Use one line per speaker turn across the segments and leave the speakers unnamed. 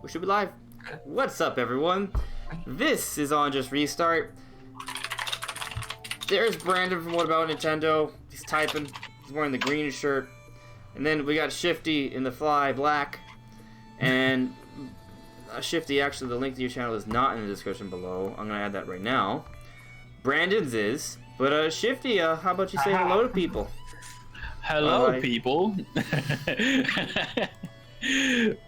We should be live. What's up, everyone? This is on Just Restart. There's Brandon from What About Nintendo. He's typing. He's wearing the green shirt. And then we got Shifty in the fly black. And Shifty, actually, the link to your channel is not in the description below. I'm going to add that right now. Brandon's is. But Shifty, how about you say hello to people?
Hello, people.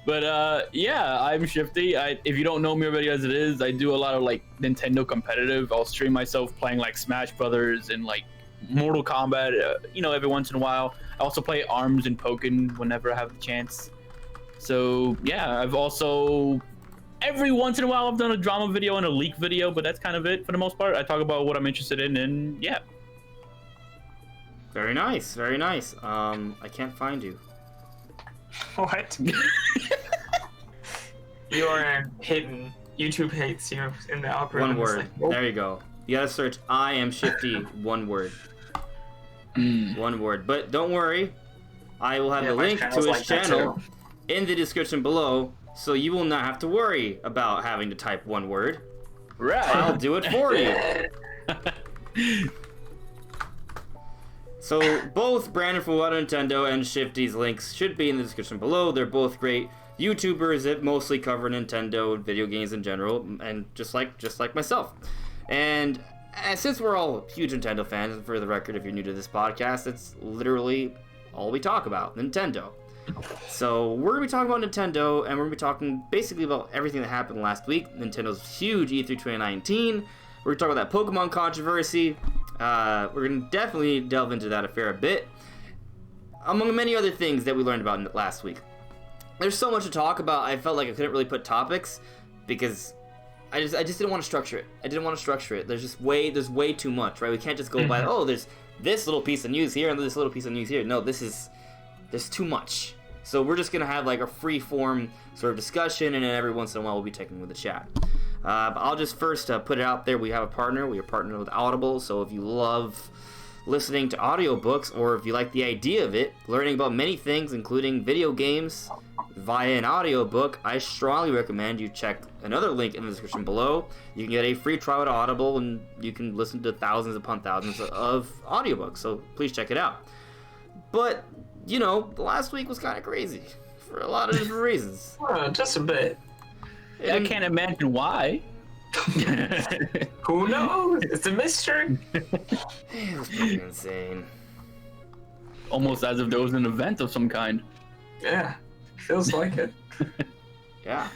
But yeah, I'm Shifty. If you don't know me already as it is, I do a lot of like Nintendo competitive. I'll stream myself playing like Smash Brothers and like Mortal Kombat, every once in a while. I also play ARMS and Pokken whenever I have the chance. So yeah, I've also every once in a while I've done a drama video and a leak video, but that's kind of it for the most part. I talk about what I'm interested in, and yeah.
Very nice, very nice. I can't find you.
What? You're hidden. YouTube hates you in the algorithm.
One word. There you go. You gotta search I am Shifty, one word. One word. But don't worry, I will have the link to his channel in the description below, so you will not have to worry about having to type one word.
Right.
I'll do it for you. So both Brandon from What Nintendo and Shifty's links should be in the description below. They're both great YouTubers that mostly cover Nintendo and video games in general, and just like myself. And since we're all huge Nintendo fans, and for the record, if you're new to this podcast, it's literally all we talk about, Nintendo. So we're gonna be talking about Nintendo, and we're gonna be talking basically about everything that happened last week. Nintendo's huge E3 2019. We're gonna talk about that Pokemon controversy. We're going to definitely delve into that a fair bit, among many other things that we learned about last week. There's so much to talk about, I felt like I couldn't really put topics, because I just didn't want to structure it. I didn't want to structure it. There's way too much, right? We can't just go by, oh, there's this little piece of news here and this little piece of news here. No, there's too much. So we're just going to have like a free-form sort of discussion, and then every once in a while we'll be taking with the chat. But I'll just first put it out there. We have a partner. We are partnered with Audible. So if you love listening to audiobooks, or if you like the idea of it, learning about many things, including video games, via an audiobook, I strongly recommend you check another link in the description below. You can get a free trial at Audible, and you can listen to thousands upon thousands of audiobooks. So please check it out. But, last week was kind of crazy for a lot of different reasons.
Just a bit.
I can't imagine why.
Who knows? It's a mystery.
It was pretty insane.
Almost as if there was an event of some kind.
Yeah, feels like it.
Yeah,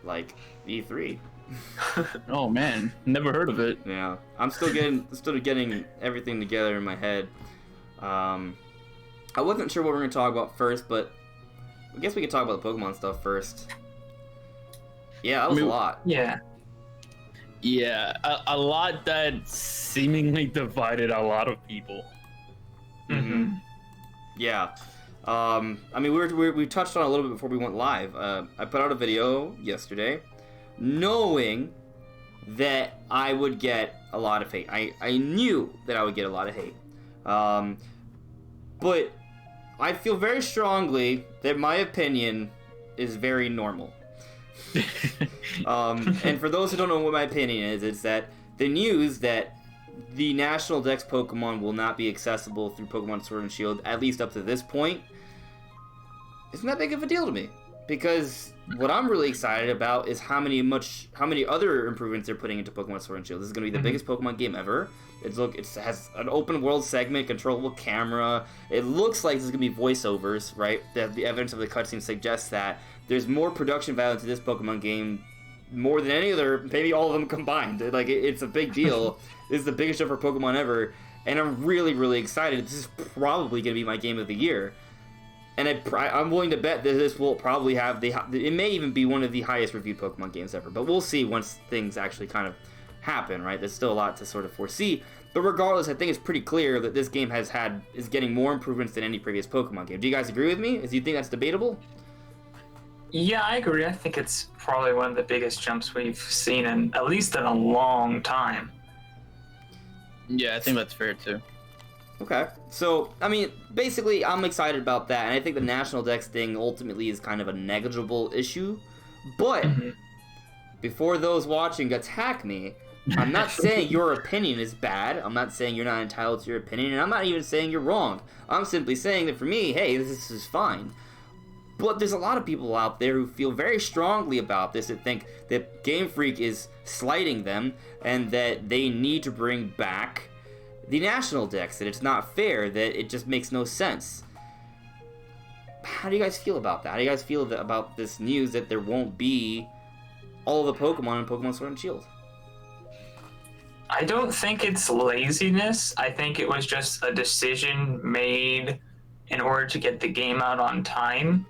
like E3.
Oh man, never heard of it.
Yeah, I'm still getting everything together in my head. I wasn't sure what we were gonna talk about first, but I guess we could talk about the Pokemon stuff first. Yeah, that was a lot.
Yeah.
Yeah, a lot that seemingly divided a lot of people.
Mm-hmm. Yeah. I mean, we touched on it a little bit before we went live. I put out a video yesterday, knowing that I would get a lot of hate. I knew that I would get a lot of hate. But I feel very strongly that my opinion is very normal. And for those who don't know what my opinion is, it's that the news that the National Dex Pokemon will not be accessible through Pokemon Sword and Shield, at least up to this point, isn't that big of a deal to me. Because what I'm really excited about is how many other improvements they're putting into Pokemon Sword and Shield. This is going to be the biggest Pokemon game ever. It has an open world segment, controllable camera. It looks like there's going to be voiceovers, right? The evidence of the cutscene suggests that. There's more production value to this Pokemon game, more than any other, maybe all of them combined. Like, it's a big deal. This is the biggest show for Pokemon ever, and I'm really, really excited. This is probably going to be my game of the year. And I'm willing to bet that this will probably have it may even be one of the highest reviewed Pokemon games ever. But we'll see once things actually kind of happen, right? There's still a lot to sort of foresee. But regardless, I think it's pretty clear that this game is getting more improvements than any previous Pokemon game. Do you guys agree with me? Do you think that's debatable?
Yeah, I agree. I think it's probably one of the biggest jumps we've seen in at least in a long time.
Yeah, I think that's fair too.
Okay, so, I mean, basically, I'm excited about that, and I think the National Dex thing ultimately is kind of a negligible issue. But before those watching attack me, I'm not saying your opinion is bad. I'm not saying you're not entitled to your opinion, and I'm not even saying you're wrong. I'm simply saying that for me, hey, this is fine. But there's a lot of people out there who feel very strongly about this, that think that Game Freak is slighting them and that they need to bring back the national decks, that it's not fair, that it just makes no sense. How do you guys feel about that? How do you guys feel about this news that there won't be all of the Pokemon in Pokemon Sword and Shield?
I don't think it's laziness. I think it was just a decision made in order to get the game out on time.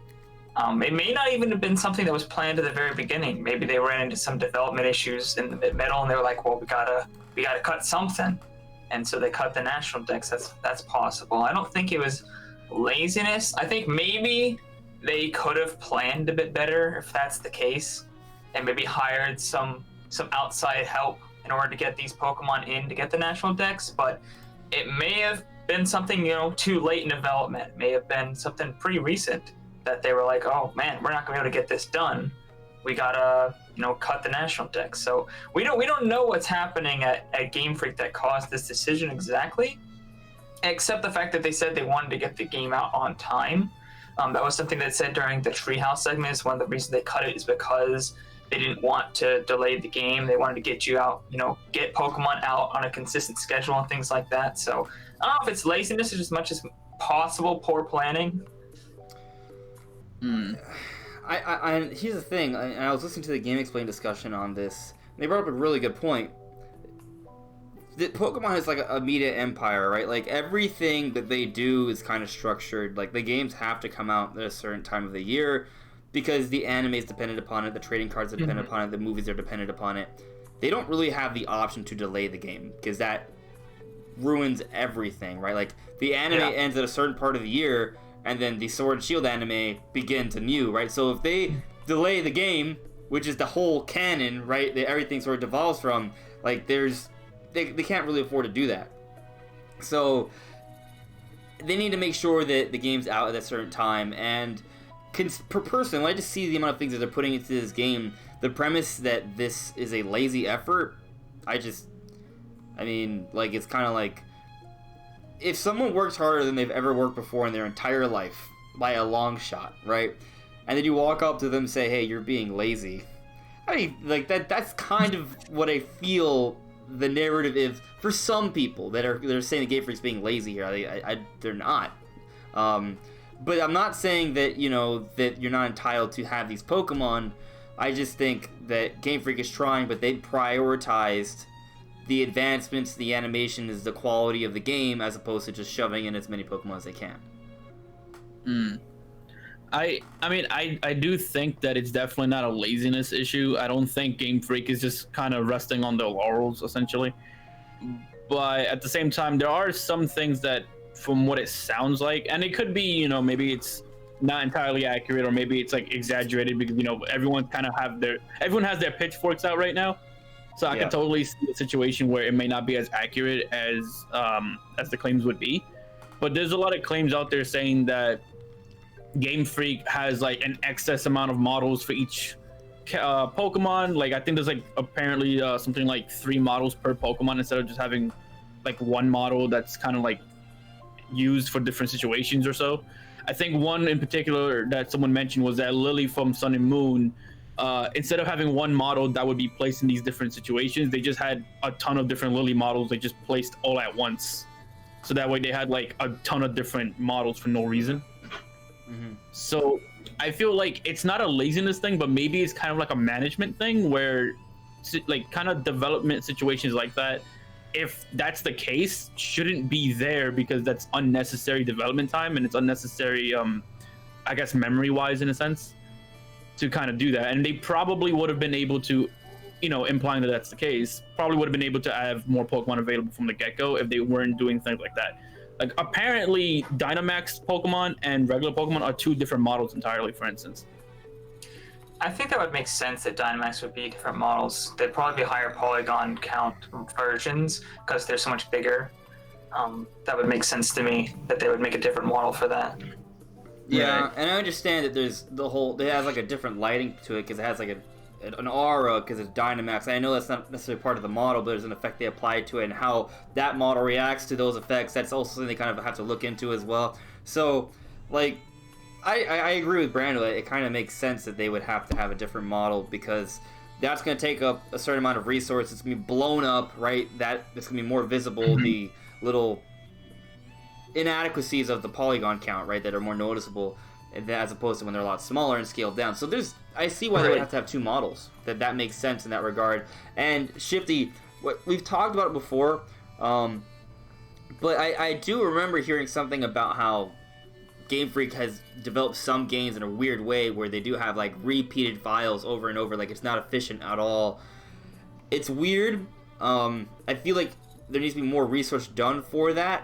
It may not even have been something that was planned at the very beginning. Maybe they ran into some development issues in the mid-middle, and they were like, "Well, we gotta cut something," and so they cut the national decks. That's possible. I don't think it was laziness. I think maybe they could have planned a bit better if that's the case, and maybe hired some outside help in order to get these Pokemon in to get the national decks. But it may have been something, too late in development. It may have been something pretty recent that they were like, oh man, we're not gonna be able to get this done. We gotta, cut the national decks. So we don't know what's happening at Game Freak that caused this decision exactly, except the fact that they said they wanted to get the game out on time. That was something they said during the Treehouse segment. Is one of the reasons they cut it is because they didn't want to delay the game. They wanted to get you out, get Pokemon out on a consistent schedule and things like that. So I don't know if it's laziness as much as possible poor planning.
I here's the thing. I was listening to the Game Explain discussion on this. And they brought up a really good point. That Pokemon is like a media empire, right? Like everything that they do is kind of structured. Like the games have to come out at a certain time of the year because the anime is dependent upon it, the trading cards are dependent upon it, the movies are dependent upon it. They don't really have the option to delay the game because that ruins everything, right? Like the anime ends at a certain part of the year, and then the Sword and Shield anime begins anew, right? So if they delay the game, which is the whole canon, right, that everything sort of devolves from, like they can't really afford to do that. So they need to make sure that the game's out at a certain time. And per person, when I just see the amount of things that they're putting into this game, the premise that this is a lazy effort, it's kind of like, if someone works harder than they've ever worked before in their entire life, by a long shot, right? And then you walk up to them and say, hey, you're being lazy. I mean, like, that's kind of what I feel the narrative is for some people that are saying the Game Freak's being lazy here. They're not. But I'm not saying that, that you're not entitled to have these Pokemon. I just think that Game Freak is trying, but they prioritized the advancements, the animation, is the quality of the game, as opposed to just shoving in as many Pokemon as they can.
I mean, I do think that it's definitely not a laziness issue. I don't think Game Freak is just kind of resting on their laurels, essentially. But at the same time, there are some things that, from what it sounds like, and it could be, maybe it's not entirely accurate, or maybe it's like exaggerated because, everyone has their pitchforks out right now. So I can totally see a situation where it may not be as accurate as the claims would be. But there's a lot of claims out there saying that Game Freak has like an excess amount of models for each Pokemon. Like I think there's like apparently something like 3 models per Pokemon instead of just having like one model that's kind of like used for different situations or so. I think one in particular that someone mentioned was that Lily from Sun and Moon, instead of having one model that would be placed in these different situations, they just had a ton of different Lily models they just placed all at once. So that way they had like a ton of different models for no reason. So I feel like it's not a laziness thing, but maybe it's kind of like a management thing where like kind of development situations like that, if that's the case, shouldn't be there because that's unnecessary development time and it's unnecessary, I guess, memory wise in a sense, to kind of do that. And they probably would have been able to, implying that that's the case, probably would have been able to have more Pokemon available from the get-go if they weren't doing things like that. Like apparently Dynamax Pokemon and regular Pokemon are 2 different models entirely, for instance.
I think that would make sense that Dynamax would be different models. They'd probably be higher polygon count versions because they're so much bigger. That would make sense to me that they would make a different model for that.
Yeah,
Right.
and I understand that there's it has like a different lighting to it because it has like an aura because it's Dynamax. And I know that's not necessarily part of the model, but there's an effect they apply to it and how that model reacts to those effects. That's also something they kind of have to look into as well. So, like, I agree with Brando. It kind of makes sense that they would have to have a different model because that's going to take up a certain amount of resources. It's going to be blown up, right? That it's going to be more visible. The little inadequacies of the polygon count, right, that are more noticeable as opposed to when they're a lot smaller and scaled down. So I see why they would have to have two models. That makes sense in that regard. And Shifty, what we've talked about it before, but I do remember hearing something about how Game Freak has developed some games in a weird way where they do have like repeated files over and over, like it's not efficient at all. It's weird. I feel like there needs to be more research done for that.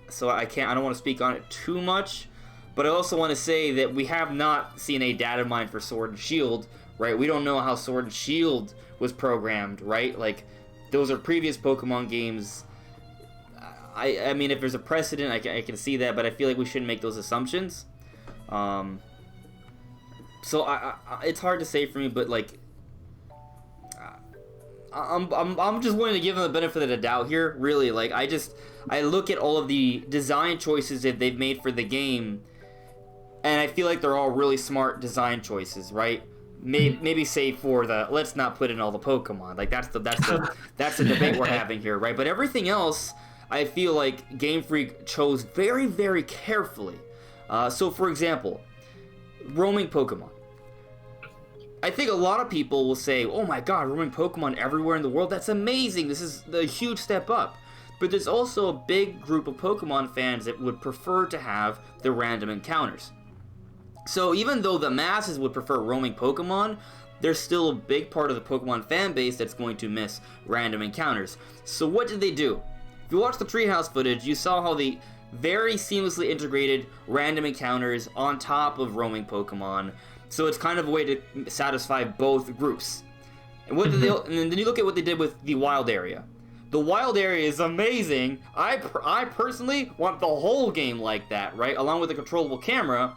So I don't want to speak on it too much, but I also want to say that we have not seen a data mine for Sword and Shield, right? We don't know how Sword and Shield was programmed, right? Like, those are previous Pokemon games. I mean, if there's a precedent, I can see that, but I feel like we shouldn't make those assumptions. So it's hard to say for me, but like, I'm just willing to give them the benefit of the doubt here. Really, like I look at all of the design choices that they've made for the game, and I feel like they're all really smart design choices, right? Maybe save for the let's not put in all the Pokemon. Like that's the debate we're having here, right? But everything else, I feel like Game Freak chose very, very carefully. So, for example, roaming Pokemon. I think a lot of people will say, oh my god, roaming Pokemon everywhere in the world, that's amazing, this is a huge step up. But there's also a big group of Pokemon fans that would prefer to have the random encounters. So even though the masses would prefer roaming Pokemon, there's still a big part of the Pokemon fan base that's going to miss random encounters. So what did they do? If you watch the Treehouse footage, you saw how they very seamlessly integrated random encounters on top of roaming Pokemon. So it's kind of a way to satisfy both groups. And what did they? And then you look at what they did with the wild area. The wild area is amazing. I personally want the whole game like that, right? Along with a controllable camera.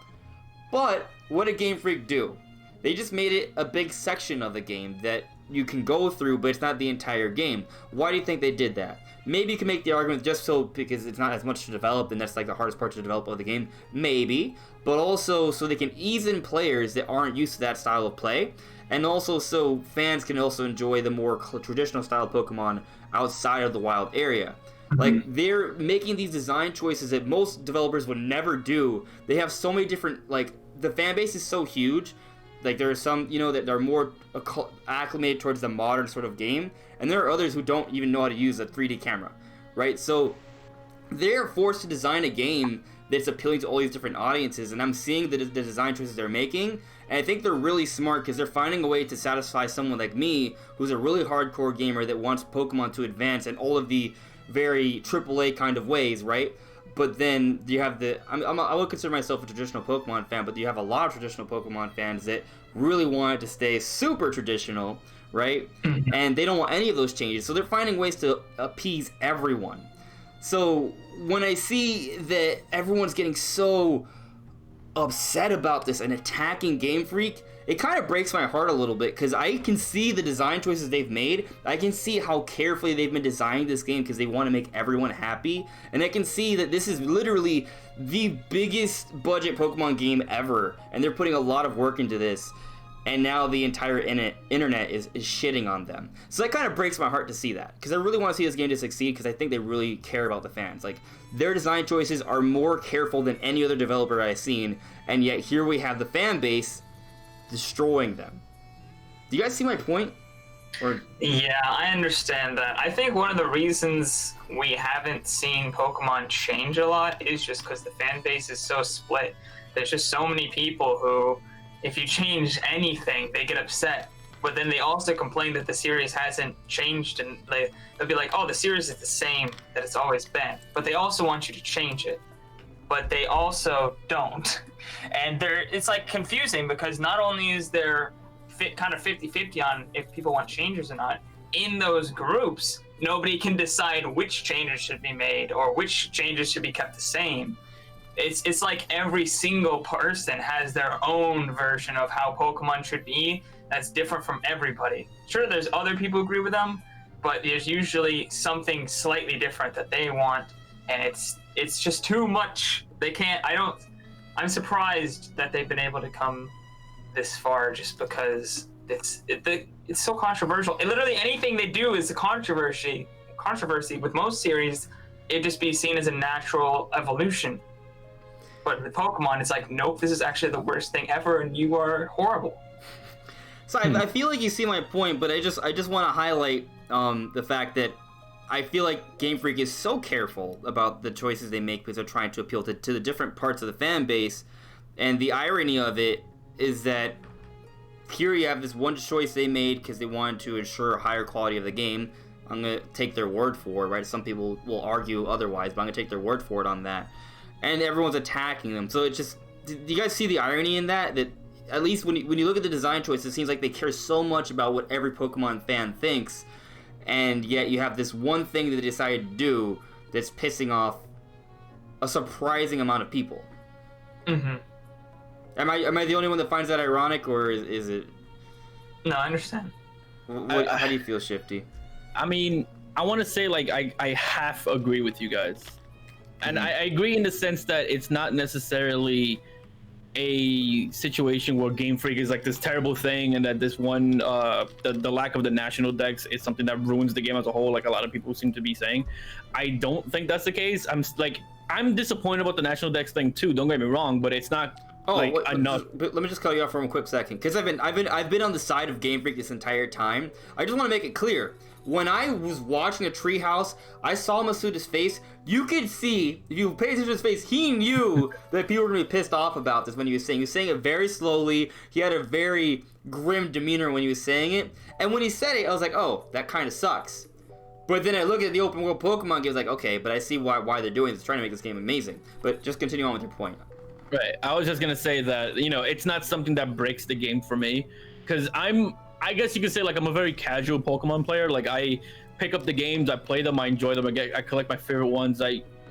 But what did Game Freak do? They just made it a big section of the game that you can go through, but it's not the entire game. Why do you think they did that? Maybe you can make the argument just so because it's not as much to develop, and that's like the hardest part to develop of the game. Maybe, but also so they can ease in players that aren't used to that style of play, and also so fans can also enjoy the more traditional style of Pokemon outside of the wild area. Like, they're making these design choices that most developers would never do. They have so many different, like, the fan base is so huge. Like, there are some, that are more acclimated towards the modern sort of game, and there are others who don't even know how to use a 3D camera, right? So they're forced to design a game that's appealing to all these different audiences, and I'm seeing the design choices they're making, and I think they're really smart because they're finding a way to satisfy someone like me, who's a really hardcore gamer that wants Pokemon to advance in all of the very AAA kind of ways, right? But then you have I would consider myself a traditional Pokemon fan, but you have a lot of traditional Pokemon fans that really want it to stay super traditional, right? And they don't want any of those changes, so they're finding ways to appease everyone. So when I see that everyone's getting so upset about this and attacking Game Freak, it kind of breaks my heart a little bit because I can see the design choices they've made. I can see how carefully they've been designing this game because they want to make everyone happy. And I can see that this is literally the biggest budget Pokemon game ever. And they're putting a lot of work into this. And now the entire internet is shitting on them. So that kind of breaks my heart to see that. Because I really want to see this game to succeed because I think they really care about the fans. Like, their design choices are more careful than any other developer I've seen. And yet here we have the fan base destroying them. Do you guys see my point? Or
Yeah, I understand that. I think one of the reasons we haven't seen Pokemon change a lot is just because the fan base is so split. There's just so many people who, if you change anything, they get upset. But then they also complain that the series hasn't changed, and they'll be like, oh, the series is the same that it's always been. But they also want you to change it. But they also don't. And it's like confusing because not only is there kind of 50-50 on if people want changes or not, in those groups, nobody can decide which changes should be made or which changes should be kept the same. It's like every single person has their own version of how Pokemon should be that's different from everybody. Sure, there's other people who agree with them, but there's usually something slightly different that they want, and it's just too much. They can't. I'm surprised that they've been able to come this far just because it's so controversial. And literally anything they do is a controversy. With most series, it'd just be seen as a natural evolution. But with Pokemon, it's like, nope, this is actually the worst thing ever, and you are horrible.
So I feel like you see my point, but I just want to highlight the fact that I feel like Game Freak is so careful about the choices they make because they're trying to appeal to the different parts of the fan base. And the irony of it is that here you have this one choice they made because they wanted to ensure a higher quality of the game. I'm going to take their word for it, right? Some people will argue otherwise, but I'm going to take their word for it on that. And everyone's attacking them. So it's just, do you guys see the irony in that? That at least when you look at the design choice, it seems like they care so much about what every Pokemon fan thinks, and yet you have this one thing that they decided to do that's pissing off a surprising amount of people.
Mm-hmm.
Am I the only one that finds that ironic, or is it?
No, I understand.
How do you feel, Shifty?
I mean, I want to say, like, I half agree with you guys. And I agree in the sense that it's not necessarily a situation where Game Freak is like this terrible thing, and that this one, the lack of the national decks is something that ruins the game as a whole, like a lot of people seem to be saying. I don't think that's the case. I'm disappointed about the national decks thing too. Don't get me wrong, but it's not enough.
Let me just cut you off for a quick second, because I've been on the side of Game Freak this entire time. I just want to make it clear. When I was watching a treehouse, I saw Masuda's face. You could see, if you paid attention to his face, he knew that people were going to be pissed off about this when he was saying. He was saying it very slowly. He had a very grim demeanor when he was saying it. And when he said it, I was like, oh, that kind of sucks. But then I look at the open world Pokemon game, I was like, okay, but I see why they're doing this, trying to make this game amazing. But just continue on with your point.
Right. I was just going to say that, it's not something that breaks the game for me. Because I guess you could say, like, I'm a very casual Pokemon player. Like, I pick up the games, I play them, I enjoy them, I collect my favorite ones.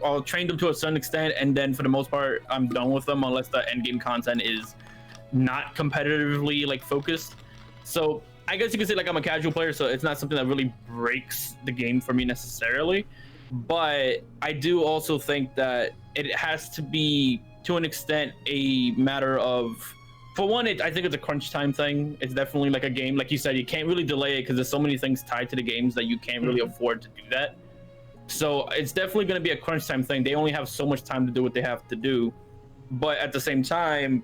I'll train them to a certain extent, and then for the most part, I'm done with them unless the end game content is not competitively, like, focused. So I guess you could say, like, I'm a casual player, so it's not something that really breaks the game for me necessarily. But I do also think that it has to be, to an extent, a matter of, for one, I think it's a crunch time thing. It's definitely like a game, like you said, you can't really delay it because there's so many things tied to the games that you can't really afford to do that. So it's definitely going to be a crunch time thing. They only have so much time to do what they have to do. But at the same time,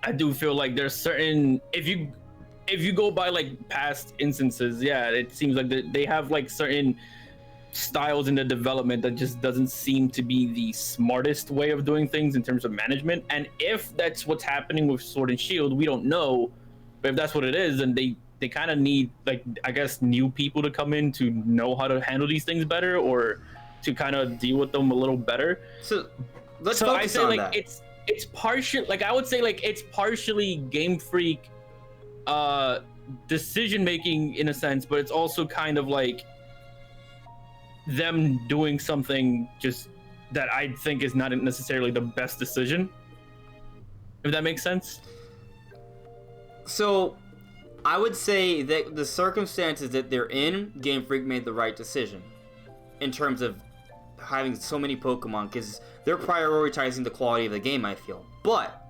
I do feel like there's certain, if you go by like past instances, yeah, it seems like they have like certain styles in the development that just doesn't seem to be the smartest way of doing things in terms of management. And if that's what's happening with Sword and Shield, we don't know. But if that's what it is, then they kind of need, like, I guess, new people to come in to know how to handle these things better, or to kind of deal with them a little better.
So let's focus on that.
It's partial, like, I would say, like, it's partially Game Freak decision making in a sense, but it's also kind of like them doing something just that I think is not necessarily the best decision, if that makes sense.
So I would say that the circumstances that they're in, Game Freak made the right decision in terms of having so many Pokemon, because they're prioritizing the quality of the game, I feel. But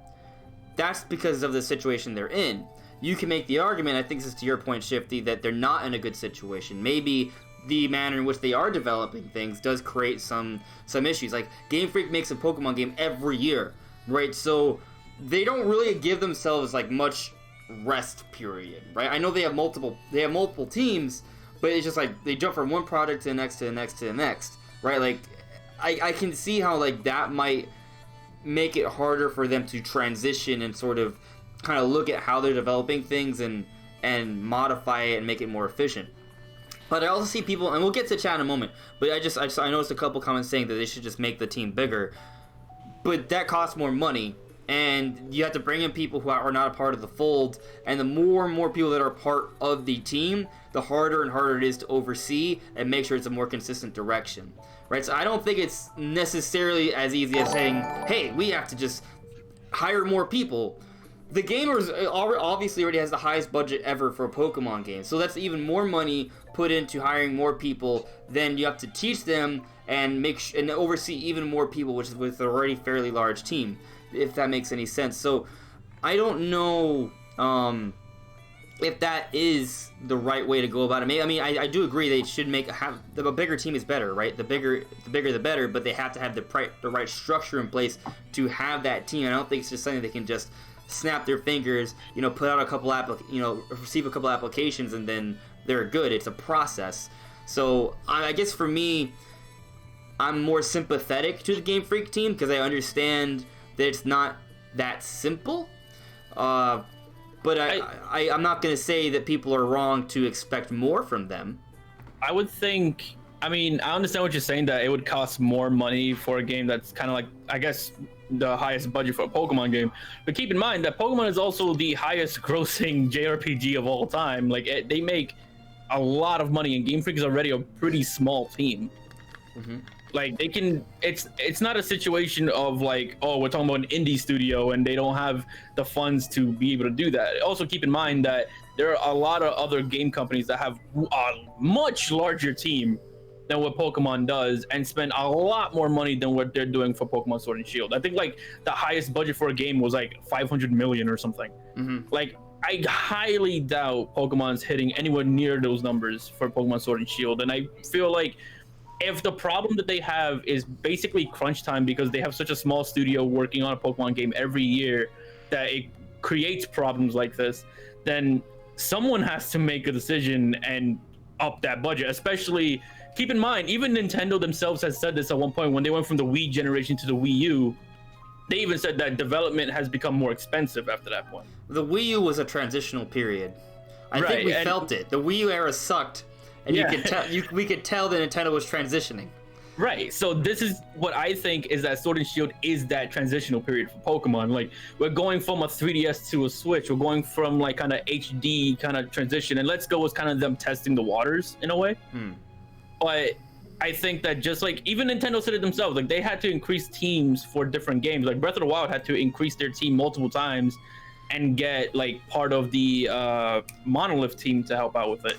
that's because of the situation they're in. You can make the argument, I think this is to your point, Shifty, that they're not in a good situation. Maybe the manner in which they are developing things does create some issues. Like, Game Freak makes a Pokemon game every year, right? So they don't really give themselves like much rest period, right? I know they have multiple teams, but it's just like they jump from one project to the next to the next to the next, right? Like, I can see how like that might make it harder for them to transition and sort of kind of look at how they're developing things and modify it and make it more efficient. But I also see people, and we'll get to chat in a moment, but I noticed a couple comments saying that they should just make the team bigger. But that costs more money, and you have to bring in people who are not a part of the fold, and the more and more people that are part of the team, the harder and harder it is to oversee and make sure it's a more consistent direction, right? So I don't think it's necessarily as easy as saying, hey, we have to just hire more people. The gamers obviously already has the highest budget ever for a Pokemon game, so that's even more money put into hiring more people. Then you have to teach them and and oversee even more people, which is with an already fairly large team, if that makes any sense. So I don't know if that is the right way to go about it. I mean, I do agree they should have a bigger team is better, right? The bigger the better, but they have to have the right structure in place to have that team. I don't think it's just something they can just snap their fingers, put out a couple receive a couple applications and then they're good. It's a process. So I guess for me, I'm more sympathetic to the Game Freak team because I understand that it's not that simple. But I'm not going to say that people are wrong to expect more from them.
I would think, I understand what you're saying, that it would cost more money for a game that's kind of like, I guess, the highest budget for a Pokemon game. But keep in mind that Pokemon is also the highest grossing JRPG of all time. Like, they make a lot of money, and Game Freak is already a pretty small team. Mm-hmm. Like, they can, it's not a situation of like, oh, we're talking about an indie studio and they don't have the funds to be able to do that. Also keep in mind that there are a lot of other game companies that have a much larger team than what Pokemon does and spend a lot more money than what they're doing for Pokemon Sword and Shield. I think like the highest budget for a game was like 500 million or something. Mm-hmm. Like, I highly doubt Pokemon's hitting anywhere near those numbers for Pokemon Sword and Shield. And I feel like if the problem that they have is basically crunch time because they have such a small studio working on a Pokemon game every year that it creates problems like this, then someone has to make a decision and up that budget. Especially, keep in mind, even Nintendo themselves has said this at one point when they went from the Wii generation to the Wii U. They even said that development has become more expensive after that point.
The Wii U was a transitional period. I think we felt it. The Wii U era sucked. And yeah. We could tell that Nintendo was transitioning.
Right. So this is what I think is that Sword and Shield is that transitional period for Pokemon. Like, we're going from a 3DS to a Switch. We're going from like kind of HD kind of transition. And Let's Go was kind of them testing the waters in a way. But I think that just like even Nintendo said it themselves, like they had to increase teams for different games. Like Breath of the Wild had to increase their team multiple times and get like part of the Monolith team to help out with it.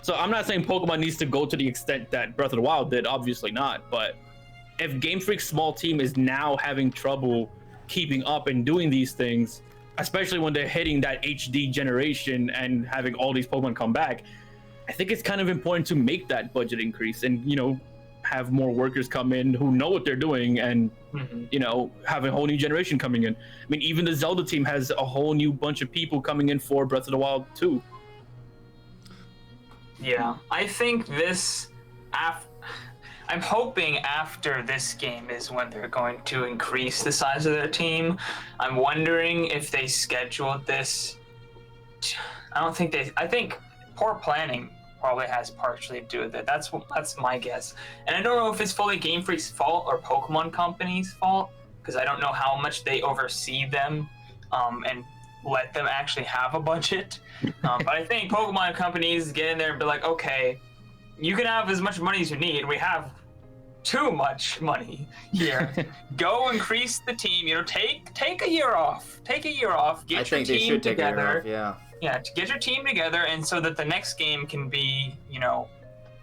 So I'm not saying Pokemon needs to go to the extent that Breath of the Wild did, obviously not. But if Game Freak's small team is now having trouble keeping up and doing these things, especially when they're hitting that HD generation and having all these Pokemon come back, I think it's kind of important to make that budget increase and, have more workers come in who know what they're doing and, have a whole new generation coming in. I mean, even the Zelda team has a whole new bunch of people coming in for Breath of the Wild too.
Yeah, I think I'm hoping after this game is when they're going to increase the size of their team. I'm wondering if they scheduled this. I think poor planning probably has partially to do with it. That's my guess. And I don't know if it's fully Game Freak's fault or Pokemon Company's fault, because I don't know how much they oversee them and let them actually have a budget. But I think Pokemon companies get in there and be like, okay, you can have as much money as you need. We have too much money here. Go increase the team. Take a year off. Take a year off. Get your team together. Yeah, to get your team together, and so that the next game can be,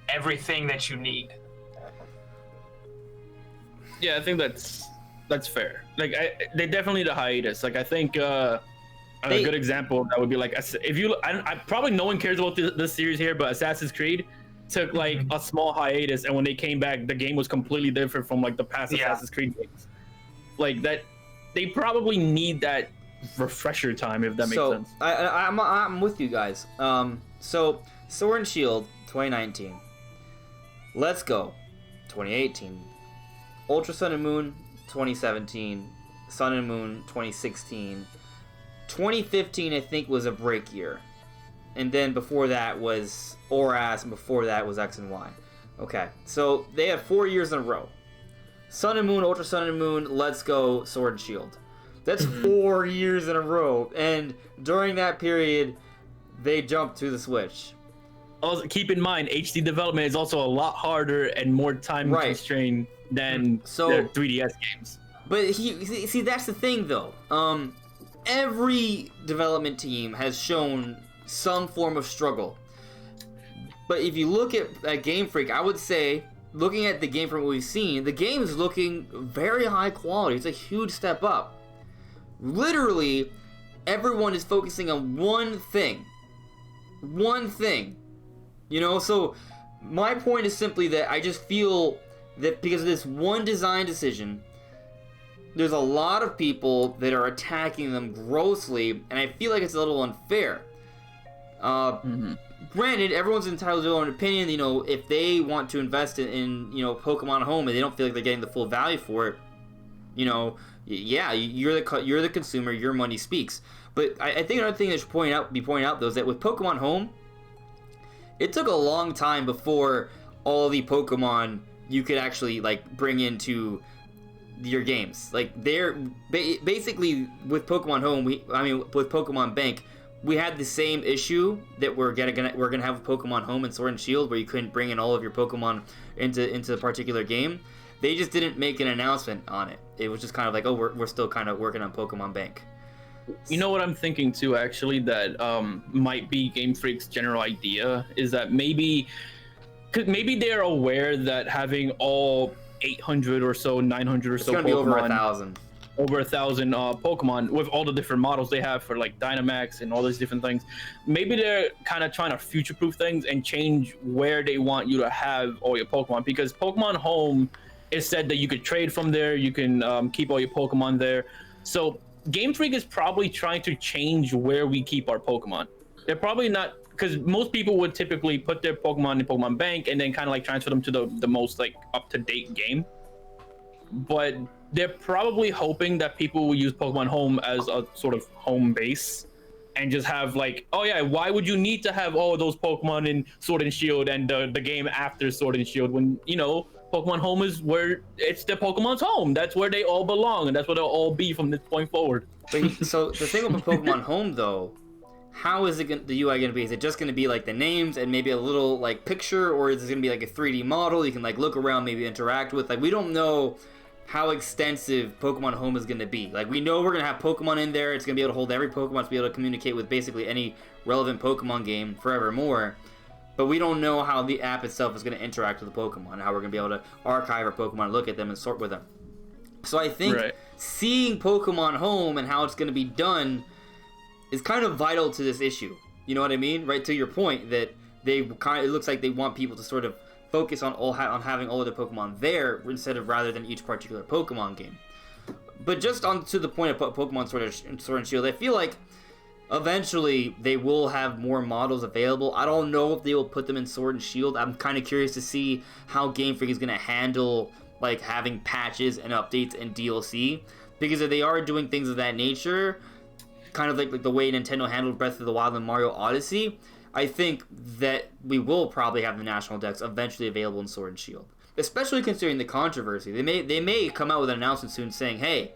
everything that you need.
Yeah, I think that's fair. Like, they definitely need a hiatus. Like, I think a good example that would be like, if you, I probably no one cares about this series here, but Assassin's Creed took like a small hiatus, and when they came back, the game was completely different from like the past Assassin's Creed games. Like that, they probably need that refresher time, if that makes sense.
I'm with you guys. So Sword and Shield 2019, Let's Go 2018, Ultra Sun and Moon 2017, Sun and Moon 2016, 2015 I think was a break year, and then before that was ORAS, and before that was X and Y. Okay, so they have 4 years in a row: Sun and Moon, Ultra Sun and Moon, Let's Go, Sword and Shield. That's 4 years in a row. And during that period, they jumped to the Switch.
Also, keep in mind, HD development is also a lot harder and more time constrained than their 3DS games.
But see, that's the thing, though. Every development team has shown some form of struggle. But if you look at Game Freak, I would say, looking at the game from what we've seen, the game is looking very high quality. It's a huge step up. Literally, everyone is focusing on one thing. One thing. You know, so my point is simply that I just feel that because of this one design decision, there's a lot of people that are attacking them grossly, and I feel like it's a little unfair. Granted, everyone's entitled to their own opinion. You know, if they want to invest in Pokemon Home and they don't feel like they're getting the full value for it, you know, yeah, you're the consumer. Your money speaks. But I think another thing that should be pointed out though is that with Pokemon Home, it took a long time before all the Pokemon you could actually like bring into your games. Like they're basically with Pokemon Home, with Pokemon Bank, we had the same issue that we're gonna have with Pokemon Home and Sword and Shield, where you couldn't bring in all of your Pokemon into a particular game. They just didn't make an announcement on it. It was just kind of like, oh, we're still kind of working on Pokemon Bank.
You know what I'm thinking too, actually, that might be Game Freak's general idea is that maybe they're aware that having all 800 or so, 900 or so
Pokemon, be over 1,000.
Over 1,000 Pokemon with all the different models they have for like Dynamax and all these different things. Maybe they're kind of trying to future-proof things and change where they want you to have all your Pokemon, because Pokemon Home is said that you could trade from there, you can keep all your Pokemon there. So Game Freak is probably trying to change where we keep our Pokemon. They're probably not, because most people would typically put their Pokemon in Pokemon Bank and then kind of like transfer them to the most like up-to-date game. But they're probably hoping that people will use Pokemon Home as a sort of home base and just have like, oh yeah, why would you need to have all of those Pokemon in Sword and Shield and the game after Sword and Shield when, you know, Pokemon Home is where it's the Pokemon's home. That's where they all belong, and that's where they'll all be from this point forward.
So the thing with Pokemon Home, though, how is the UI going to be? Is it just going to be like the names and maybe a little like picture, or is it going to be like a 3D model you can like look around, maybe interact with? Like, we don't know how extensive Pokemon Home is going to be. Like, we know we're going to have Pokemon in there. It's going to be able to hold every Pokemon to be able to communicate with basically any relevant Pokemon game forevermore. But we don't know how the app itself is going to interact with the Pokemon, how we're going to be able to archive our Pokemon, look at them, and sort with them. So I think seeing Pokemon Home and how it's going to be done is kind of vital to this issue. You know what I mean? Right, to your point that it looks like they want people to sort of focus on having all of their Pokemon there instead of rather than each particular Pokemon game. But just on to the point of Pokemon Sword and Shield, I feel like eventually they will have more models available. I don't know if they will put them in Sword and Shield. I'm kind of curious to see how Game Freak is going to handle like having patches and updates and DLC, because if they are doing things of that nature, kind of like the way Nintendo handled Breath of the Wild and Mario Odyssey, I think that we will probably have the National Dex eventually available in Sword and Shield. Especially considering the controversy. They may come out with an announcement soon saying, hey,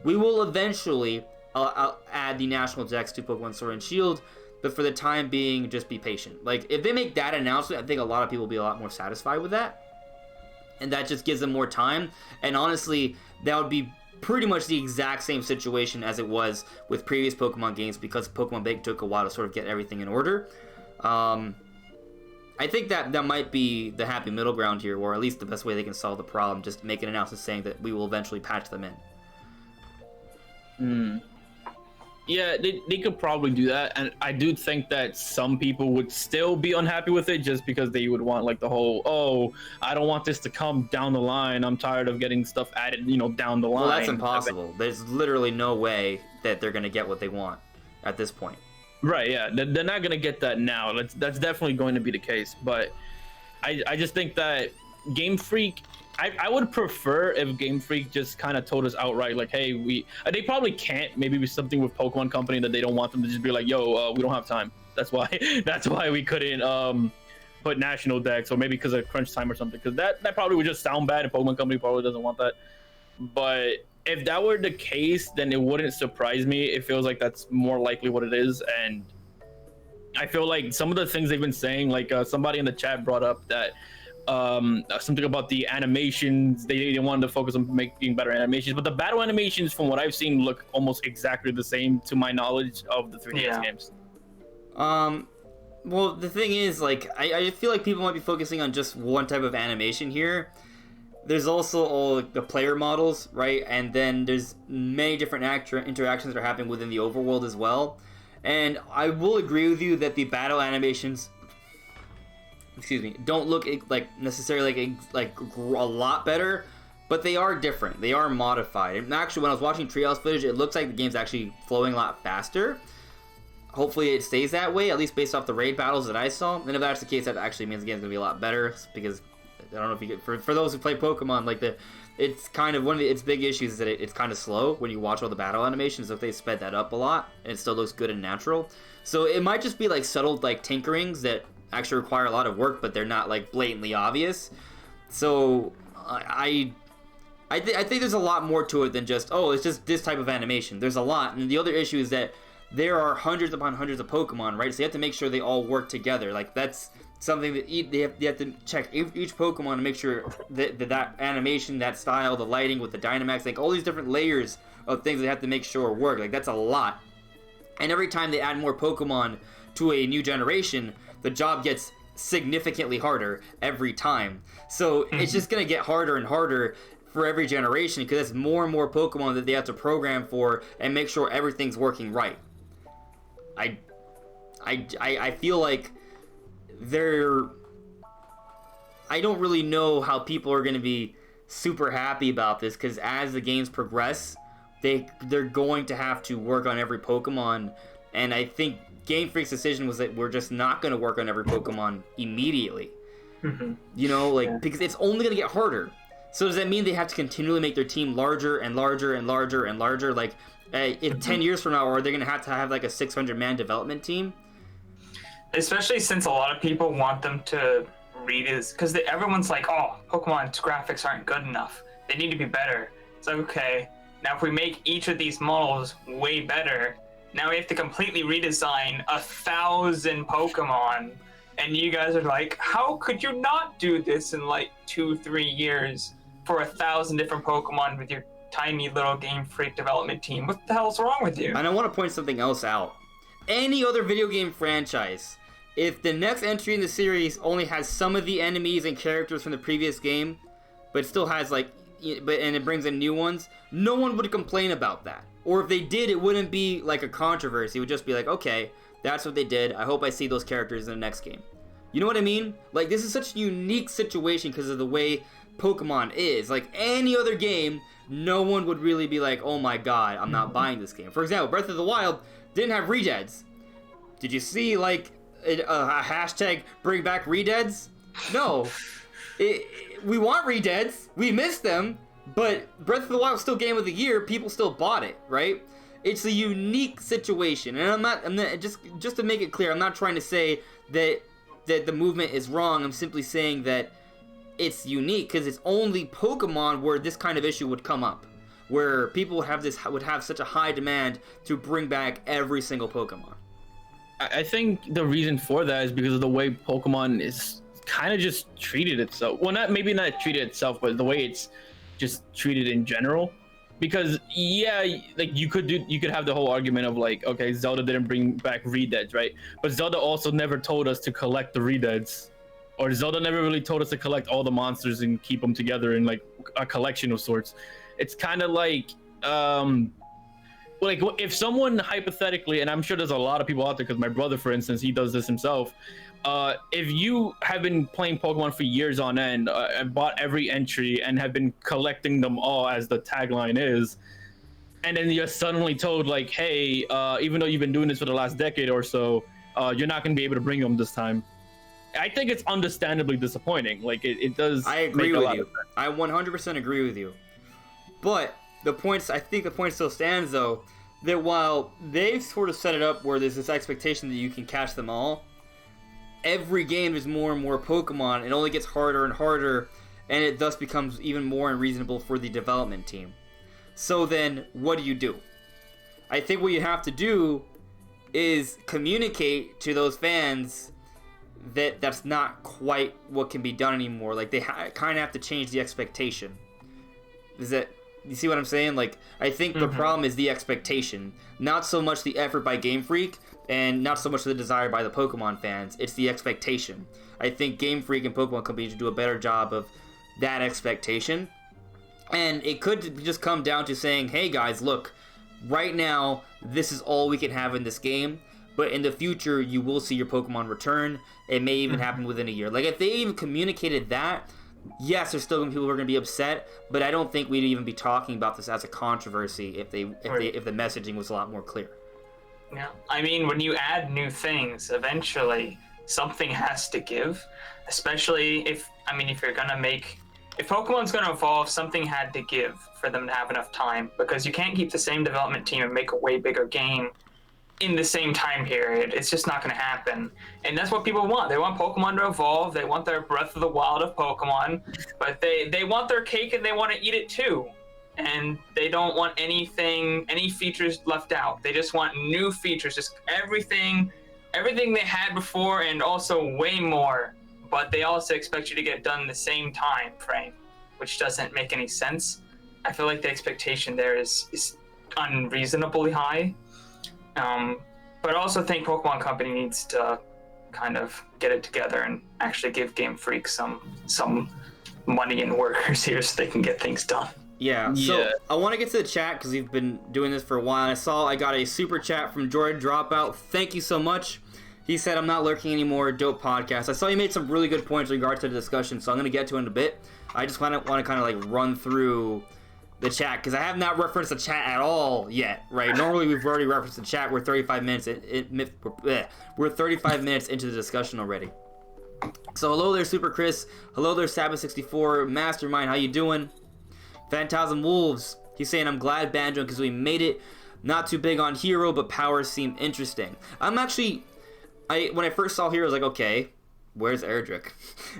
we will eventually add the National Dex to Pokemon Sword and Shield, but for the time being, just be patient. Like, if they make that announcement, I think a lot of people will be a lot more satisfied with that. And that just gives them more time. And honestly, that would be pretty much the exact same situation as it was with previous Pokemon games, because Pokemon Bank took a while to sort of get everything in order. I think that might be the happy middle ground here, or at least the best way they can solve the problem. Just make an announcement saying that we will eventually patch them in.
Yeah, they could probably do that, and I do think that some people would still be unhappy with it just because they would want like the whole, oh, I don't want this to come down the line. I'm tired of getting stuff added, down the line.
Well, that's impossible. There's literally no way that they're gonna get what they want at this point.
Right? Yeah, they're not gonna get that now. That's definitely going to be the case. But I just think that Game Freak. I would prefer if Game Freak just kind of told us outright, like, hey, they probably can't. Maybe be something with Pokemon Company that they don't want them to just be like, yo, we don't have time. That's why we couldn't put National Dex, or maybe because of crunch time or something. Because that probably would just sound bad, and Pokemon Company probably doesn't want that. But if that were the case, then it wouldn't surprise me. It feels like that's more likely what it is, and I feel like some of the things they've been saying, like somebody in the chat brought up that something about the animations. They wanted to focus on making better animations, but the battle animations, from what I've seen, look almost exactly the same to my knowledge of the 3DS games.
Well, the thing is, like, I feel like people might be focusing on just one type of animation here. There's also all the player models, right? And then there's many different interactions that are happening within the overworld as well. And I will agree with you that the battle animations, don't look like necessarily like a lot better, but they are different. They are modified. And actually, when I was watching Treehouse footage, it looks like the game's actually flowing a lot faster. Hopefully it stays that way, at least based off the raid battles that I saw. And if that's the case, that actually means the game's gonna be a lot better, because I don't know if you get, for those who play Pokemon, like it's kind of one of its big issues is that it's kind of slow when you watch all the battle animations. If they sped that up a lot, and it still looks good and natural. So it might just be like subtle like tinkerings that actually require a lot of work, but they're not like blatantly obvious. So I think there's a lot more to it than just, oh, it's just this type of animation. There's a lot, and the other issue is that there are hundreds upon hundreds of Pokemon, right? So you have to make sure they all work together. Like, that's something that they have to check each Pokemon to make sure that animation, that style, the lighting with the Dynamax, like all these different layers of things they have to make sure work. Like, that's a lot. And every time they add more Pokemon to a new generation, the job gets significantly harder every time. So it's just going to get harder and harder for every generation, because it's more and more Pokemon that they have to program for and make sure everything's working right. I feel like I don't really know how people are going to be super happy about this, because as the games progress, they're going to have to work on every Pokemon, and I think Game Freak's decision was that we're just not going to work on every Pokemon immediately. You know, like, because it's only going to get harder. So does that mean they have to continually make their team larger and larger and larger and larger? Like, in 10 years from now, are they going to have like a 600-man development team?
Especially since a lot of people want them to read his, because everyone's like, oh, Pokemon's graphics aren't good enough. They need to be better. It's like, okay, now if we make each of these models way better, now we have to completely redesign 1,000 Pokemon. And you guys are like, how could you not do this in like 2-3 years for 1,000 different Pokemon with your tiny little Game Freak development team? What the hell's wrong with you?
And I want to point something else out. Any other video game franchise, if the next entry in the series only has some of the enemies and characters from the previous game, but still has and it brings in new ones, no one would complain about that. Or if they did, it wouldn't be like a controversy. It would just be like, okay, that's what they did. I hope I see those characters in the next game. You know what I mean? Like, this is such a unique situation because of the way Pokemon is. Like, any other game, no one would really be like, oh my god, I'm not buying this game. For example, Breath of the Wild didn't have redeads. Did you see, like, a hashtag bring back redeads? No. We want redeads. We miss them. But Breath of the Wild was still Game of the Year. People still bought it, right? It's a unique situation. And I'm not just to make it clear, I'm not trying to say that the movement is wrong. I'm simply saying that it's unique because it's only Pokemon where this kind of issue would come up, where people would have such a high demand to bring back every single Pokemon.
I think the reason for that is because of the way Pokemon is kind of just treated itself. Well, maybe not treated itself, but the way it's just treated in general. Because like you could have the whole argument of like, okay, Zelda didn't bring back redeads, right? But Zelda also never told us to collect the redeads, or Zelda never really told us to collect all the monsters and keep them together in like a collection of sorts. It's kind of like if someone hypothetically, and I'm sure there's a lot of people out there, because my brother, for instance, he does this himself. If you have been playing Pokemon for years on end, and bought every entry and have been collecting them all, as the tagline is, and then you're suddenly told like, hey, even though you've been doing this for the last decade or so, you're not going to be able to bring them this time. I think it's understandably disappointing. Like, it does.
I agree with you. I 100% agree with you. But I think the point still stands, though, that while they've sort of set it up where there's this expectation that you can catch them all, every game there's more and more Pokemon. It only gets harder and harder, and it thus becomes even more unreasonable for the development team. So then, what do? I think what you have to do is communicate to those fans that that's not quite what can be done anymore. Like, they kind of have to change the expectation. Is that, you see what I'm saying? Like, I think the problem is the expectation, not so much the effort by Game Freak, and not so much the desire by the Pokemon fans. It's the expectation. I think Game Freak and Pokemon Company should do a better job of that expectation. And it could just come down to saying, hey guys, look, right now, this is all we can have in this game, but in the future, you will see your Pokemon return. It may even happen within a year. Like, if they even communicated that, yes, there's still going to be people who are going to be upset, but I don't think we'd even be talking about this as a controversy if the messaging was a lot more clear.
Yeah, I mean, when you add new things, eventually something has to give. Especially if you're gonna make, if Pokemon's gonna evolve, something had to give for them to have enough time, because you can't keep the same development team and make a way bigger game in the same time period. It's just not gonna happen. And that's what people want. They want Pokemon to evolve. They want their Breath of the Wild of Pokemon, but they want their cake and they want to eat it too. And they don't want any features left out. They just want new features, just everything they had before, and also way more. But they also expect you to get done in the same time frame, which doesn't make any sense. I feel like the expectation there is unreasonably high. But I also think Pokemon Company needs to kind of get it together and actually give Game Freak some money and workers here so they can get things done.
Yeah, so I want to get to the chat because we've been doing this for a while. I got a super chat from Jordan Dropout. Thank you so much. He said, I'm not lurking anymore, dope podcast. I saw you made some really good points in regard to the discussion, so I'm going to get to it in a bit. I just want to kind of like run through the chat because I have not referenced the chat at all yet, right? Normally we've already referenced the chat. We're 35 minutes. We're 35 minutes into the discussion already. So hello there, Super Chris. Hello there, Sabbath64. Mastermind, how you doing? Phantasm Wolves, he's saying, I'm glad Banjo because we made it. Not too big on Hero, but powers seem interesting. I'm actually, when I first saw Hero, I was like, okay, where's Erdrick?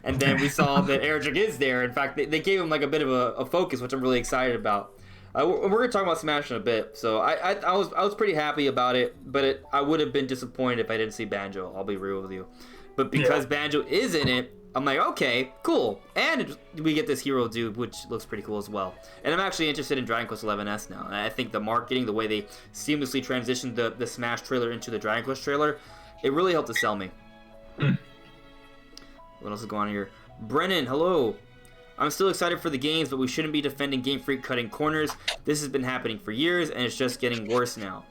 And then we saw that Erdrick is there. In fact, they gave him like a bit of a focus, which I'm really excited about. We're gonna talk about Smash in a bit, so I was pretty happy about it, but I would have been disappointed if I didn't see Banjo. I'll be real with you, but because Banjo is in it, I'm like, okay, cool. And we get this Hero dude, which looks pretty cool as well. And I'm actually interested in Dragon Quest XI's now. And I think the marketing, the way they seamlessly transitioned the Smash trailer into the Dragon Quest trailer, it really helped to sell me. What else is going on here? Brennan, hello. I'm still excited for the games, but we shouldn't be defending Game Freak cutting corners. This has been happening for years, and it's just getting worse now.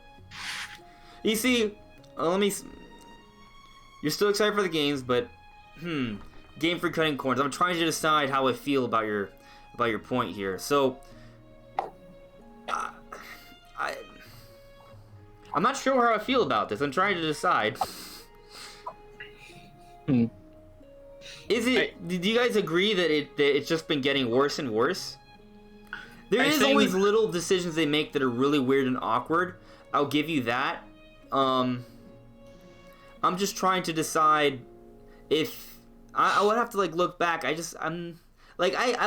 You see, you're still excited for the games, but, Game Freak cutting corners. I'm trying to decide how I feel about your point here. So, I'm not sure how I feel about this. I'm trying to decide. Is it? Do you guys agree that it's just been getting worse and worse? There is always little decisions they make that are really weird and awkward. I'll give you that. I'm just trying to decide if I would have to like look back. I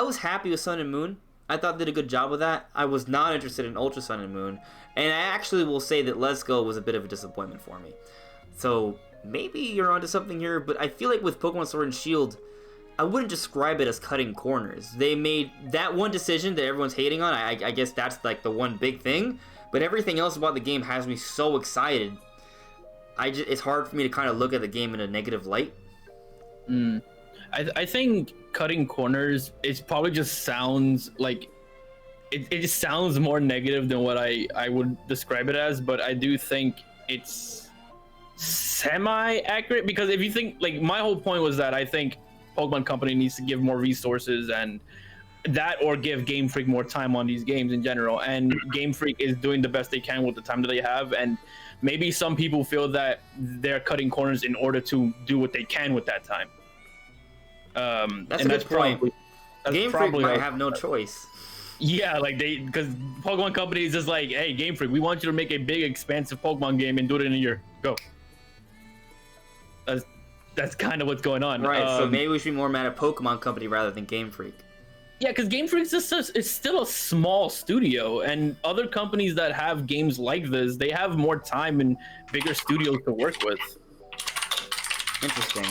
was happy with Sun and Moon. I thought they did a good job with that. I was not interested in Ultra Sun and Moon, and I actually will say that Let's Go was a bit of a disappointment for me. So maybe you're onto something here, but I feel like with Pokemon Sword and Shield, I wouldn't describe it as cutting corners. They made that one decision that everyone's hating on. I guess that's like the one big thing, but everything else about the game has me so excited. It's hard for me to kind of look at the game in a negative light.
I think cutting corners, it probably just sounds like it just sounds more negative than what I would describe it as, but I do think it's semi-accurate, because if you think, like, my whole point was that I think Pokemon Company needs to give more resources and that, or give Game Freak more time on these games in general, and Game Freak is doing the best they can with the time that they have, and maybe some people feel that they're cutting corners in order to do what they can with that time.
That's a good point. Game Freak might have no choice.
Yeah, like because Pokemon Company is just like, hey, Game Freak, we want you to make a big, expansive Pokemon game and do it in a year. Go. That's kind of what's going on.
Right, so maybe we should be more mad at Pokemon Company rather than Game Freak.
Yeah, because Game Freak is still a small studio, and other companies that have games like this, they have more time and bigger studios to work with.
Interesting.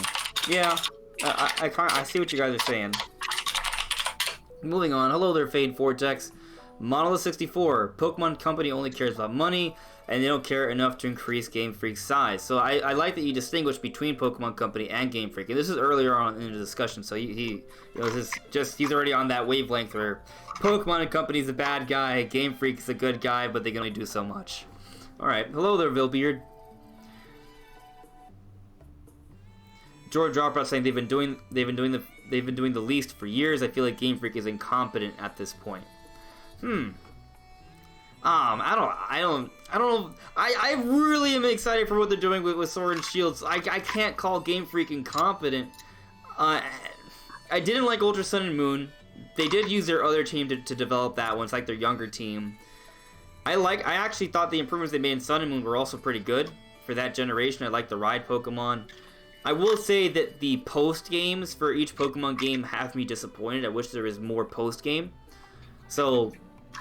Yeah, I see what you guys are saying. Moving on. Hello there, Fade Vortex. Monolith 64. Pokemon Company only cares about money, and they don't care enough to increase Game Freak's size. So I like that you distinguish between Pokemon Company and Game Freak. And this is earlier on in the discussion, so he's already on that wavelength where Pokemon Company's the bad guy, Game Freak's the good guy, but they can only do so much. All right. Hello there, Vilbeard. George Dropout saying they've been doing the least for years. I feel like Game Freak is incompetent at this point. I don't know. I really am excited for what they're doing with Sword and Shield. I can't call Game Freak incompetent. I didn't like Ultra Sun and Moon. They did use their other team to develop that one. It's like their younger team. I actually thought the improvements they made in Sun and Moon were also pretty good for that generation. I like the ride Pokemon. I will say that the post games for each Pokemon game have me disappointed. I wish there was more post game. So,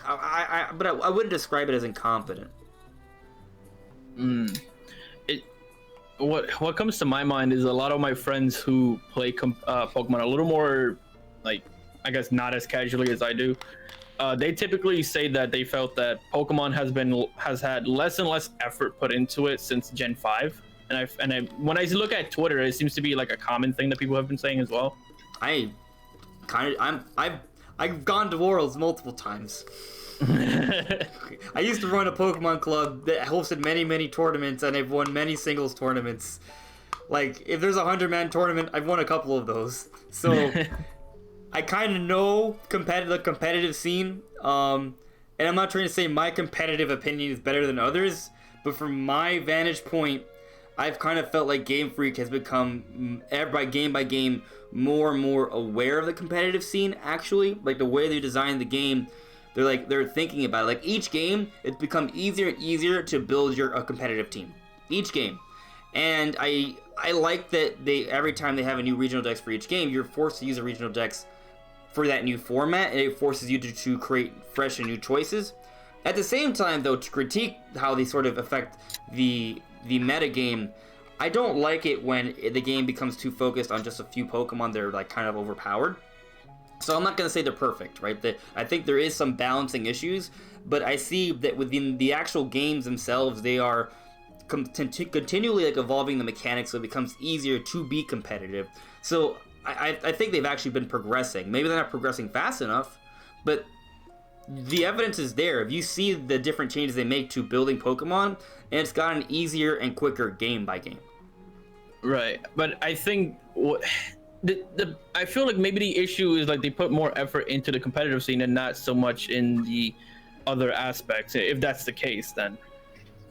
I wouldn't describe it as incompetent.
What comes to my mind is a lot of my friends who play Pokemon a little more, like, I guess not as casually as I do. They typically say that they felt that Pokemon has had less and less effort put into it since Gen 5. And when I look at Twitter, it seems to be like a common thing that people have been saying as well.
I've gone to Worlds multiple times. I used to run a Pokemon club that hosted many tournaments, and I've won many singles tournaments. Like, if there's a 100-man tournament, I've won a couple of those. So I kind of know the competitive scene. And I'm not trying to say my competitive opinion is better than others, but from my vantage point, I've kind of felt like Game Freak has become, by game, more and more aware of the competitive scene, actually. Like, the way they design the game, they're thinking about it. Like, each game, it's become easier and easier to build a competitive team. Each game. And I like that every time they have a new regional dex for each game, you're forced to use a regional dex for that new format, and it forces you to create fresh and new choices. At the same time, though, to critique how they sort of affect the meta game, I don't like it when the game becomes too focused on just a few Pokemon that are like kind of overpowered. So I'm not going to say they're perfect, right? I think there is some balancing issues, but I see that within the actual games themselves, they are continually like evolving the mechanics so it becomes easier to be competitive. So I think they've actually been progressing. Maybe they're not progressing fast enough, but the evidence is there. If you see the different changes they make to building Pokemon, and it's gotten easier and quicker game by game.
Right, but I think I feel like maybe the issue is like they put more effort into the competitive scene and not so much in the other aspects. If that's the case, then,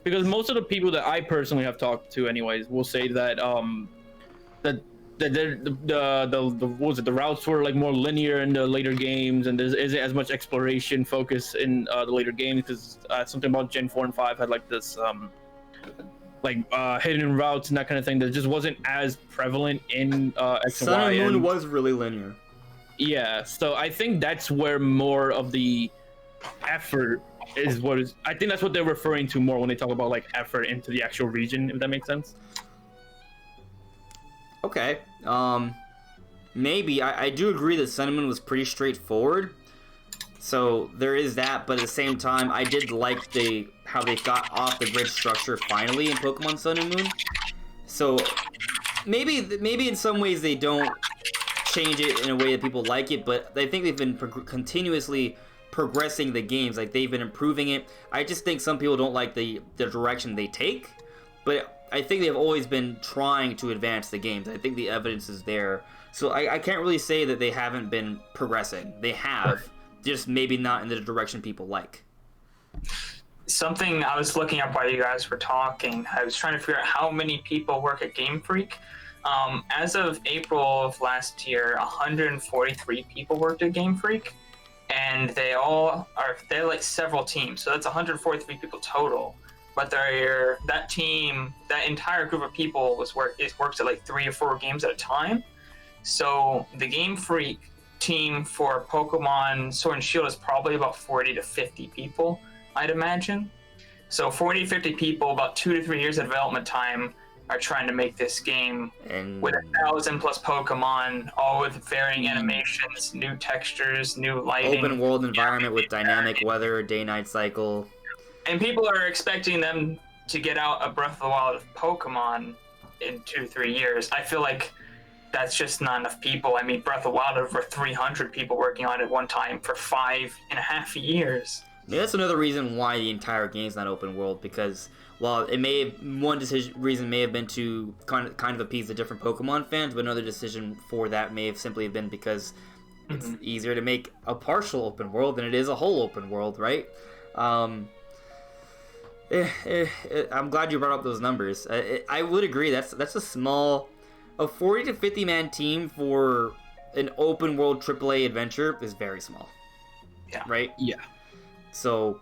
because most of the people that I personally have talked to, anyways, will say that the routes were like more linear in the later games, and there isn't as much exploration focus in the later games, because something about Gen 4 and 5 had like this hidden routes and that kind of thing that just wasn't as prevalent in X and Y.
Sun and Moon was really linear.
Yeah, so I think that's where more of the effort is. I think that's what they're referring to more when they talk about like effort into the actual region, if that makes sense.
Okay, maybe. I do agree that Sun and Moon was pretty straightforward, so there is that, but at the same time, I did like how they got off the grid structure finally in Pokemon Sun and Moon. So maybe in some ways they don't change it in a way that people like it, but I think they've been continuously progressing the games. Like, they've been improving it. I just think some people don't like the direction they take, but I think they've always been trying to advance the games. I think the evidence is there. So I can't really say that they haven't been progressing. They have, just maybe not in the direction people like.
Something I was looking up while you guys were talking, I was trying to figure out how many people work at Game Freak. As of April of last year, 143 people worked at Game Freak, and they're like several teams. So that's 143 people total. But that team, that entire group of people works at like 3 or 4 games at a time. So the Game Freak team for Pokemon Sword and Shield is probably about 40 to 50 people, I'd imagine. So 40 to 50 people, about 2 to 3 years of development time, are trying to make this game
And
with 1,000 plus Pokemon, all with varying animations, new textures, new lighting.
open world environment with dynamic weather, day-night cycle.
And people are expecting them to get out a Breath of the Wild of Pokemon in 2 to 3 years. I feel like that's just not enough people. I mean, Breath of the Wild, over 300 people working on it at one time for 5.5 years.
Yeah, that's another reason why the entire game's not open world, because while it may have, one reason may have been to kind of appease the different Pokemon fans, but another decision for that may have simply been because it's easier to make a partial open world than it is a whole open world, right? I'm glad you brought up those numbers. I would agree that's a 40 to 50 man team for an open world AAA adventure is very small.
Yeah.
Right?
Yeah.
So,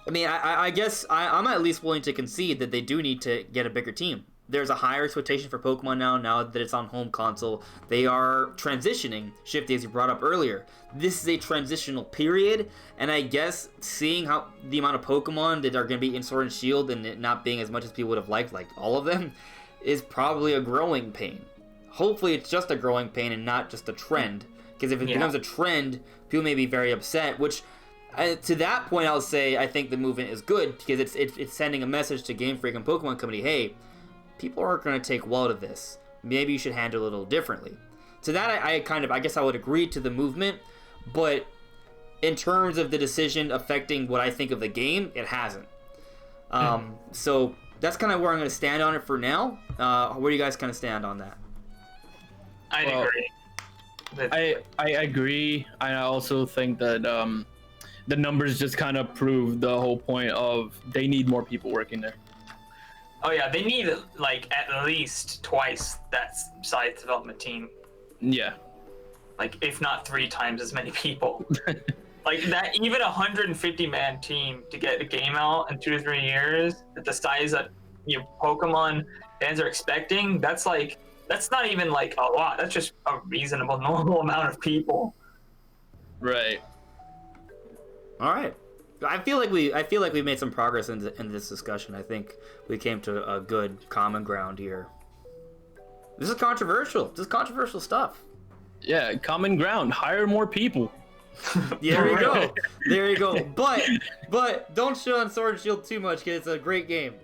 I mean, I guess I'm at least willing to concede that they do need to get a bigger team. There's a higher expectation for Pokemon now that it's on home console. They are transitioning, Shifty, as you brought up earlier. This is a transitional period, and I guess seeing how the amount of Pokemon that are going to be in Sword and Shield and it not being as much as people would have liked all of them, is probably a growing pain. Hopefully it's just a growing pain and not just a trend, because if it becomes a trend, people may be very upset, which... to that point, I'll say I think the movement is good because it's sending a message to Game Freak and Pokemon Company. Hey, people aren't going to take well to this. Maybe you should handle it a little differently. To that, I guess I would agree to the movement, but in terms of the decision affecting what I think of the game, it hasn't. So that's kind of where I'm going to stand on it for now. Where do you guys kind of stand on that?
I agree.
I agree. I also think that the numbers just kind of prove the whole point of they need more people working there.
Oh yeah, they need at least twice that size development team.
Yeah.
If not 3 times as many people. That, even 150 man team to get a game out in 2 to 3 years at the size that Pokemon fans are expecting, that's not even a lot. That's just a reasonable, normal amount of people.
Right.
All right. I feel like we made some progress in this discussion. I think we came to a good common ground here. This is controversial. This is controversial stuff.
Yeah, common ground. Hire more people.
Yeah, there you go. There you go. But don't shit on Sword and Shield too much because it's a great game.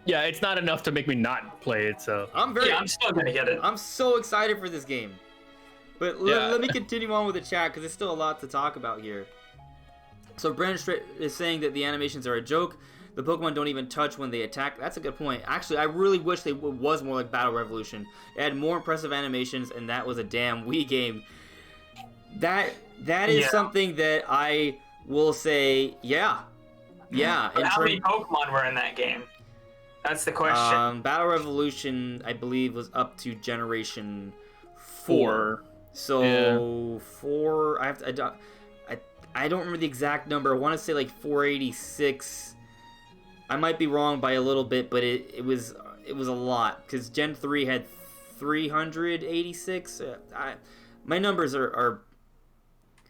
Yeah, it's not enough to make me not play it. So
I'm still gonna get it.
I'm so excited for this game. But let me continue on with the chat because there's still a lot to talk about here. So Brandon is saying that the animations are a joke. The Pokemon don't even touch when they attack. That's a good point. Actually, I really wish they was more like Battle Revolution. It had more impressive animations, and that was a damn Wii game. That is something that I will say, yeah.
But how many Pokemon were in that game? That's the question.
Battle Revolution, I believe, was up to Generation 4. So 4. I don't remember the exact number. I want to say 486. I might be wrong by a little bit, but it was a lot because Gen 3 had 386. My numbers are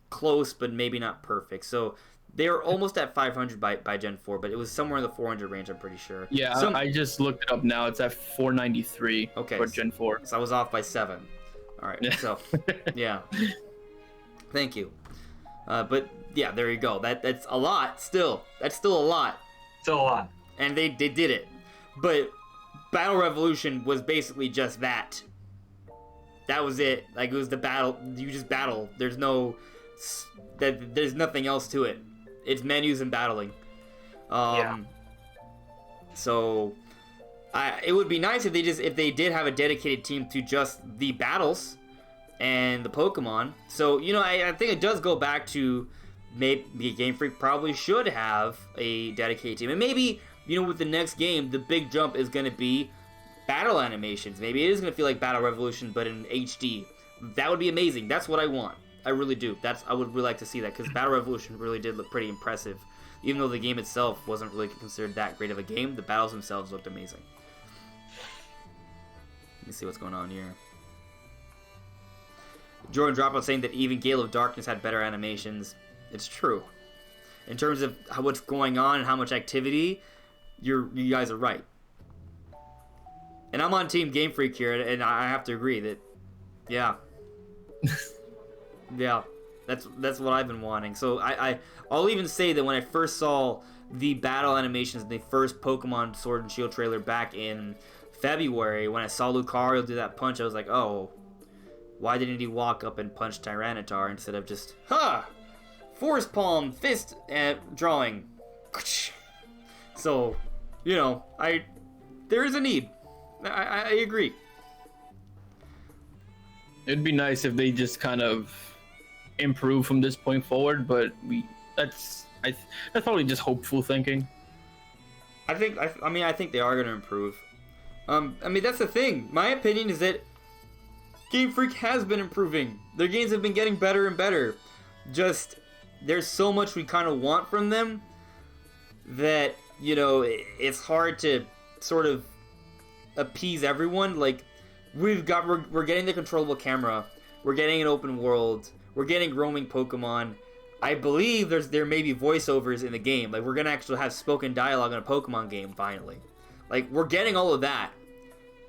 close, but maybe not perfect. So they were almost at 500 by Gen 4, but it was somewhere in the 400 range. I'm pretty sure.
Yeah, I just looked it up now. It's at 493 for Gen 4.
So I was off by 7. All right. So yeah. Thank you. But yeah, there you go. That's a lot still. That's still a lot.
Still a lot.
And they did it. But Battle Revolution was basically just that. That was it. It was the battle. You just battle. There's nothing else to it. It's menus and battling. So it would be nice if they did have a dedicated team to just the battles and the Pokemon. So, I think it does go back to maybe Game Freak probably should have a dedicated team. And maybe, with the next game, the big jump is going to be battle animations. Maybe it is going to feel like Battle Revolution, but in HD. That would be amazing. That's what I want. I really do. I would really like to see that, because Battle Revolution really did look pretty impressive. Even though the game itself wasn't really considered that great of a game, the battles themselves looked amazing. Let me see what's going on here. Jordan Dropout saying that even Gale of Darkness had better animations. It's true. In terms of what's going on and how much activity, you guys are right. And I'm on Team Game Freak here, and I have to agree that, yeah. Yeah, that's what I've been wanting. So I'll even say that when I first saw the battle animations in the first Pokemon Sword and Shield trailer back in February, when I saw Lucario do that punch, I was like, oh, why didn't he walk up and punch Tyranitar instead of just, force palm, fist, drawing. So, you know, there is a need. I agree.
It'd be nice if they just kind of improve from this point forward, but that's probably just hopeful thinking.
I think they are going to improve. That's the thing. My opinion is that Game Freak has been improving. Their games have been getting better and better. Just, there's so much we kind of want from them that, you know, it's hard to sort of appease everyone. Like, we're getting the controllable camera, we're getting an open world, we're getting roaming Pokemon. I believe there may be voiceovers in the game. Like, we're gonna actually have spoken dialogue in a Pokemon game finally. Like, we're getting all of that.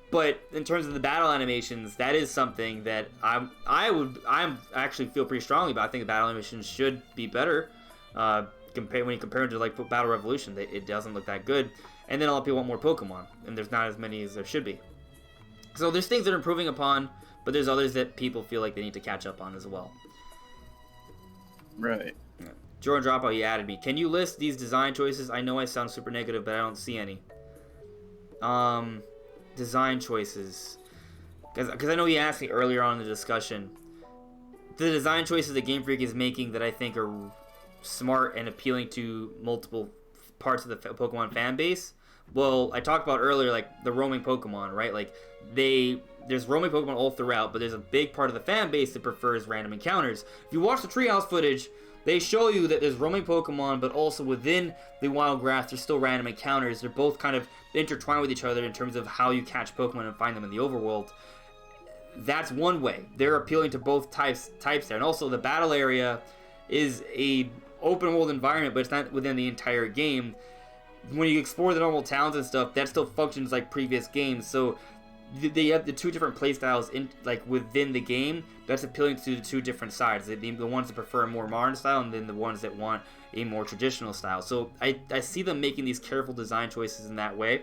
But in terms of the battle animations, that is something that I'm actually feel pretty strongly about. I think the battle animations should be better. When you compare it to like Battle Revolution, it doesn't look that good. And then a lot of people want more Pokemon, and there's not as many as there should be. So there's things that are improving upon, but there's others that people feel like they need to catch up on as well.
Right.
Yeah. Jordan Dropout, he added me. Can you list these design choices? I know I sound super negative, but I don't see any. Design choices. Because I know he asked me earlier on in the discussion. The design choices that Game Freak is making that I think are smart and appealing to multiple parts of the Pokemon fan base. Well, I talked about earlier, like, the roaming Pokemon, right? Like, there's roaming Pokemon all throughout, but there's a big part of the fan base that prefers random encounters. If you watch the Treehouse footage, they show you that there's roaming Pokemon, but also within the wild grass, there's still random encounters. They're both kind of intertwined with each other in terms of how you catch Pokemon and find them in the overworld. That's one way. They're appealing to both types there. And also, the battle area is a open world environment, but it's not within the entire game. When you explore the normal towns and stuff, that still functions like previous games. So they have the two different playstyles within the game. That's appealing to the two different sides. The ones that prefer a more modern style, and then the ones that want a more traditional style. So I see them making these careful design choices in that way.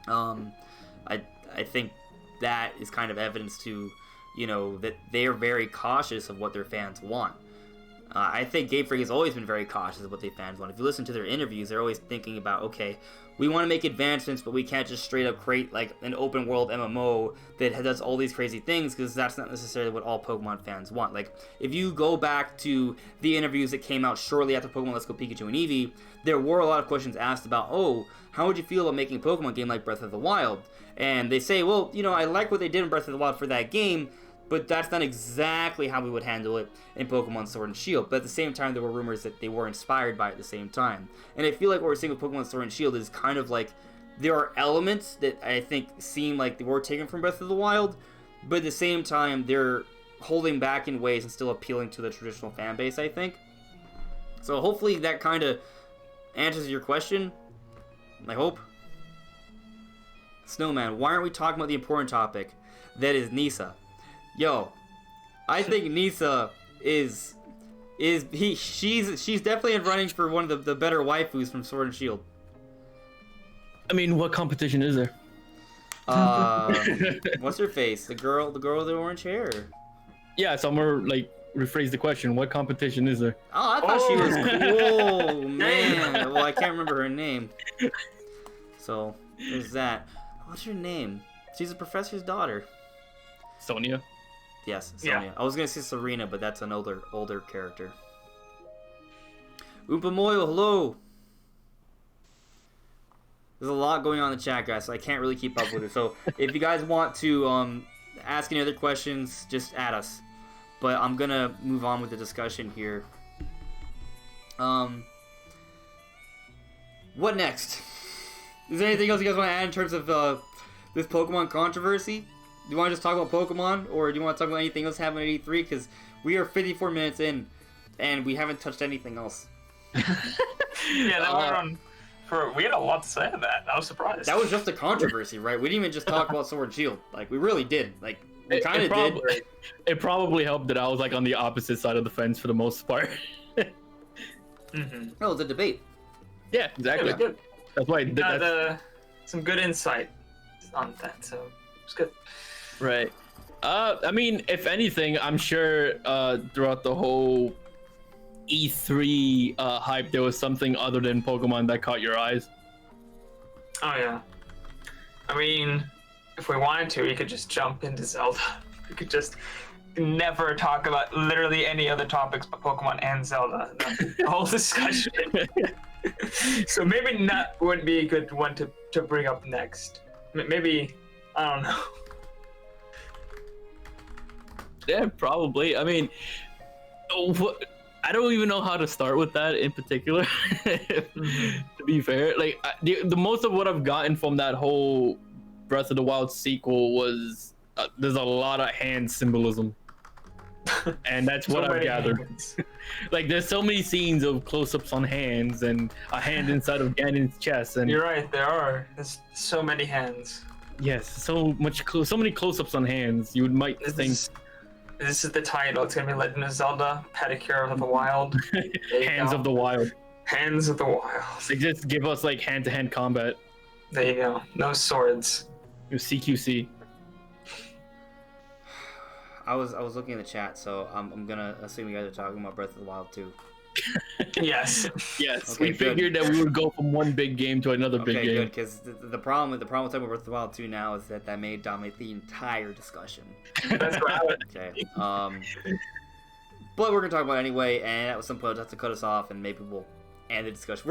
I think that is kind of evidence to, you know, that they are very cautious of what their fans want. I think Game Freak has always been very cautious of what their fans want. If you listen to their interviews, they're always thinking about, okay, we want to make advancements, but we can't just straight up create like an open world MMO that does all these crazy things, because that's not necessarily what all Pokemon fans want. Like, if you go back to the interviews that came out shortly after Pokemon Let's Go Pikachu and Eevee, there were a lot of questions asked about, oh, how would you feel about making a Pokemon game like Breath of the Wild? And they say, well, you know, I like what they did in Breath of the Wild for that game, but that's not exactly how we would handle it in Pokemon Sword and Shield. But at the same time, there were rumors that they were inspired by it at the same time. And I feel like what we're seeing with Pokemon Sword and Shield is kind of like, there are elements that I think seem like they were taken from Breath of the Wild, but at the same time, they're holding back in ways and still appealing to the traditional fan base, I think. So hopefully that kind of answers your question. I hope. Snowman, why aren't we talking about the important topic? That is Nisa. Yo, I think Nisa she's definitely in running for one of the better waifus from Sword and Shield.
I mean, what competition is there?
What's her face? The girl with the orange hair.
Yeah, so I'm gonna like rephrase the question. What competition is there?
Oh, I thought she was cool, man. Well, I can't remember her name. So there's that. What's her name? She's a professor's daughter.
Sonia.
Yes, Sonia. Yeah. I was gonna say Serena, but that's an older character. Oompa Moyo, hello. There's a lot going on in the chat, guys, so I can't really keep up with it. So if you guys want to ask any other questions, just add us. But I'm gonna move on with the discussion here. What next? Is there anything else you guys want to add in terms of this Pokemon controversy? you want to just talk about Pokemon, or do you want to talk about anything else happening at E3? Because we are 54 minutes in, and we haven't touched anything else.
Yeah, that went on we had a lot to say to that. I was surprised.
That was just a controversy, right? We didn't even just talk about Sword and Shield. Like, we really did. Like, we kind of did.
It probably helped that I was like on the opposite side of the fence for the most part.
Mm-hmm.
Oh, it's a debate.
Yeah, exactly.
Yeah, good.
That's why.
Some good insight on that, so it's good.
Right. I mean, if anything, I'm sure throughout the whole E3 hype, there was something other than Pokemon that caught your eyes.
Oh yeah. I mean, if we wanted to, we could just jump into Zelda. We could just never talk about literally any other topics but Pokemon and Zelda. The whole discussion. So maybe that wouldn't be a good one to bring up next. Maybe, I don't know.
Yeah, probably. I mean, I don't even know how to start with that in particular. To be fair, like the most of what I've gotten from that whole Breath of the Wild sequel was there's a lot of hand symbolism, and that's what I've gathered. Like there's so many scenes of close-ups on hands and a hand inside of Ganon's chest, and
you're right, there are. There's so many hands.
Yes, so many close-ups on hands. You might think.
This is the title. It's gonna be Legend of Zelda: Pedicure of the Wild.
Hands of the Wild.
Hands of the Wild.
They just give us like hand-to-hand combat.
There you go. No swords.
It was CQC.
I was looking in the chat, so I'm gonna assume you guys are talking about Breath of the Wild too.
Yes.
Yes.
Okay,
we figured that we would go from one big game to another big
Okay,
game.
good, because the problem with talking about Breath of the Wild 2 now is that may dominate the entire discussion.
That's what I would.
Okay. But we're gonna talk about it anyway, and at some point, we'll have to cut us off, and maybe we'll end the discussion.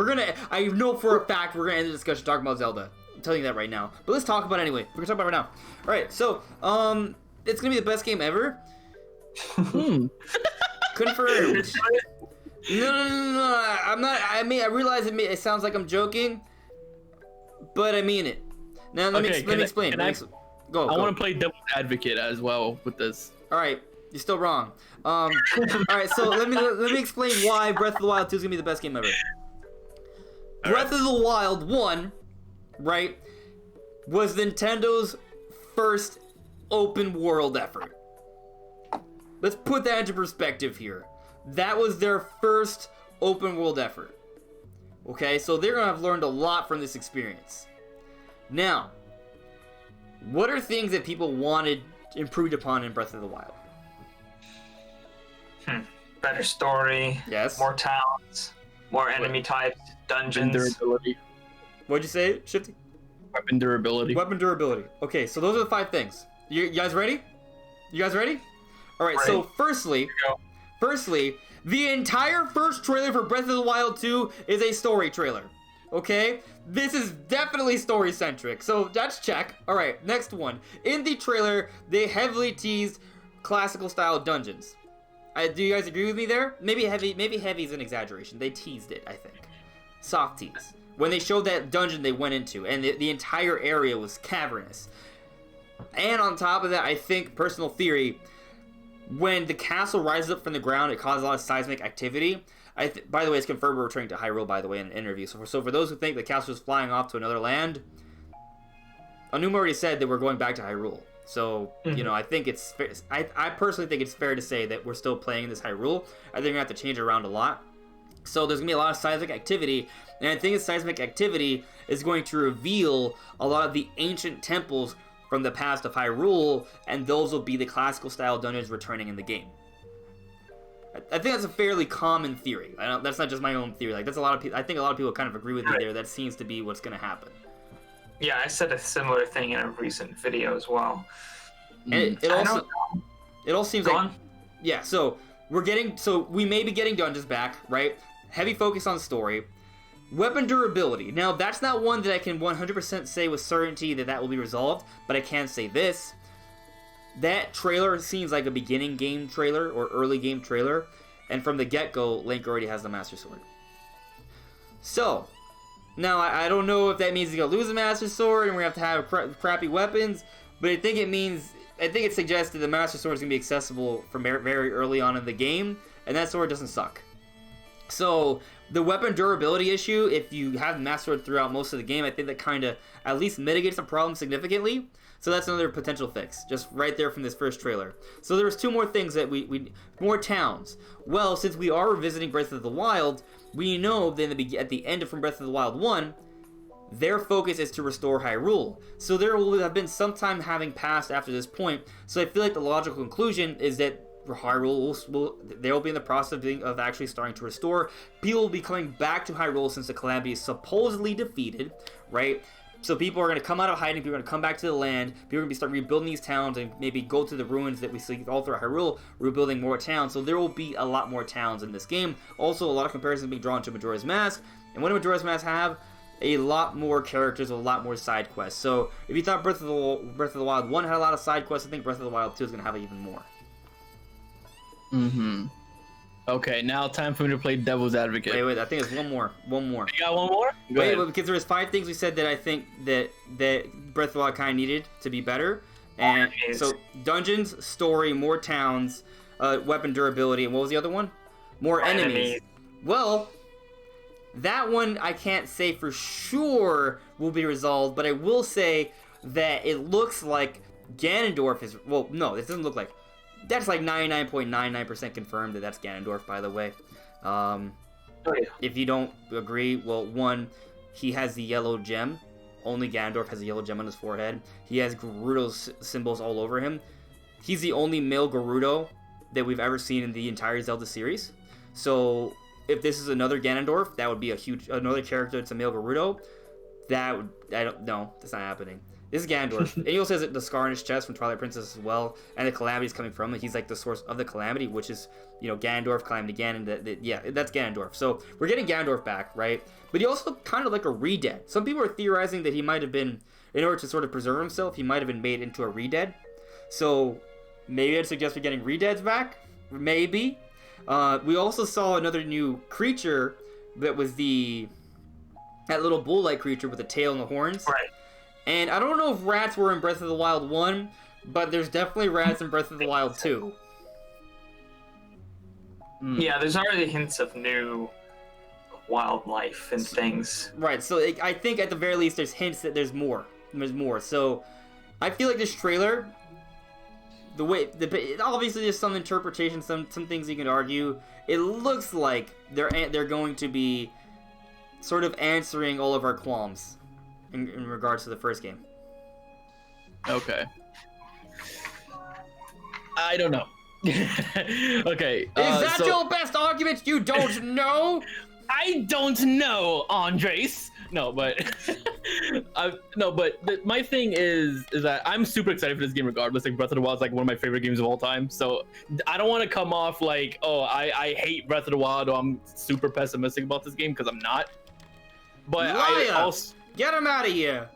I know for a fact we're gonna end the discussion talking about Zelda. I'm telling you that right now. But let's talk about it anyway. We're gonna talk about it right now. All right. So, it's gonna be the best game ever. Confirmed. No. I'm not. I mean, I realize it sounds like I'm joking, but I mean it. Now let me explain. Go.
I want to play devil's advocate as well with this.
All right, you're still wrong. All right, so let me explain why Breath of the Wild 2 is gonna be the best game ever. Breath of the Wild 1, right, was Nintendo's first open world effort. Let's put that into perspective here. That was their first open world effort. Okay, so they're gonna have learned a lot from this experience. Now, what are things that people wanted improved upon in Breath of the Wild?
Better story.
Yes.
More towns. More enemy types. Dungeons.
Weapon durability.
What'd you say, Shifty?
Weapon durability.
Weapon durability. Okay, so those are the 5 things. You guys ready? All right.
Ready.
So firstly, the entire first trailer for Breath of the Wild 2 is a story trailer. Okay? This is definitely story-centric, so that's check. All right, next one. In the trailer, they heavily teased classical-style dungeons. Do you guys agree with me there? Maybe heavy is an exaggeration. They teased it, I think. Soft tease. When they showed that dungeon they went into, and the entire area was cavernous. And on top of that, I think, personal theory, when the castle rises up from the ground, it causes a lot of seismic activity. By the way, it's confirmed we're returning to Hyrule, by the way, in an interview. So for those who think the castle is flying off to another land, Anuma already said that we're going back to Hyrule. So, you know, I think it's fair. I personally think it's fair to say that we're still playing this Hyrule. I think we're going to have to change it around a lot. So there's going to be a lot of seismic activity. And I think this seismic activity is going to reveal a lot of the ancient temples from the past of Hyrule, and those will be the classical style dungeons returning in the game. I think that's a fairly common theory. That's not just my own theory. Like, that's a lot of people. I think a lot of people kind of agree with me there. That seems to be what's going to happen.
Yeah, I said a similar thing in a recent video as well.
And it all seems like, yeah. So we may be getting dungeons back, right? Heavy focus on story, weapon durability. Now that's not one that I can 100% say with certainty that will be resolved, but I can say this. That trailer seems like a beginning game trailer or early game trailer, and from the get-go, Link already has the Master Sword. So, now I don't know if that means he's gonna lose the Master Sword and we're gonna have to have crappy weapons, but I think it means I think it suggests that the Master Sword is going to be accessible from very early on in the game, and that sword doesn't suck. So the weapon durability issue, if you have Master Sword throughout most of the game, I think that kind of at least mitigates the problem significantly. So that's another potential fix, just right there from this first trailer. So there was 2 more things that we more towns. Well, since we are revisiting Breath of the Wild, we know that at the end of From Breath of the Wild 1, their focus is to restore Hyrule. So there will have been some time having passed after this point. So I feel like the logical conclusion is that Hyrule they'll be in the process of actually starting to restore. People will be coming back to Hyrule since the Calamity is supposedly defeated, right? So people are going to come out of hiding, people are going to come back to the land, people are going to start rebuilding these towns and maybe go to the ruins that we see all throughout Hyrule, rebuilding more towns. So there will be a lot more towns in this game. Also, a lot of comparisons being drawn to Majora's Mask. And what do Majora's Mask have? A lot more characters, a lot more side quests. So if you thought Breath of the Wild 1 had a lot of side quests, I think Breath of the Wild 2 is going to have even more.
Mm-hmm. Okay, now time for me to play devil's advocate.
Wait, I think it's one more.
You got one more? Go ahead.
Because there was 5 things we said that I think that Breath of the Wild kind of needed to be better. And so dungeons, story, more towns, weapon durability, and what was the other one? More enemies. Well, that one I can't say for sure will be resolved, but I will say that it looks like Ganondorf is... Well, no, it doesn't look like... That's like 99.99% confirmed that that's Ganondorf, by the way. If you don't agree, well, 1, he has the yellow gem. Only Ganondorf has a yellow gem on his forehead. He has Gerudo's symbols all over him. He's the only male Gerudo that we've ever seen in the entire Zelda series. So if this is another Ganondorf, that would be another character that's a male Gerudo. That's not happening. This is Ganondorf. And he also has the scar on his chest from Twilight Princess as well. And the Calamity is coming from him. He's like the source of the Calamity, which is, Ganondorf, Calamity Ganon. Yeah, that's Ganondorf. So we're getting Ganondorf back, right? But he also kind of like a re-dead. Some people are theorizing that he might have been, in order to sort of preserve himself, he might have been made into a re-dead. So maybe I'd suggest we're getting re-deads back. Maybe. We also saw another new creature that was that little bull-like creature with the tail and the horns.
Right.
And I don't know if rats were in Breath of the Wild 1, but there's definitely rats in Breath of the Wild 2.
Yeah, there's already hints of new wildlife and things.
Right, so I think at the very least there's hints that there's more. So I feel like this trailer, obviously there's some interpretation, some things you can argue. It looks like they're going to be sort of answering all of our qualms in regards to the first game.
Okay. I don't know. Okay.
Is that your best argument? You don't know?
I don't know, Andres. No, but my thing is that I'm super excited for this game regardless. Like Breath of the Wild is like one of my favorite games of all time. So I don't want to come off like, I hate Breath of the Wild or I'm super pessimistic about this game because I'm not. But
Liar.
I also
get him out of here.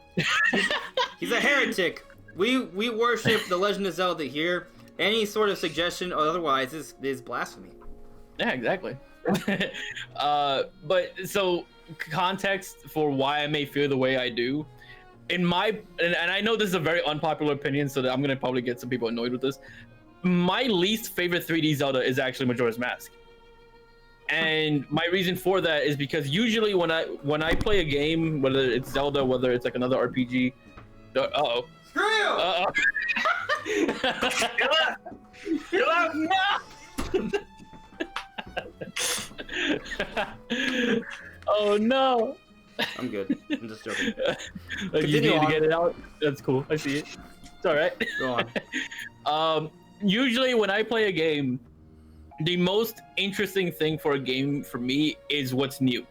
He's a heretic. We worship the Legend of Zelda here. Any sort of suggestion otherwise is blasphemy.
Yeah, exactly. But so context for why I may feel the way I do. And I know this is a very unpopular opinion, so that I'm gonna probably get some people annoyed with this. My least favorite 3D Zelda is actually Majora's Mask. And my reason for that is because usually when I play a game, whether it's Zelda, whether it's like another RPG,
Screw you!
You left! No! Oh no!
I'm good. I'm just joking.
You need to get it out. That's cool. I see it. It's all right.
Go on.
Usually when I play a game, the most interesting thing for a game for me is what's new,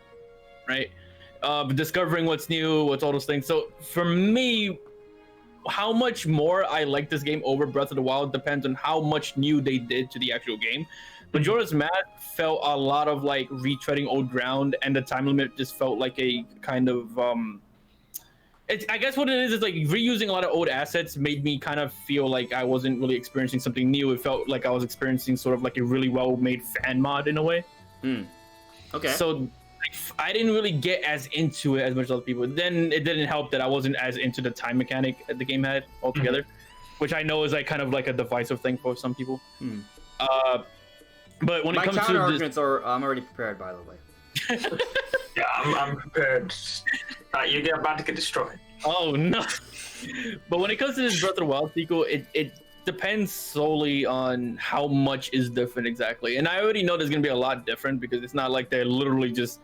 right? Discovering what's new, what's all those things. So for me, how much more I like this game over Breath of the Wild depends on how much new they did to the actual game. Majora's Mask felt a lot of like retreading old ground, and the time limit just felt like a kind of I guess what it is like reusing a lot of old assets made me kind of feel like I wasn't really experiencing something new. It felt like I was experiencing sort of like a really well-made fan mod in a way.
Okay.
So I didn't really get as into it as much as other people. Then it didn't help that I wasn't as into the time mechanic that the game had altogether. which I know is like kind of like a divisive thing for some people.
Hmm.
But when
My
it comes
counter
to
arguments are I'm already prepared, by the way.
Yeah, I'm prepared. You're about to get destroyed.
Oh no! But when it comes to this Breath of the Wild sequel, it depends solely on how much is different exactly. And I already know there's gonna be a lot different because it's not like they're literally just,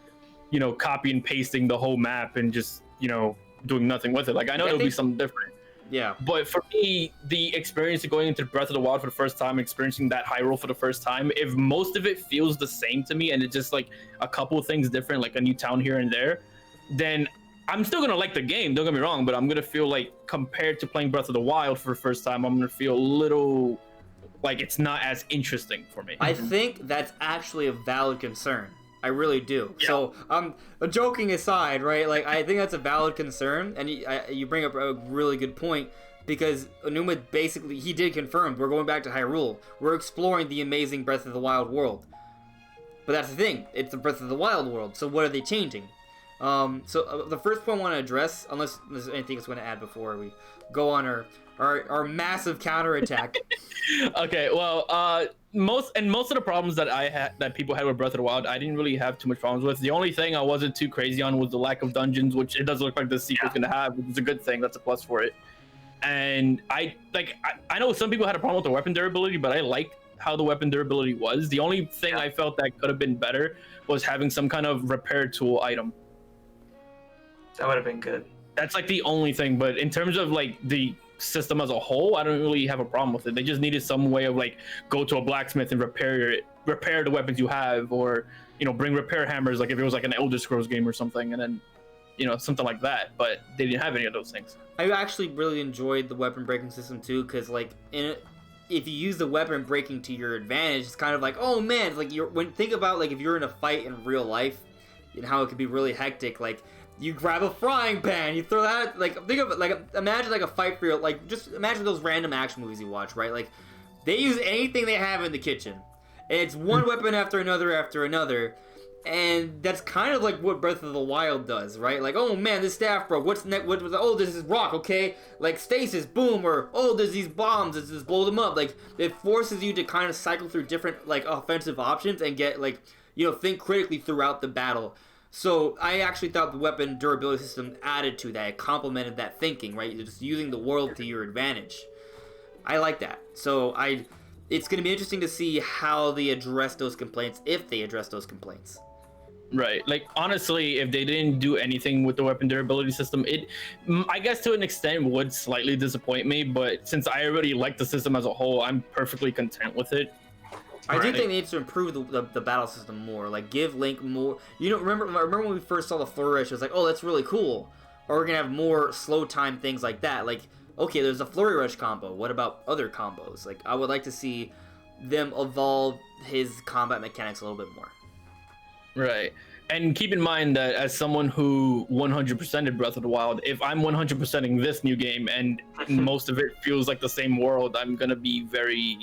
copy and pasting the whole map and just, doing nothing with it. Like I know there'll be something different.
Yeah.
But for me, the experience of going into Breath of the Wild for the first time, experiencing that Hyrule for the first time, if most of it feels the same to me and it's just like a couple of things different, like a new town here and there, then I'm still gonna like the game, don't get me wrong, but I'm gonna feel like compared to playing Breath of the Wild for the first time, I'm gonna feel a little like it's not as interesting for me.
I think that's actually a valid concern. I really do.
Yeah.
So, joking aside, right? Like, I think that's a valid concern, and you bring up a really good point because Onuma basically he did confirm we're going back to Hyrule. We're exploring the amazing Breath of the Wild world. But that's the thing; it's the Breath of the Wild world. So, what are they changing? The first point I want to address, unless there's anything else I want to add before we go on our massive counterattack.
Okay, well, most of the problems that I had that people had with Breath of the Wild, I didn't really have too much problems with. The only thing I wasn't too crazy on was the lack of dungeons, which it does look like this sequel's gonna have, which is a good thing. That's a plus for it. And I know some people had a problem with the weapon durability, but I liked how the weapon durability was. The only thing I felt that could have been better was having some kind of repair tool item.
That would have been good.
That's like the only thing, but in terms of like the system as a whole, I don't really have a problem with it. They just needed some way of like go to a blacksmith and repair the weapons you have, or bring repair hammers, like if it was like an Elder Scrolls game or something, and then something like that. But they didn't have any of those things.
I actually really enjoyed the weapon breaking system too, because like if you use the weapon breaking to your advantage, it's kind of like, oh man, it's like think about like if you're in a fight in real life and how it could be really hectic, like you grab a frying pan, you throw that, like, think of it, like, imagine, like, a fight for your, like, just imagine those random action movies you watch, right? Like, they use anything they have in the kitchen, and it's one weapon after another, and that's kind of like what Breath of the Wild does, right? Like, oh man, this staff broke, what's next, oh, this is rock, okay? Like, stasis, boom, or, oh, there's these bombs, let's just blow them up. Like, it forces you to kind of cycle through different, like, offensive options and get, like, think critically throughout the battle. So I actually thought the weapon durability system added to that. It complemented that thinking, right? You're just using the world to your advantage. I like that. So it's going to be interesting to see how they address those complaints, if they address those complaints.
Right. Like, honestly, if they didn't do anything with the weapon durability system, I guess to an extent would slightly disappoint me, but since I already like the system as a whole, I'm perfectly content with it.
I do think they need to improve the battle system more. Like, give Link more. Remember when we first saw the flourish? It was like, oh, that's really cool. Or we're gonna have more slow time things like that. Like, okay, there's a flurry rush combo. What about other combos? Like, I would like to see them evolve his combat mechanics a little bit more.
Right. And keep in mind that as someone who 100%ed Breath of the Wild, if I'm 100%ing this new game and most of it feels like the same world, I'm gonna be very,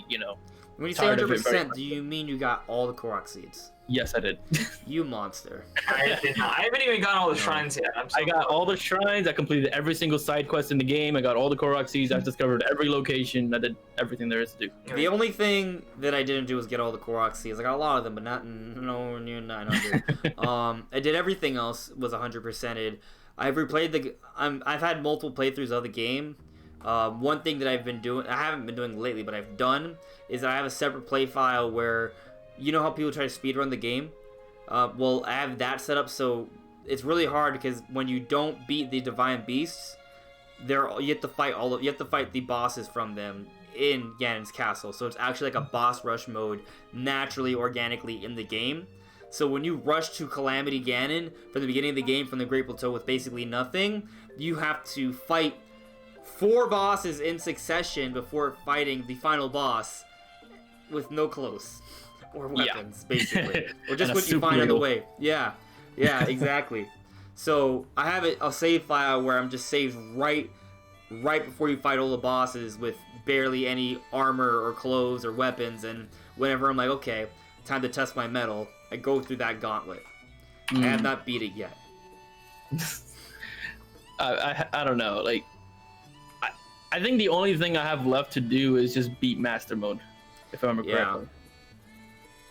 When you say 100%, do you mean you got all the Korok seeds?
Yes, I did.
You monster.
I haven't even gotten all the shrines yet.
I got all the shrines. I completed every single side quest in the game. I got all the Korok seeds. I've discovered every location. I did everything there is to do.
The only thing that I didn't do was get all the Korok seeds. I got a lot of them, but nowhere near 900. I did everything else, was 100%ed. I've replayed I've had multiple playthroughs of the game. One thing that I haven't been doing lately, but I've done, is that I have a separate play file where, you know how people try to speedrun the game? Well, I have that set up, so it's really hard because when you don't beat the Divine Beasts, you have to fight the bosses from them in Ganon's castle. So it's actually like a boss rush mode naturally, organically in the game. So when you rush to Calamity Ganon from the beginning of the game from the Great Plateau with basically nothing, you have to fight 4 bosses in succession before fighting the final boss with no clothes or weapons, basically, or just what you find on the way. Yeah, exactly. So I have a save file where I'm just saved right before you fight all the bosses with barely any armor or clothes or weapons, and whenever I'm like, okay, time to test my mettle, I go through that gauntlet. I have not beat it yet.
I don't know, like, I think the only thing I have left to do is just beat Master Mode, if I remember correctly.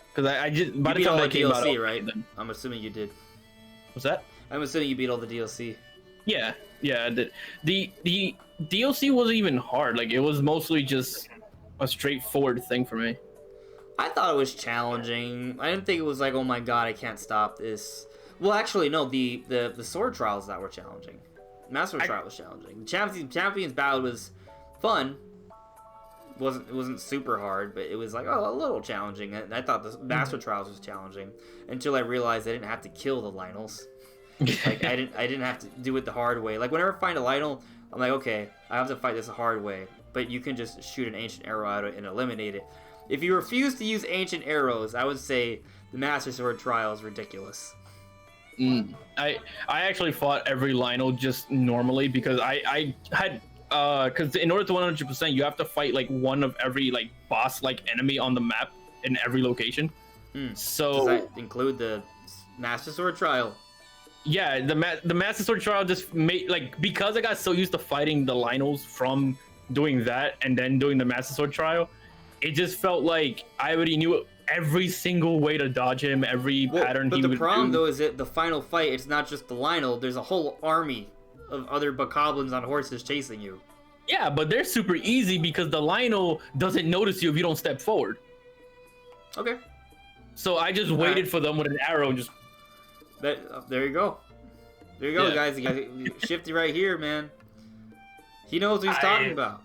Because I just by
You
the
beat
time
all
that
the
came
DLC,
out,
right?
then.
I'm assuming you did.
What's that?
I'm assuming you beat all the DLC.
Yeah, I did. The DLC wasn't even hard. Like it was mostly just a straightforward thing for me.
I thought it was challenging. I didn't think it was like, oh my god, I can't stop this. Well, actually, no. The sword trials that were challenging. Master Trial was challenging. Champions Battle was fun. It wasn't super hard, but it was like a little challenging. And I thought the Master Trials was challenging until I realized I didn't have to kill the Lionels. Like I didn't have to do it the hard way. Like whenever I find a Lionel, I'm like, okay, I have to fight this the hard way. But you can just shoot an ancient arrow at it and eliminate it. If you refuse to use ancient arrows, I would say the Master Sword Trial is ridiculous.
I actually fought every Lionel just normally because I had because in order to 100%, you have to fight like one of every like boss like enemy on the map in every location. So
does that include the Master Sword Trial?
Yeah, the Master Sword Trial just made like because I got so used to fighting the Lionels from doing that and then doing the Master Sword Trial, it just felt like I already knew every single way to dodge him, every pattern he would do. But the problem
though is that the final fight, it's not just the Lionel. There's a whole army of other bokoblins on horses chasing you.
Yeah, but they're super easy because the Lionel doesn't notice you if you don't step forward.
Okay.
So I just waited for them with an arrow and just...
There you go. There you go, guys. You got Shifty right here, man. He knows what he's talking about.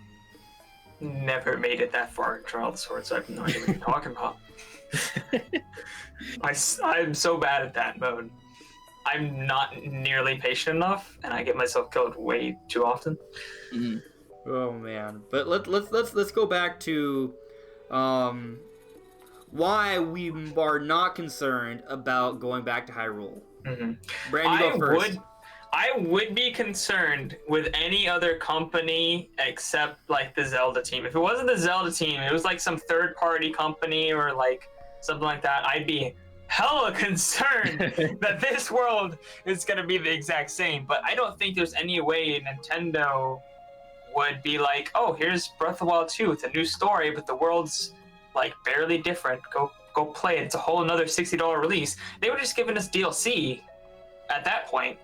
Never made it that far in Trial of the Sword, so I have no idea what you're talking about. I'm so bad at that mode. I'm not nearly patient enough, and I get myself killed way too often.
Mm-hmm.
Oh man! But let's go back to why we are not concerned about going back to Hyrule.
Mm-hmm.
Brand, you go first.
I would be concerned with any other company except like the Zelda team. If it wasn't the Zelda team, it was like some third-party company or like something like that, I'd be hella concerned that this world is going to be the exact same. But I don't think there's any way Nintendo would be like, oh, here's Breath of the Wild 2. It's a new story, but the world's like barely different. Go play it. It's a whole another $60 release. They were just giving us DLC at that point.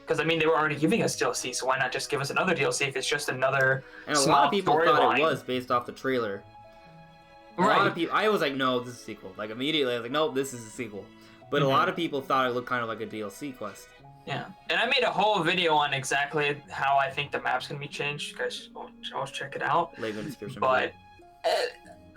Because I mean, they were already giving us DLC, so why not just give us another DLC if it's just another
and a
small
lot of people thought
line.
It was based off the trailer. A
Right.
lot of people, I was like, no, this is a sequel. Like immediately, I was like, nope, this is a sequel. But a lot of people thought it looked kind of like a DLC quest.
Yeah, and I made a whole video on exactly how I think the map's gonna be changed. You guys always check it out.
Link in the description.
But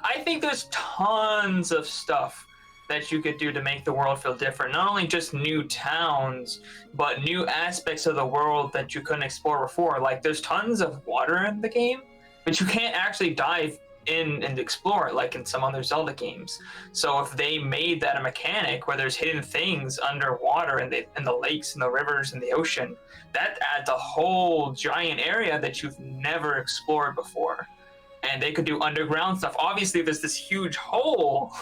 I think there's tons of stuff that you could do to make the world feel different. Not only just new towns, but new aspects of the world that you couldn't explore before. Like there's tons of water in the game, but you can't actually dive in and explore it like in some other Zelda games. So if they made that a mechanic where there's hidden things underwater in the lakes and the rivers and the ocean, that adds a whole giant area that you've never explored before. And they could do underground stuff. Obviously, there's this huge hole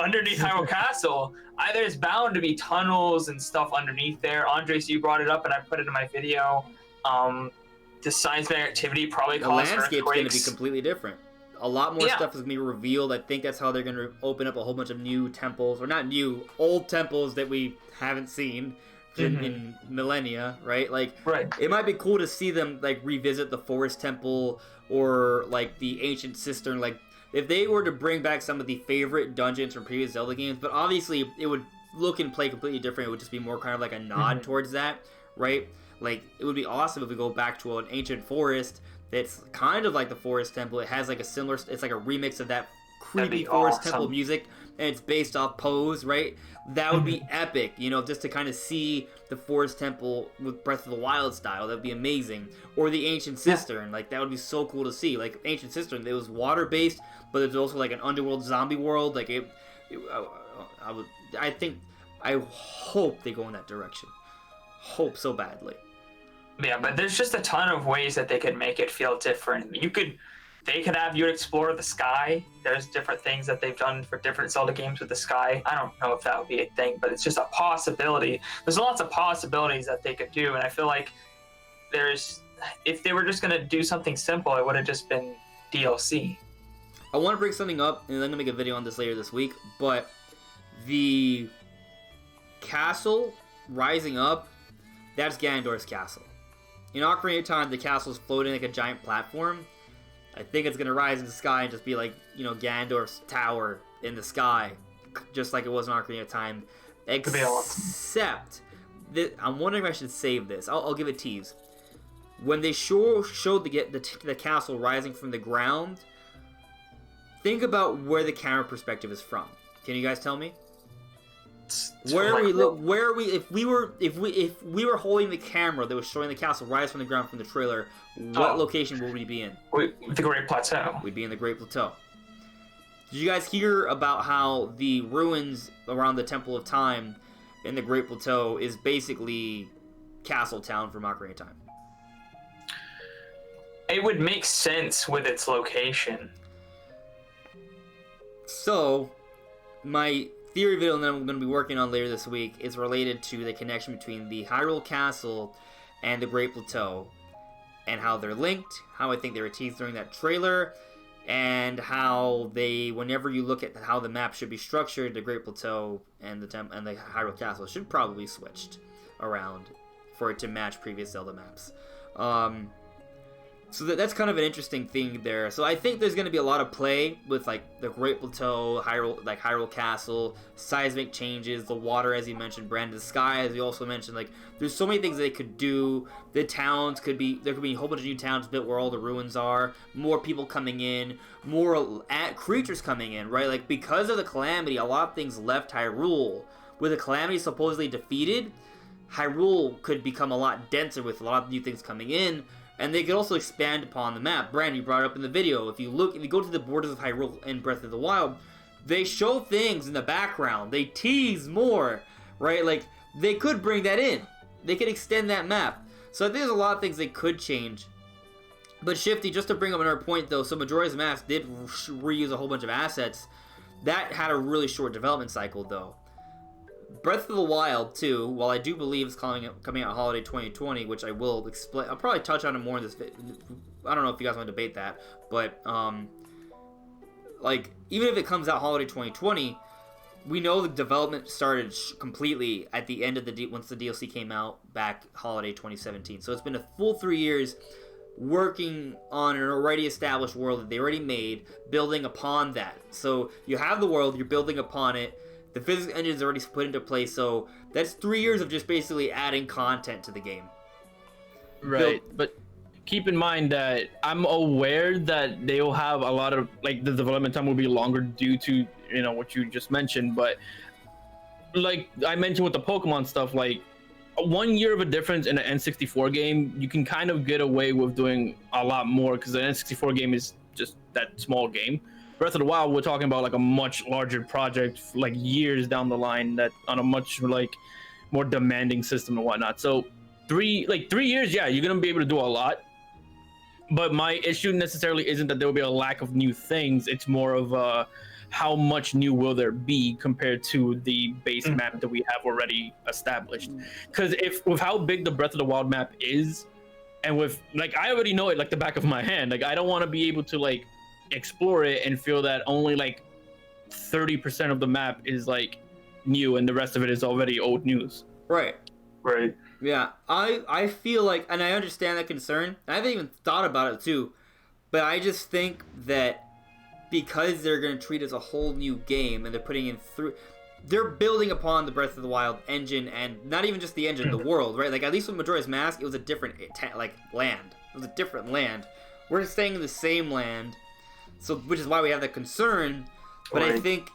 underneath Hyrule Castle. There's bound to be tunnels and stuff underneath there. Andres, you brought it up, and I put it in my video. The seismic activity probably caused earthquakes. The landscape's
going to be completely different. A lot more stuff is going to be revealed. I think that's how they're going to open up a whole bunch of new temples. Or not new, old temples that we haven't seen in millennia, right? Like, it might be cool to see them, like, revisit the Forest Temple or, like, the Ancient Cistern. Like, if they were to bring back some of the favorite dungeons from previous Zelda games, but obviously it would look and play completely different. It would just be more kind of like a nod towards that, right? Like, it would be awesome if we go back to an ancient forest that's kind of like the Forest Temple. It has, like, a similar... It's like a remix of that creepy Forest Temple music, and it's based off Pose, right? That would be epic, you know, just to kind of see the Forest Temple with Breath of the Wild style. That would be amazing. Or the Ancient Cistern, like, that would be so cool to see. Like, Ancient Cistern, it was water-based, but there's also, like, an underworld zombie world. Like, I hope they go in that direction. Hope so badly.
Yeah, but there's just a ton of ways that they could make it feel different. They could have you explore the sky. There's different things that they've done for different Zelda games with the sky. I don't know if that would be a thing, but it's just a possibility. There's lots of possibilities that they could do, and I feel like there's if they were just gonna do something simple, it would have just been DLC.
I want to bring something up, and I'm going to make a video on this later this week, but the castle rising up, that's Ganondorf's castle. In Ocarina of Time, the castle is floating like a giant platform. I think it's going to rise in the sky and just be like, Ganondorf's tower in the sky, just like it was in Ocarina of Time. Except, I'm wondering if I should save this. I'll give a tease. When they showed the castle rising from the ground, think about where the camera perspective is from. Can you guys tell me? Where we look? Where we? If we were holding the camera that was showing the castle rise from the ground from the trailer, what location would we be in?
The Great Plateau.
We'd be in the Great Plateau. Did you guys hear about how the ruins around the Temple of Time in the Great Plateau is basically Castle Town from Ocarina of Time?
It would make sense with its location.
So, my theory video that I'm going to be working on later this week is related to the connection between the Hyrule Castle and the Great Plateau, and how they're linked, how I think they were teased during that trailer, and how they, whenever you look at how the map should be structured, the Great Plateau and the Hyrule Castle should probably be switched around for it to match previous Zelda maps. So that's kind of an interesting thing there. So I think there's going to be a lot of play with like the Great Plateau, Hyrule Castle, seismic changes, the water, as you mentioned, Brandon, the sky, as you also mentioned. Like, there's so many things they could do. The towns there could be a whole bunch of new towns built where all the ruins are. More people coming in, more creatures coming in, right? Like, because of the Calamity, a lot of things left Hyrule. With the Calamity supposedly defeated, Hyrule could become a lot denser with a lot of new things coming in. And they could also expand upon the map. Brandon, you brought it up in the video. If you go to the borders of Hyrule in Breath of the Wild, they show things in the background. They tease more, right? Like, they could bring that in. They could extend that map. So I think there's a lot of things they could change. But Shifty, just to bring up another point though, so Majora's Mask did reuse a whole bunch of assets. That had a really short development cycle though. Breath of the Wild 2, while I do believe it's coming out holiday 2020, which I will explain. I'll probably touch on it more in this video. I don't know if you guys want to debate that, but like, even if it comes out holiday 2020, we know the development started completely at the end of once the DLC came out back holiday 2017. So it's been a full 3 years working on an already established world that they already made, building upon that. So you have the world, you're building upon it. The physics engine is already put into place, so that's 3 years of just basically adding content to the game.
Right, but keep in mind that I'm aware that they will have a lot of, like, the development time will be longer due to, what you just mentioned, but like I mentioned with the Pokemon stuff, like 1 year of a difference in an N64 game, you can kind of get away with doing a lot more because the N64 game is just that small game. Breath of the Wild, we're talking about like a much larger project, like years down the line, that on a much like more demanding system and whatnot. So 3 years, yeah, you're gonna be able to do a lot. But my issue necessarily isn't that there will be a lack of new things. It's more of how much new will there be compared to the base map that we have already established. Because with how big the Breath of the Wild map is, and with like I already know it like the back of my hand. Like I don't want to be able to like explore it and feel that only like 30% of the map is like new and the rest of it is already old news.
Right. Yeah, I feel like, and I understand that concern. I haven't even thought about it too, but I just think that because they're going to treat it as a whole new game and they're putting in they're building upon the Breath of the Wild engine, and not even just the engine, the world, right? Like at least with Majora's Mask, it was a different land. It was a different land. We're staying in the same land. So, which is why we have that concern, but I think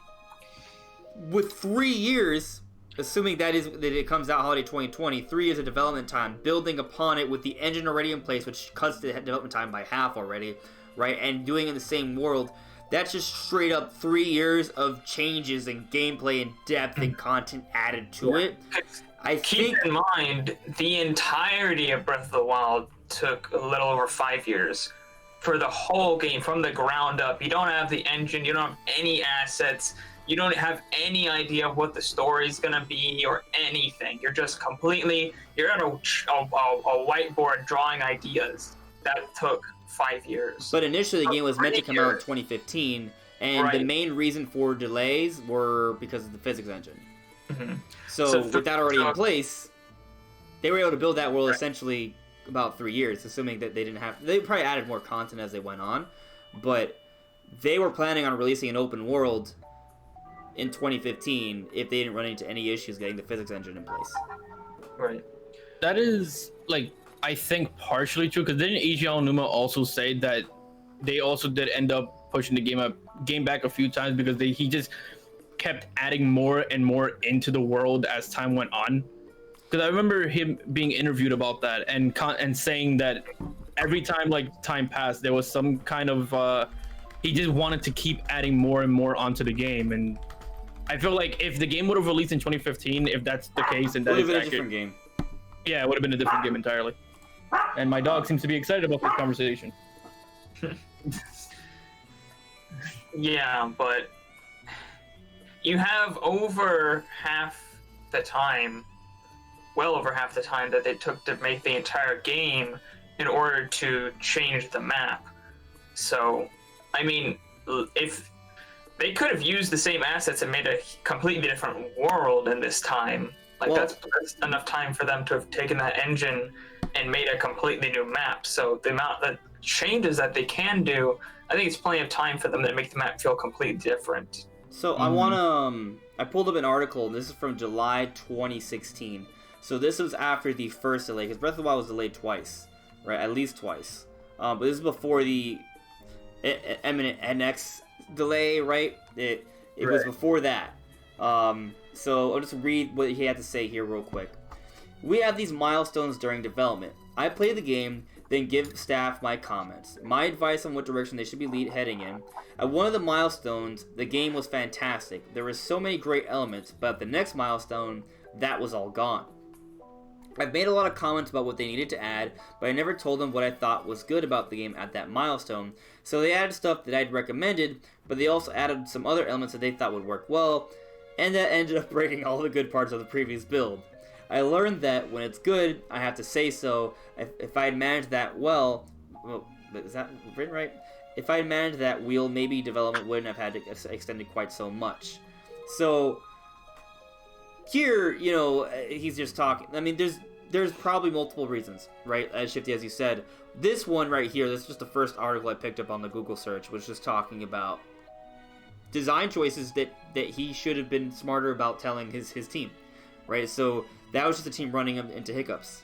with 3 years, assuming that it comes out holiday 2020, 3 years of development time, building upon it with the engine already in place, which cuts the development time by half already, right? And doing it in the same world, that's just straight up 3 years of changes in gameplay and depth and content added to it.
Keep in mind, the entirety of Breath of the Wild took a little over 5 years. For the whole game, from the ground up. You don't have the engine, you don't have any assets. You don't have any idea of what the story's gonna be or anything. You're just completely, you're at a whiteboard drawing ideas. That took 5 years.
But initially, the game was meant to come out in 2015, and the main reason for delays were because of the physics engine.
Mm-hmm.
So with that already in place, they were able to build that world essentially about 3 years, assuming that they didn't have... They probably added more content as they went on, but they were planning on releasing an open world in 2015 if they didn't run into any issues getting the physics engine in place.
Right.
That is, like, I think partially true, because didn't Eiji Aonuma also say that they also did end up pushing the game back a few times because he just kept adding more and more into the world as time went on? Because I remember him being interviewed about that and saying that every time time passed, there was some kind of he just wanted to keep adding more and more onto the game. And I feel like if the game would have released in 2015, if that's the case, and that is accurate, a different
game.
Yeah, it would have been a different game entirely. And my dog seems to be excited about this conversation.
Yeah, but you have over half the time, well over half the time that they took to make the entire game in order to change the map. So, I mean, if they could have used the same assets and made a completely different world in this time, that's enough time for them to have taken that engine and made a completely new map. So the amount of changes that they can do, I think it's plenty of time for them to make the map feel completely different.
So I want to, I pulled up an article, and this is from July 2016. So this was after the first delay, because Breath of the Wild was delayed twice, right? At least twice. But this is before the Eminent NX delay, right? It was before that. So I'll just read what he had to say here real quick. We have these milestones during development. I play the game, then give staff my comments, my advice on what direction they should be heading in. At one of the milestones, the game was fantastic. There were so many great elements, but at the next milestone, that was all gone. I've made a lot of comments about what they needed to add, but I never told them what I thought was good about the game at that milestone. So they added stuff that I'd recommended, but they also added some other elements that they thought would work well, and that ended up breaking all the good parts of the previous build. I learned that when it's good, I have to say so. If I had managed that well, is that written right? If I had managed that wheel, maybe development wouldn't have had to extend it quite so much. So here, he's just talking. I mean, there's probably multiple reasons, right? As Shifty, as you said, this one right here, this is just the first article I picked up on the Google search, was just talking about design choices that he should have been smarter about telling his team, right? So that was just the team running him into hiccups.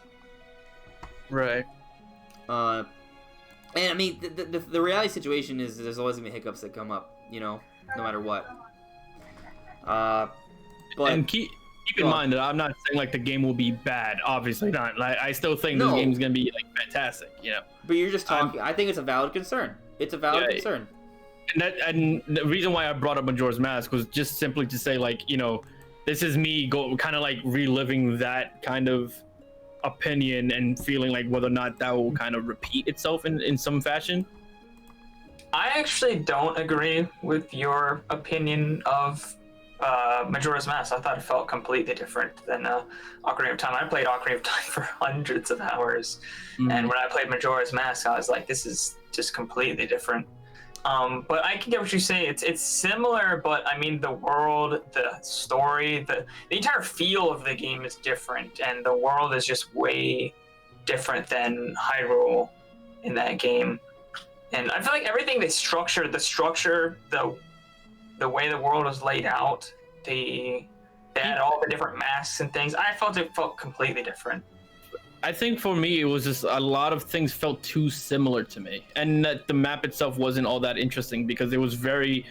Right.
And I mean, the reality situation is there's always gonna be hiccups that come up, no matter what. But
and keep in mind that I'm not saying the game will be bad. Obviously not. I still think this game's gonna be fantastic.
But you're just talking. I think it's a valid concern. It's a valid concern.
And the reason why I brought up Majora's Mask was just simply to say this is me reliving that kind of opinion and feeling whether or not that will kind of repeat itself in some fashion.
I actually don't agree with your opinion of Majora's Mask. I thought it felt completely different than Ocarina of Time. I played Ocarina of Time for hundreds of hours, and when I played Majora's Mask, I was like, this is just completely different. But I can get what you're saying. It's similar, but I mean, the world, the story, the entire feel of the game is different, and the world is just way different than Hyrule in that game. And I feel like everything they structured, the way the world was laid out, they had all the different masks and things. I felt it felt completely different.
I think for me, it was just a lot of things felt too similar to me, and that the map itself wasn't all that interesting because it was very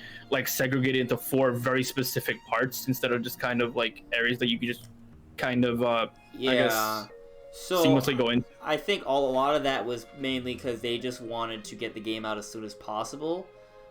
segregated into 4 very specific parts instead of just kind of areas that you could just kind of I guess seamlessly go in.
I think a lot of that was mainly because they just wanted to get the game out as soon as possible.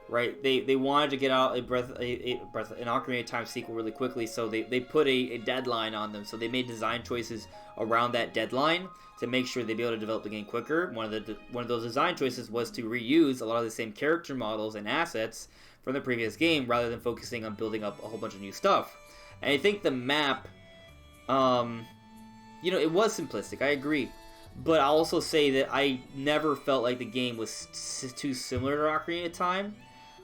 right? They wanted to get out an Ocarina of Time sequel really quickly, so they put a deadline on them. So they made design choices around that deadline to make sure they'd be able to develop the game quicker. One of those design choices was to reuse a lot of the same character models and assets from the previous game, rather than focusing on building up a whole bunch of new stuff. And I think the map, it was simplistic. I agree. But I'll also say that I never felt like the game was too similar to Ocarina of Time.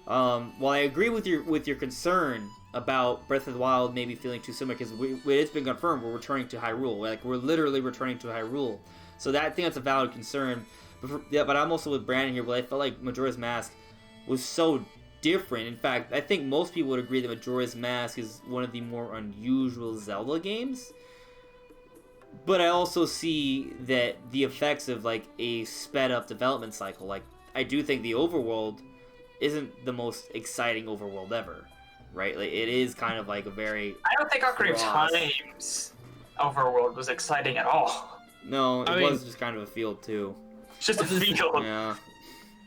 While I agree with your concern about Breath of the Wild maybe feeling too similar, because it's been confirmed we're returning to Hyrule. Like, we're literally returning to Hyrule. So I think that's a valid concern. But I'm also with Brandon here. But I felt like Majora's Mask was so different. In fact, I think most people would agree that Majora's Mask is one of the more unusual Zelda games. But I also see that the effects of like a sped up development cycle. Like, I do think the overworld isn't the most exciting overworld ever, right? Like, it is kind of like a very...
I don't think Ocarina of Time's overworld was exciting at all.
No, it was just kind of a field too.
It's just a field.
Yeah.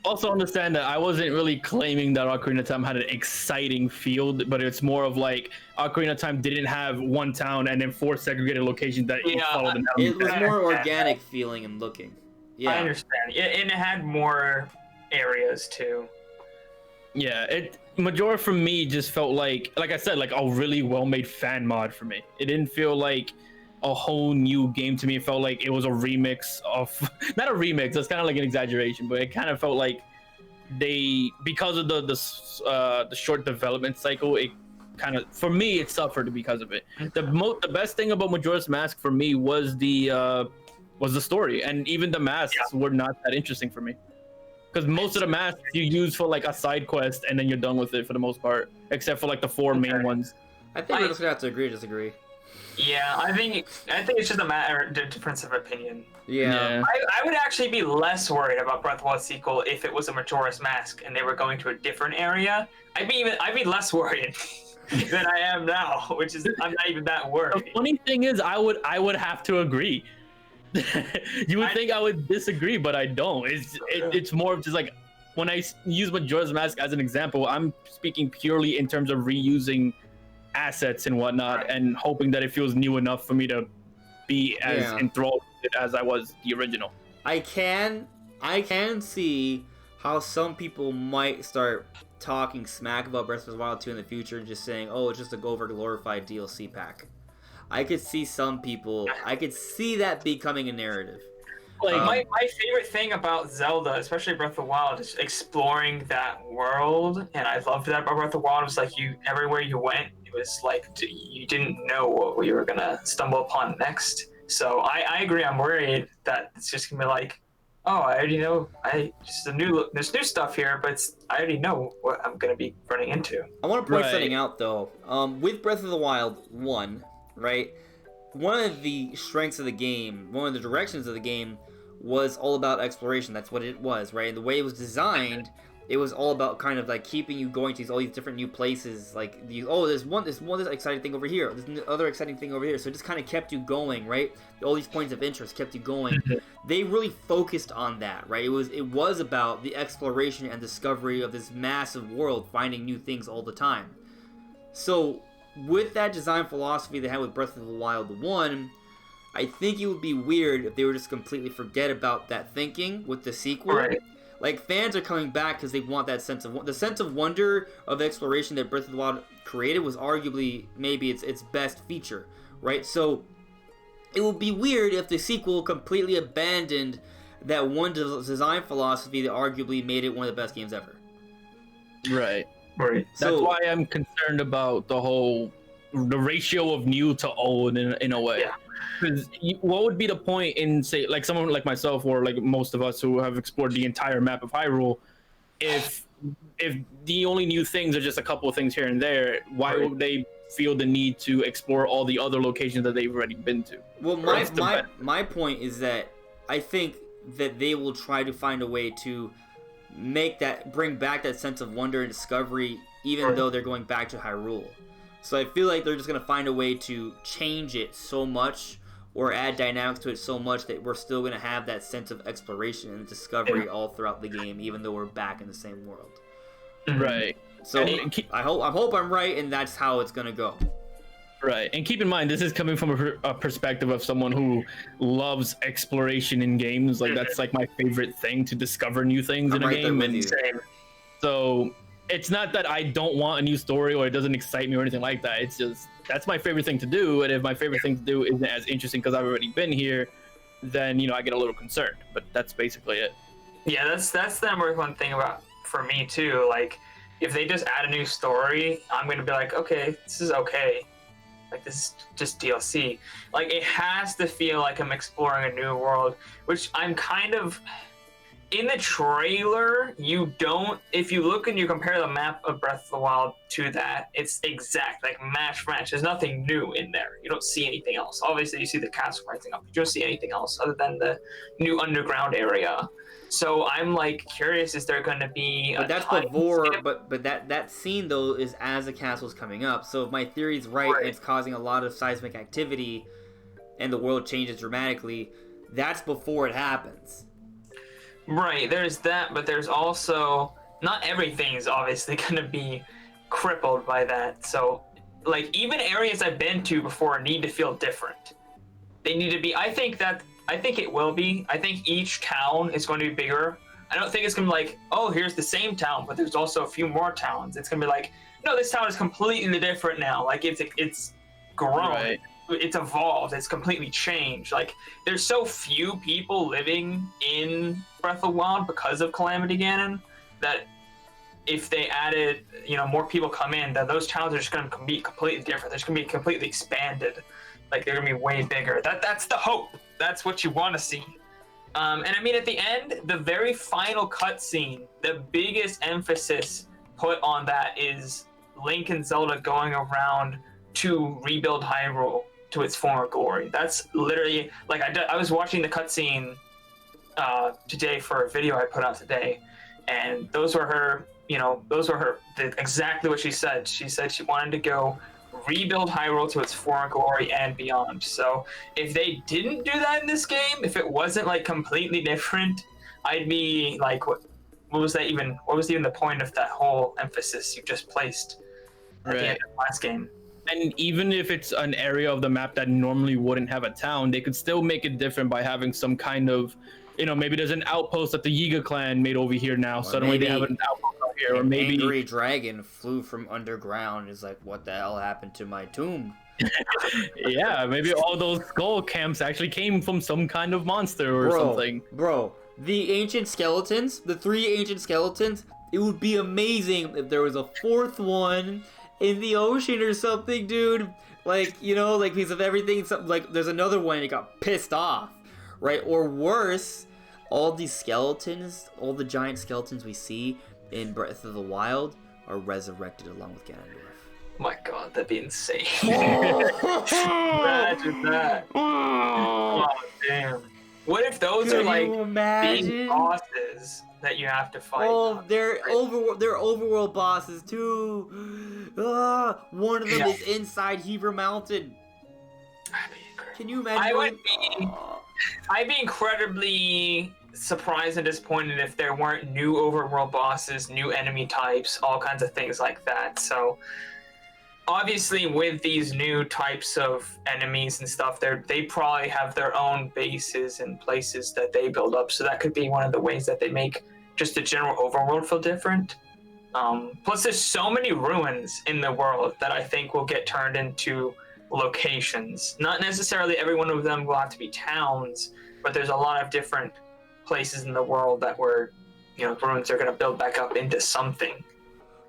Also understand that I wasn't really claiming that Ocarina of Time had an exciting field, but it's more of like Ocarina of Time didn't have one town and then 4 segregated locations that each followed the mountain.
It was more organic feeling and looking. Yeah,
I understand. And it had more areas too.
Yeah, Majora for me just felt like I said, like a really well-made fan mod for me. It didn't feel like a whole new game to me. It felt like it was a remix of, not a remix, that's kind of like an exaggeration, but it kind of felt like because of the short development cycle, it kind of, for me, it suffered because of it. The best thing about Majora's Mask for me was the story, and even the masks were not that interesting for me. Because most of the masks you use for like a side quest, and then you're done with it for the most part, except for like the 4 main ones.
I think we're just gonna have to agree or disagree.
Yeah, I think it's just a difference of opinion.
Yeah.
I would actually be less worried about Breath of the Wild sequel if it was a Majora's Mask and they were going to a different area. I'd be less worried than I am now, which is I'm not even that worried.
The funny thing is, I would have to agree. You would think I would disagree, but I don't. It's more of just like, when I use Majora's Mask as an example, I'm speaking purely in terms of reusing assets and whatnot, and hoping that it feels new enough for me to be as enthralled with it as I was the original.
I can see how some people might start talking smack about Breath of the Wild 2 in the future, just saying, oh, it's just a over glorified DLC pack. I could see that becoming a narrative.
Like, my favorite thing about Zelda, especially Breath of the Wild, is exploring that world, and I loved that about Breath of the Wild. It was like everywhere you went, it was like you didn't know what you were gonna stumble upon next. So I agree. I'm worried that it's just gonna be like, oh, I already know. There's new stuff here, but I already know what I'm gonna be running into.
I want to point something out though. With Breath of the Wild 1, right? One of the strengths of the game, one of the directions of the game, was all about exploration. That's what it was, right? And the way it was designed, it was all about kind of like keeping you going to all these different new places. Like, there's one exciting thing over here. There's another exciting thing over here. So it just kind of kept you going, right? All these points of interest kept you going. They really focused on that, right? It was about the exploration and discovery of this massive world, finding new things all the time. So with that design philosophy they had with Breath of the Wild 1, I think it would be weird if they were just completely forget about that thinking with the sequel.
Right.
Like, fans are coming back because they want that sense of wonder of exploration that Breath of the Wild created was arguably maybe its best feature, right? So it would be weird if the sequel completely abandoned that one design philosophy that arguably made it one of the best games ever.
Right.
Right.
That's why I'm concerned about the ratio of new to old in a way.
Yeah.
Because what would be the point in, say, like someone like myself or like most of us who have explored the entire map of Hyrule, if the only new things are just a couple of things here and there, why would they feel the need to explore all the other locations that they've already been to?
Well, my point is that I think that they will try to find a way to bring back that sense of wonder and discovery, even though they're going back to Hyrule. So I feel like they're just going to find a way to change it so much or add dynamics to it so much that we're still going to have that sense of exploration and discovery all throughout the game, even though we're back in the same world.
Right.
So I hope I'm right, and that's how it's gonna go.
Right, and keep in mind, this is coming from a perspective of someone who loves exploration in games. Like, that's like my favorite thing, to discover new things in a game. And so it's not that I don't want a new story or it doesn't excite me or anything like that. It's just that's my favorite thing to do. And if my favorite thing to do isn't as interesting because I've already been here, then I get a little concerned. But that's basically it.
Yeah, that's the number one thing about for me too. Like, if they just add a new story, I'm gonna be like, okay, this is okay. Like, this is just DLC. Like, it has to feel like I'm exploring a new world, which I'm kind of... In the trailer, you don't... If you look and you compare the map of Breath of the Wild to that, it's exact. Like, match. There's nothing new in there. You don't see anything else. Obviously, you see the castle rising up. You don't see anything else other than the new underground area. So I'm like curious, is there going to be?
But that's before. But that scene though is as the castle's coming up. So if my theory's right, and it's causing a lot of seismic activity, and the world changes dramatically, that's before it happens.
Right. There's that, but there's also not everything's obviously going to be crippled by that. So, like, even areas I've been to before need to feel different. They need to be. I think it will be. I think each town is going to be bigger. I don't think it's going to be like, oh, here's the same town, but there's also a few more towns. It's going to be like, no, this town is completely different now. Like, it's grown. Right. It's evolved. It's completely changed. Like, there's so few people living in Breath of the Wild because of Calamity Ganon that if they added, more people come in, then those towns are just going to be completely different. They're just going to be completely expanded. Like, they're going to be way bigger. That's the hope. That's what you want to see. And I mean, at the end, the very final cutscene, the biggest emphasis put on that is Link and Zelda going around to rebuild Hyrule to its former glory. That's literally, like, I was watching the cutscene today for a video I put out today, and those were her, exactly what she said. She said she wanted to go rebuild Hyrule to its former glory and beyond. So if they didn't do that in this game, if it wasn't like completely different, I'd be like, what was that even? What was even the point of that whole emphasis you just placed at the end of the last game?
And even if it's an area of the map that normally wouldn't have a town, they could still make it different by having some kind of, maybe there's an outpost that the Yiga clan made over here now. Or suddenly they have an outpost out here. Or maybe
an angry dragon flew from underground. Is like, what the hell happened to my tomb?
Yeah, maybe all those skull camps actually came from some kind of monster or something.
Bro, the ancient skeletons, the 3 ancient skeletons, it would be amazing if there was a 4th one in the ocean or something, dude. Like, like piece of everything. Like, there's another one and it got pissed off, right? Or worse, all these skeletons, all the giant skeletons we see in Breath of the Wild are resurrected along with Ganondorf.
Oh my god, that'd be insane. Imagine that. Oh, damn. What if those are like big bosses that you have to fight?
Oh, they're overworld bosses too. One of them is inside Heber Mountain. Can you imagine?
I'd be incredibly surprised and disappointed if there weren't new overworld bosses, new enemy types, all kinds of things like that. So obviously with these new types of enemies and stuff, they probably have their own bases and places that they build up. So that could be one of the ways that they make just the general overworld feel different. Plus there's so many ruins in the world that I think will get turned into locations. Not necessarily every one of them will have to be towns, but there's a lot of different places in the world that were, ruins are going to build back up into something.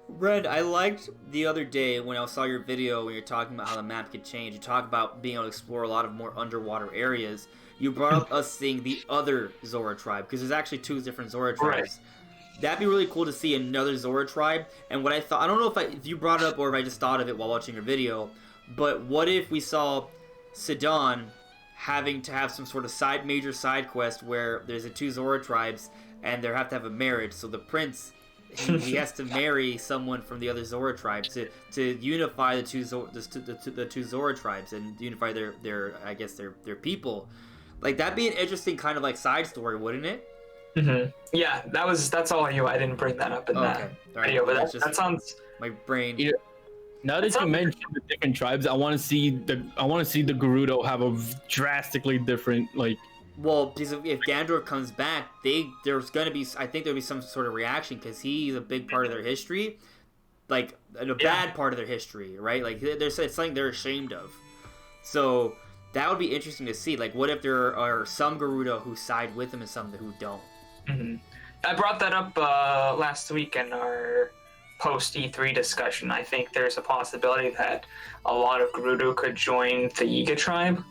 Red, I liked the other day when I saw your video when you're talking about how the map could change. You talk about being able to explore a lot of more underwater areas. You brought up us seeing the other Zora tribe, because there's actually 2 different Zora tribes. Right. That'd be really cool to see another Zora tribe. And what I thought, I don't know if you brought it up or if I just thought of it while watching your video, but what if we saw Sidon having to have some sort of major side quest where there's the 2 Zora tribes and they have to have a marriage, so the prince he has to marry someone from the other Zora tribes to unify the two Zora tribes and unify their people. Like, that'd be an interesting kind of like side story, wouldn't it?
Yeah, that's all you. I didn't bring that up in that
Okay, all right.
video, but
That's
that sounds.
my brain.
Yeah. Now that you mentioned the different tribes, I want to see the Gerudo have a drastically different like.
Well, because if Ganondorf comes back, there's gonna be, I think there'll be some sort of reaction because he's a big part of their history, like a bad part of their history, right? Like it's something they're ashamed of. So that would be interesting to see. Like, what if there are some Gerudo who side with him and some who don't?
I brought that up last week in our post E3 discussion. I think there's a possibility that a lot of Gerudo could join the Yiga tribe.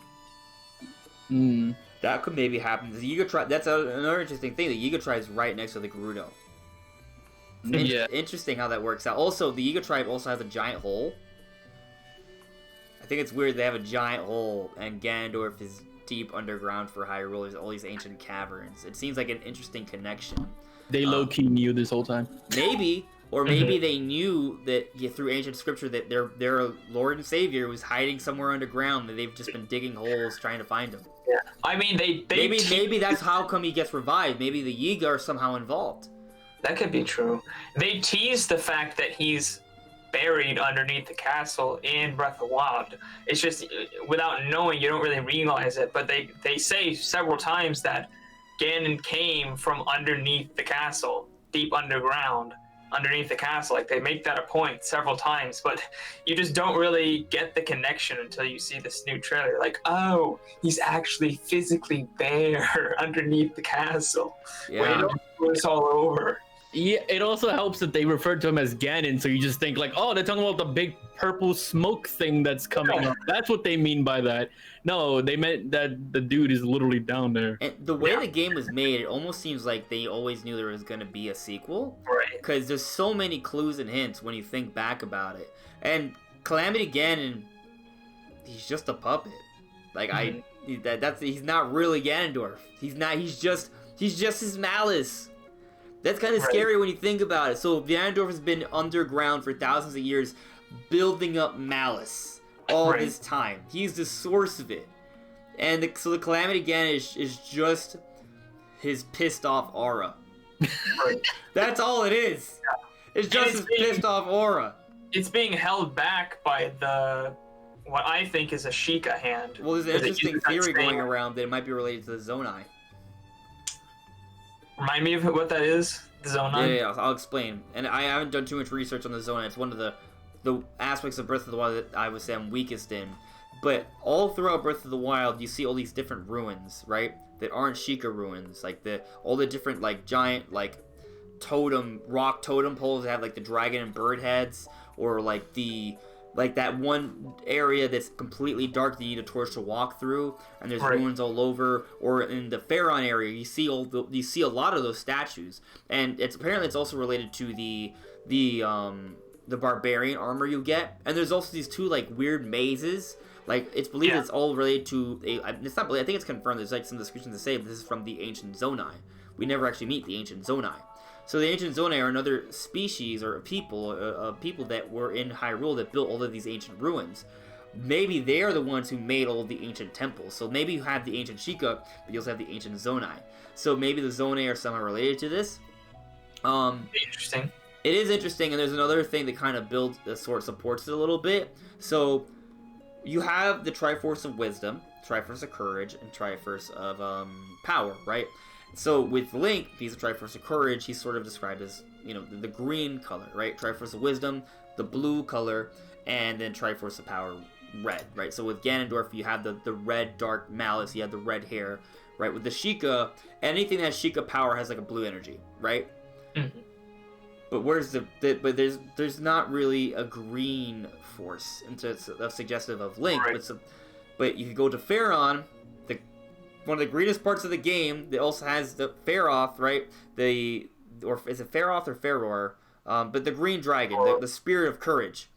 That could maybe happen. The Yiga tribe, that's another interesting thing. The Yiga tribe's right next to the Gerudo. Interesting how that works out. Also, the Yiga tribe also has a giant hole. I think it's weird they have a giant hole, and Ganondorf is deep underground for Hyrule. There's all these ancient caverns. It seems like an interesting connection.
They low-key knew this whole time.
Maybe. Or maybe they knew that through ancient scripture that their Lord and Savior was hiding somewhere underground, that they've just been digging holes trying to find him.
Yeah. I mean,
maybe that's how come he gets revived. Maybe the Yiga are somehow involved.
That could be true. They teased the fact that he's buried underneath the castle in Breath of the Wild. It's just, without knowing, you don't really realize it, but they say several times that Ganon came from underneath the castle, deep underground, underneath the castle. Like, they make that a point several times, but you just don't really get the connection until you see this new trailer. Like, oh, he's actually physically there underneath the castle.
Yeah.
It's all over.
Yeah, it also helps that they refer to him as Ganon, so you just think like, oh, they're talking about the big purple smoke thing that's coming up. That's what they mean by that. No, they meant that the dude is literally down there.
And the way the game was made, it almost seems like they always knew there was going to be a sequel.
Right.
Because there's so many clues and hints when you think back about it. And Calamity Ganon, he's just a puppet. Like, he's not really Ganondorf. He's just his malice. That's kind of scary when you think about it. So Ganondorf has been underground for thousands of years, building up malice all this time. He's the source of it. And so the Calamity Ganon is just his pissed off aura. That's all it is. It's just his pissed off aura.
It's being held back by what I think is a Sheikah hand.
Well, there's an interesting theory going around that it might be related to the Zonai.
Remind me of what that is? The Zonai?
Yeah, I'll explain. And I haven't done too much research on the Zonai. It's one of the aspects of Breath of the Wild that I would say I'm weakest in. But all throughout Breath of the Wild, you see all these different ruins, right? That aren't Sheikah ruins. Like all the different like giant like rock totem poles that have like the dragon and bird heads, or like that one area that's completely dark that you need a torch to walk through, and there's ruins all over. Or in the Pharaon area, you see a lot of those statues, and it's also related to the barbarian armor you get. And there's also these two like weird mazes. Like, it's believed it's all related to it's not believed, I think it's confirmed. There's like some descriptions that say this is from the ancient Zonai. We never actually meet the ancient Zonai. So the ancient Zonai are another species or people that were in Hyrule that built all of these ancient ruins. Maybe they are the ones who made all of the ancient temples. So maybe you have the ancient Sheikah, but you also have the ancient Zonai. So maybe the Zonai are somehow related to this.
Interesting.
It is interesting, and there's another thing that kind of supports it a little bit. So you have the Triforce of Wisdom, Triforce of Courage, and Triforce of Power, right? So with Link, he's a Triforce of Courage. He's sort of described as, the green color, right? Triforce of Wisdom, the blue color, and then Triforce of Power, red, right? So with Ganondorf, you have the red dark malice. You have the red hair, right? With the Sheikah, anything that has Sheikah power has like a blue energy, right?
Mm-hmm.
But there's not really a green force, and so it's suggestive of Link.
Right.
But if you go to Pharaon, one of the greenest parts of the game, that also has the Pharoth, right? Or is it Pharoth or Pharaoh? But the green dragon, the spirit of courage.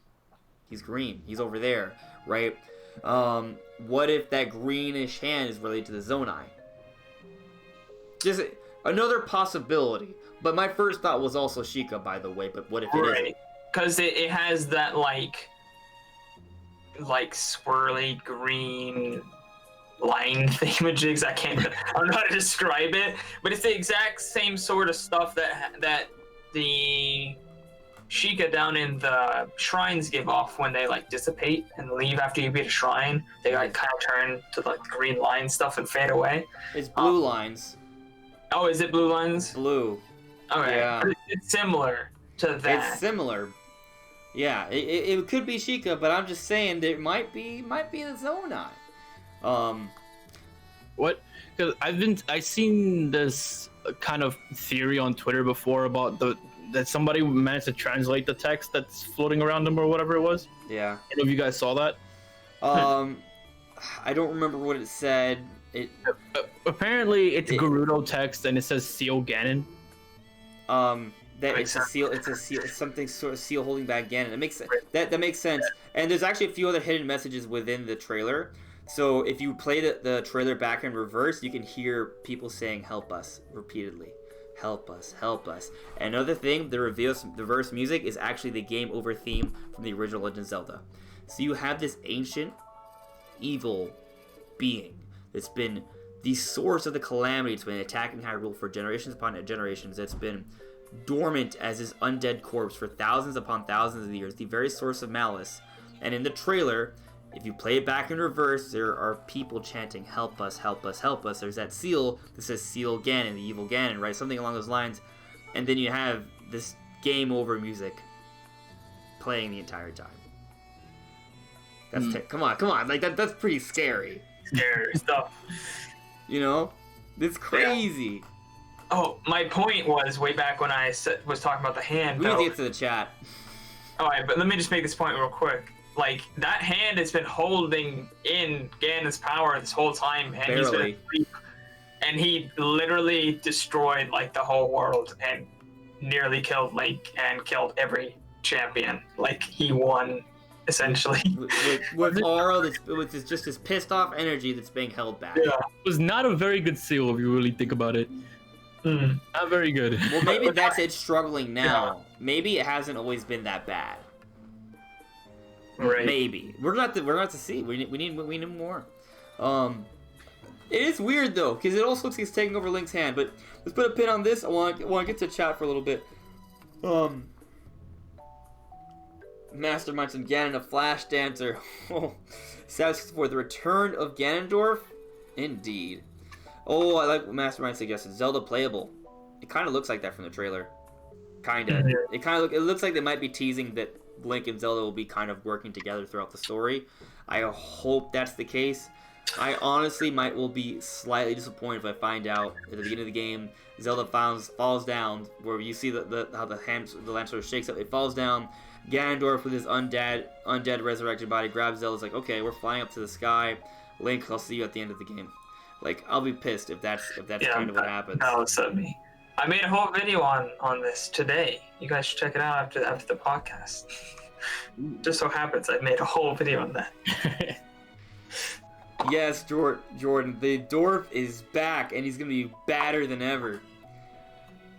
He's green. He's over there, right? What if that greenish hand is related to the Zonai? Just another possibility. But my first thought was also Sheikah, by the way. But what if it isn't?
Because it has that like swirly green line thingamajigs. I don't know how to describe it, but it's the exact same sort of stuff that the Sheikah down in the shrines give off when they like dissipate and leave after you beat a shrine. They like kind of turn to like green line stuff and fade away.
It's blue lines.
Oh, is it blue lines?
Blue.
Okay,
Yeah.
it's similar to that.
It's similar. Yeah, it could be Sheikah, but I'm just saying there might be the Zonai.
What? Because I've seen this kind of theory on Twitter before about that somebody managed to translate the text that's floating around them or whatever it was.
Yeah.
I don't know if you guys saw that.
I don't remember what it said.
Apparently it's Gerudo text and it says Seal Ganon.
That it's a seal. It's something sort of seal holding back Ganon. It makes that makes sense. And there's actually a few other hidden messages within the trailer. So if you play the trailer back in reverse, you can hear people saying "Help us" repeatedly. Help us, help us. And another thing, the reverse music is actually the game over theme from the original Legend of Zelda. So you have this ancient, evil being that's been the source of the calamity. It's been attacking Hyrule for generations upon generations. It's been dormant as this undead corpse for thousands upon thousands of years, the very source of malice. And in the trailer, if you play it back in reverse, there are people chanting, "Help us, help us, help us." There's that seal that says Seal Ganon, the evil Ganon, right? Something along those lines. And then you have this game over music playing the entire time. That's come on, like that's pretty scary.
Scary stuff.
You know? It's crazy.
Oh, my point was way back when I was talking about the hand.
We need to get to the chat.
Alright, but let me just make this point real quick. Like, that hand has been holding in Ganon's power this whole time, and he's been asleep. And he literally destroyed, like, the whole world and nearly killed Link and killed every champion. Like, he won, essentially.
with aura, with just this pissed off energy that's being held back.
Yeah. It was not a very good seal if you really think about it. Not very good.
Well, maybe that's it struggling now. Yeah. Maybe it hasn't always been that bad.
Right.
Maybe we're not to see. We need more. It is weird though, because it also looks like it's taking over Link's hand. But let's put a pin on this. I want to get to chat for a little bit. Masterminds and Ganon, a Flash Dancer. Says for the return of Ganondorf. Indeed. Oh, I like what Mastermind suggested. Zelda playable. It kind of looks like that from the trailer. Kinda. It looks like they might be teasing that Link and Zelda will be kind of working together throughout the story. I hope that's the case. I honestly will be slightly disappointed if I find out at the beginning of the game Zelda falls down, where you see how the lamp sort of shakes up. It falls down. Ganondorf with his undead resurrected body grabs Zelda's like, okay, we're flying up to the sky. Link, I'll see you at the end of the game. Like, I'll be pissed if that's kind of what happens.
That'll upset me. I made a whole video on this today. You guys should check it out after the podcast. Just so happens I made a whole video on that.
Yes, Jordan, the dwarf is back, and he's gonna be badder than ever.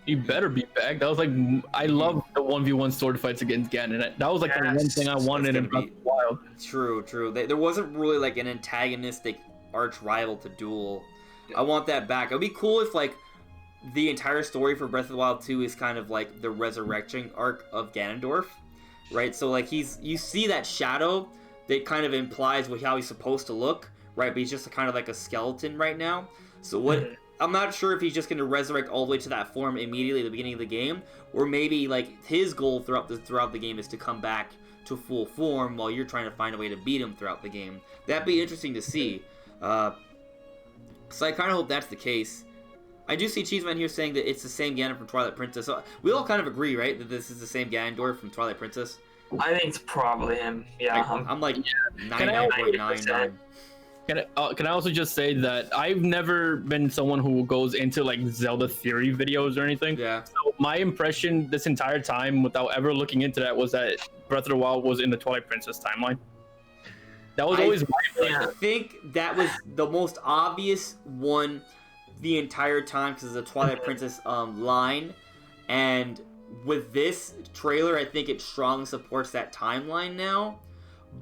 He better be back. That was like, I love the 1v1 sword fights against Ganon. That was like the one thing I wanted in Breath of the Wild.
True. There wasn't really like an antagonistic arch rival to duel. I want that back. It would be cool if like the entire story for Breath of the Wild 2 is kind of like the resurrection arc of Ganondorf, right? So like you see that shadow that kind of implies how he's supposed to look, right? But he's just kind of like a skeleton right now. So I'm not sure if he's just going to resurrect all the way to that form immediately at the beginning of the game, or maybe like his goal throughout the game is to come back to full form while you're trying to find a way to beat him throughout the game. That'd be interesting to see. So I kind of hope that's the case. I do see Cheeseman here saying that it's the same Ganon from Twilight Princess. So we all kind of agree, right, that this is the same Ganondorf from Twilight Princess?
I think it's probably him. Yeah,
I'm like 99.99.
Can I also just say that I've never been someone who goes into like Zelda theory videos or anything.
Yeah.
So my impression this entire time, without ever looking into that, was that Breath of the Wild was in the Twilight Princess timeline. That was always my impression.
I think that was the most obvious one the entire time because of the Twilight Princess line, and with this trailer, I think it strongly supports that timeline now.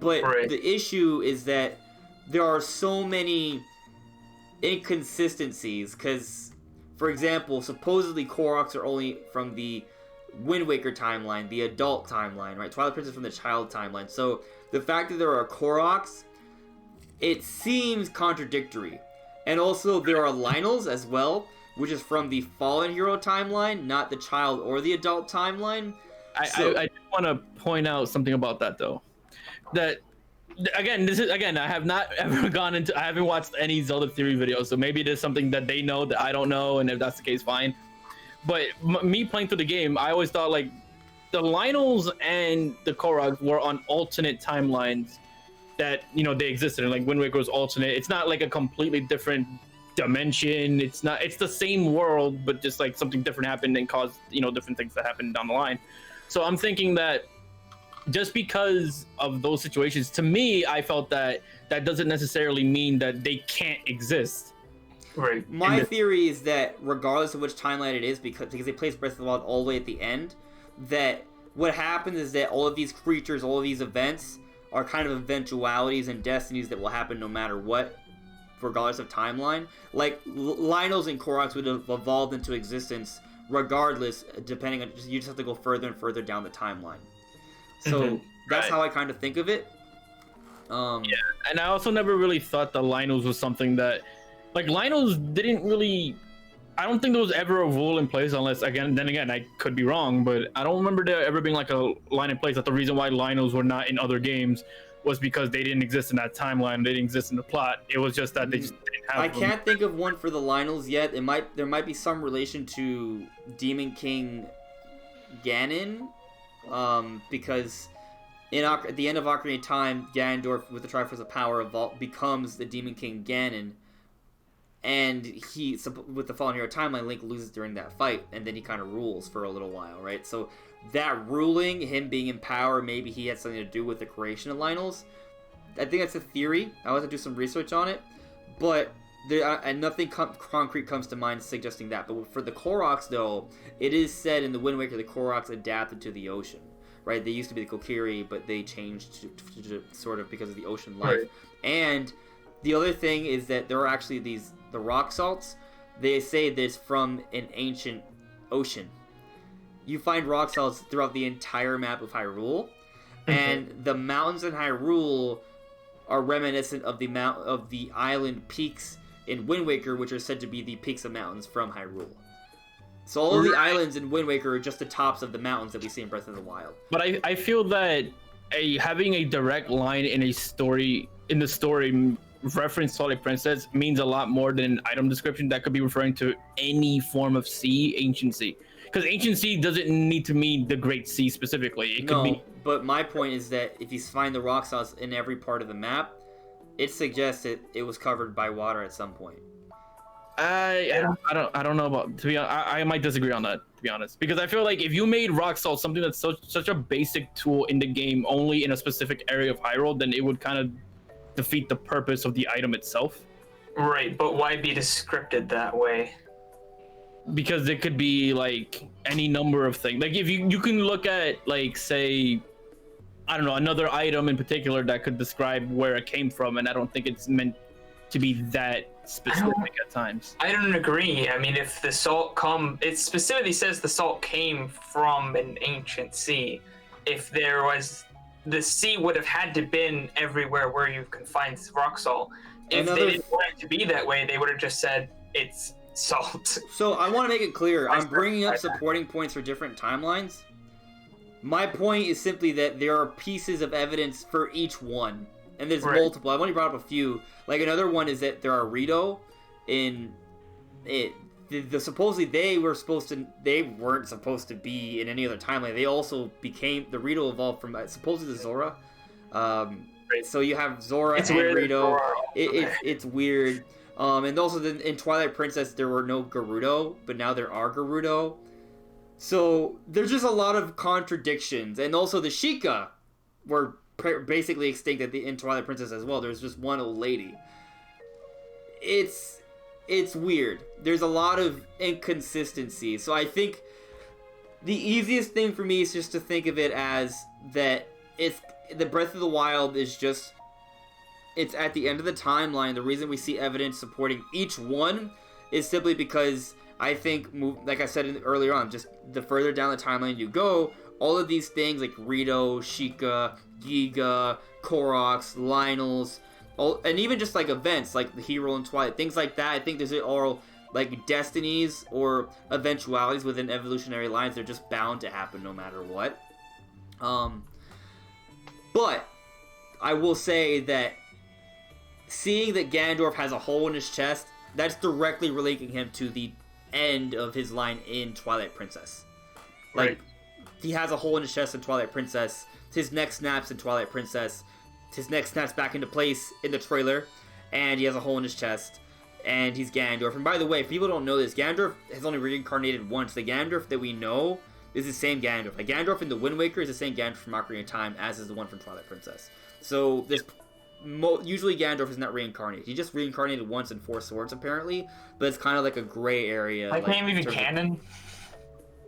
But the issue is that there are so many inconsistencies, because, for example, supposedly Koroks are only from the Wind Waker timeline, the adult timeline, right? Twilight Princess from the child timeline. So the fact that there are Koroks, it seems contradictory. And also there are Lynels as well, which is from the Fallen Hero timeline, not the child or the adult timeline.
I want to point out something about that though. That again, I have not ever gone into. I haven't watched any Zelda theory videos, so maybe there's something that they know that I don't know, and if that's the case, fine. But me playing through the game, I always thought like the Lynels and the Koroks were on alternate timelines that they existed in. Like Wind Waker was alternate. It's not like a completely different dimension. It's not. It's the same world, but just like something different happened and caused different things that happened down the line. So I'm thinking that just because of those situations, to me, I felt that doesn't necessarily mean that they can't exist.
Right.
My theory is that regardless of which timeline it is, because they place Breath of the Wild all the way at the end, that what happens is that all of these creatures, all of these events are kind of eventualities and destinies that will happen no matter what, regardless of timeline. Like Lynels and Koroks would have evolved into existence regardless, depending on, you just have to go further and further down the timeline. So that's how I kind of think of it.
Yeah, and I also never really thought the Lynels was something that, like, Lynels didn't really. I don't think there was ever a rule in place, unless then again I could be wrong, but I don't remember there ever being like a line in place that the reason why Lynels were not in other games was because they didn't exist in that timeline. They didn't exist in the plot. It was just that they just didn't have.
I can't think of one for the Lynels yet. There might be some relation to Demon King Ganon, because at the end of Ocarina of Time, Ganondorf with the Triforce of Power becomes the Demon King Ganon, and with the Fallen Hero timeline, Link loses during that fight, and then he kind of rules for a little while, right? So that ruling, him being in power, maybe he had something to do with the creation of Lynels. I think that's a theory. I'll have to do some research on it, but nothing concrete comes to mind suggesting that. But for the Koroks, though, it is said in the Wind Waker the Koroks adapted to the ocean, right? They used to be the Kokiri, but they changed to sort of because of the ocean life. Right. And the other thing is that there are actually the rock salts. They say this from an ancient ocean. You find rock salts throughout the entire map of Hyrule, and the mountains in Hyrule are reminiscent of the island peaks in Wind Waker, which are said to be the peaks of mountains from Hyrule. So all of the islands in Wind Waker are just the tops of the mountains that we see in Breath of the Wild.
But I feel that having a direct line in the story reference Twilight Princess means a lot more than an item description that could be referring to any form of sea, ancient sea. Because ancient sea doesn't need to mean the Great Sea specifically. It could be.
But my point is that if you find the rock salts in every part of the map, it suggests that it was covered by water at some point.
I don't know about, to be honest, I might disagree on that, to be honest, because I feel like if you made rock salt something that's such a basic tool in the game only in a specific area of Hyrule, then it would kind of defeat the purpose of the item itself.
Right, but why be descripted that way?
Because it could be like any number of things. Like if you can look at, like, say, I don't know, another item in particular that could describe where it came from, and I don't think it's meant to be that specific at times.
I don't agree. I mean, if the salt it specifically says the salt came from an ancient sea. If there was, the sea would have had to been everywhere where you can find rock salt. If they didn't want it to be that way, they would have just said it's salt.
So I want to make it clear, I'm bringing up supporting points for different timelines. My point is simply that there are pieces of evidence for each one, and there's multiple. I've only brought up a few. Like, another one is that there are Rito in it. Supposedly they weren't supposed to be in any other timeline. They also became, the Rito evolved from supposedly Zora. So you have Zora and Rito. It's weird. And also in Twilight Princess there were no Gerudo, but now there are Gerudo. So there's just a lot of contradictions. And also the Sheikah were basically extinct in Twilight Princess as well. There's just one old lady. It's weird. There's a lot of inconsistency. So I think the easiest thing for me is just to think of it as that the Breath of the Wild is just it's at the end of the timeline. The reason we see evidence supporting each one is simply because I think, like I said earlier on, just the further down the timeline you go, all of these things like Rito, Sheikah, Giga, Koroks, Lionel's, and even just like events like the Hero and Twilight, things like that. I think there's all like destinies or eventualities within evolutionary lines. They're just bound to happen no matter what. But I will say that seeing that Ganondorf has a hole in his chest, that's directly relating him to the end of his line in Twilight Princess. Like,
Right.
He has a hole in his chest in Twilight Princess. His neck snaps in Twilight Princess. His neck snaps back into place in the trailer, and he has a hole in his chest, and he's Ganondorf. And by the way, if people don't know this, Ganondorf has only reincarnated once. The Ganondorf that we know is the same Ganondorf. Like, Ganondorf in The Wind Waker is the same Ganondorf from Ocarina of Time as is the one from Twilight Princess. So, usually Ganondorf is not reincarnated. He just reincarnated once in Four Swords, apparently, but it's kind of like a gray area.
Like maybe the canon?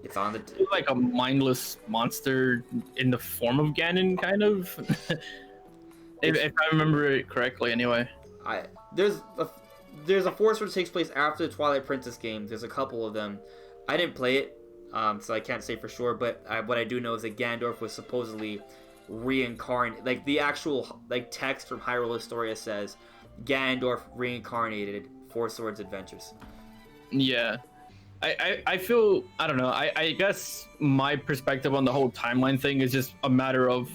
It's on the...
He's like a mindless monster in the form of Ganon, kind of. if I remember it correctly, anyway.
There's a Four Swords that takes place after the Twilight Princess games. There's a couple of them. I didn't play it, so I can't say for sure, but what I do know is that Ganondorf was supposedly reincarnated. Like, the actual like text from Hyrule Historia says Ganondorf reincarnated Four Swords Adventures.
Yeah. I feel, I don't know, I guess my perspective on the whole timeline thing is just a matter of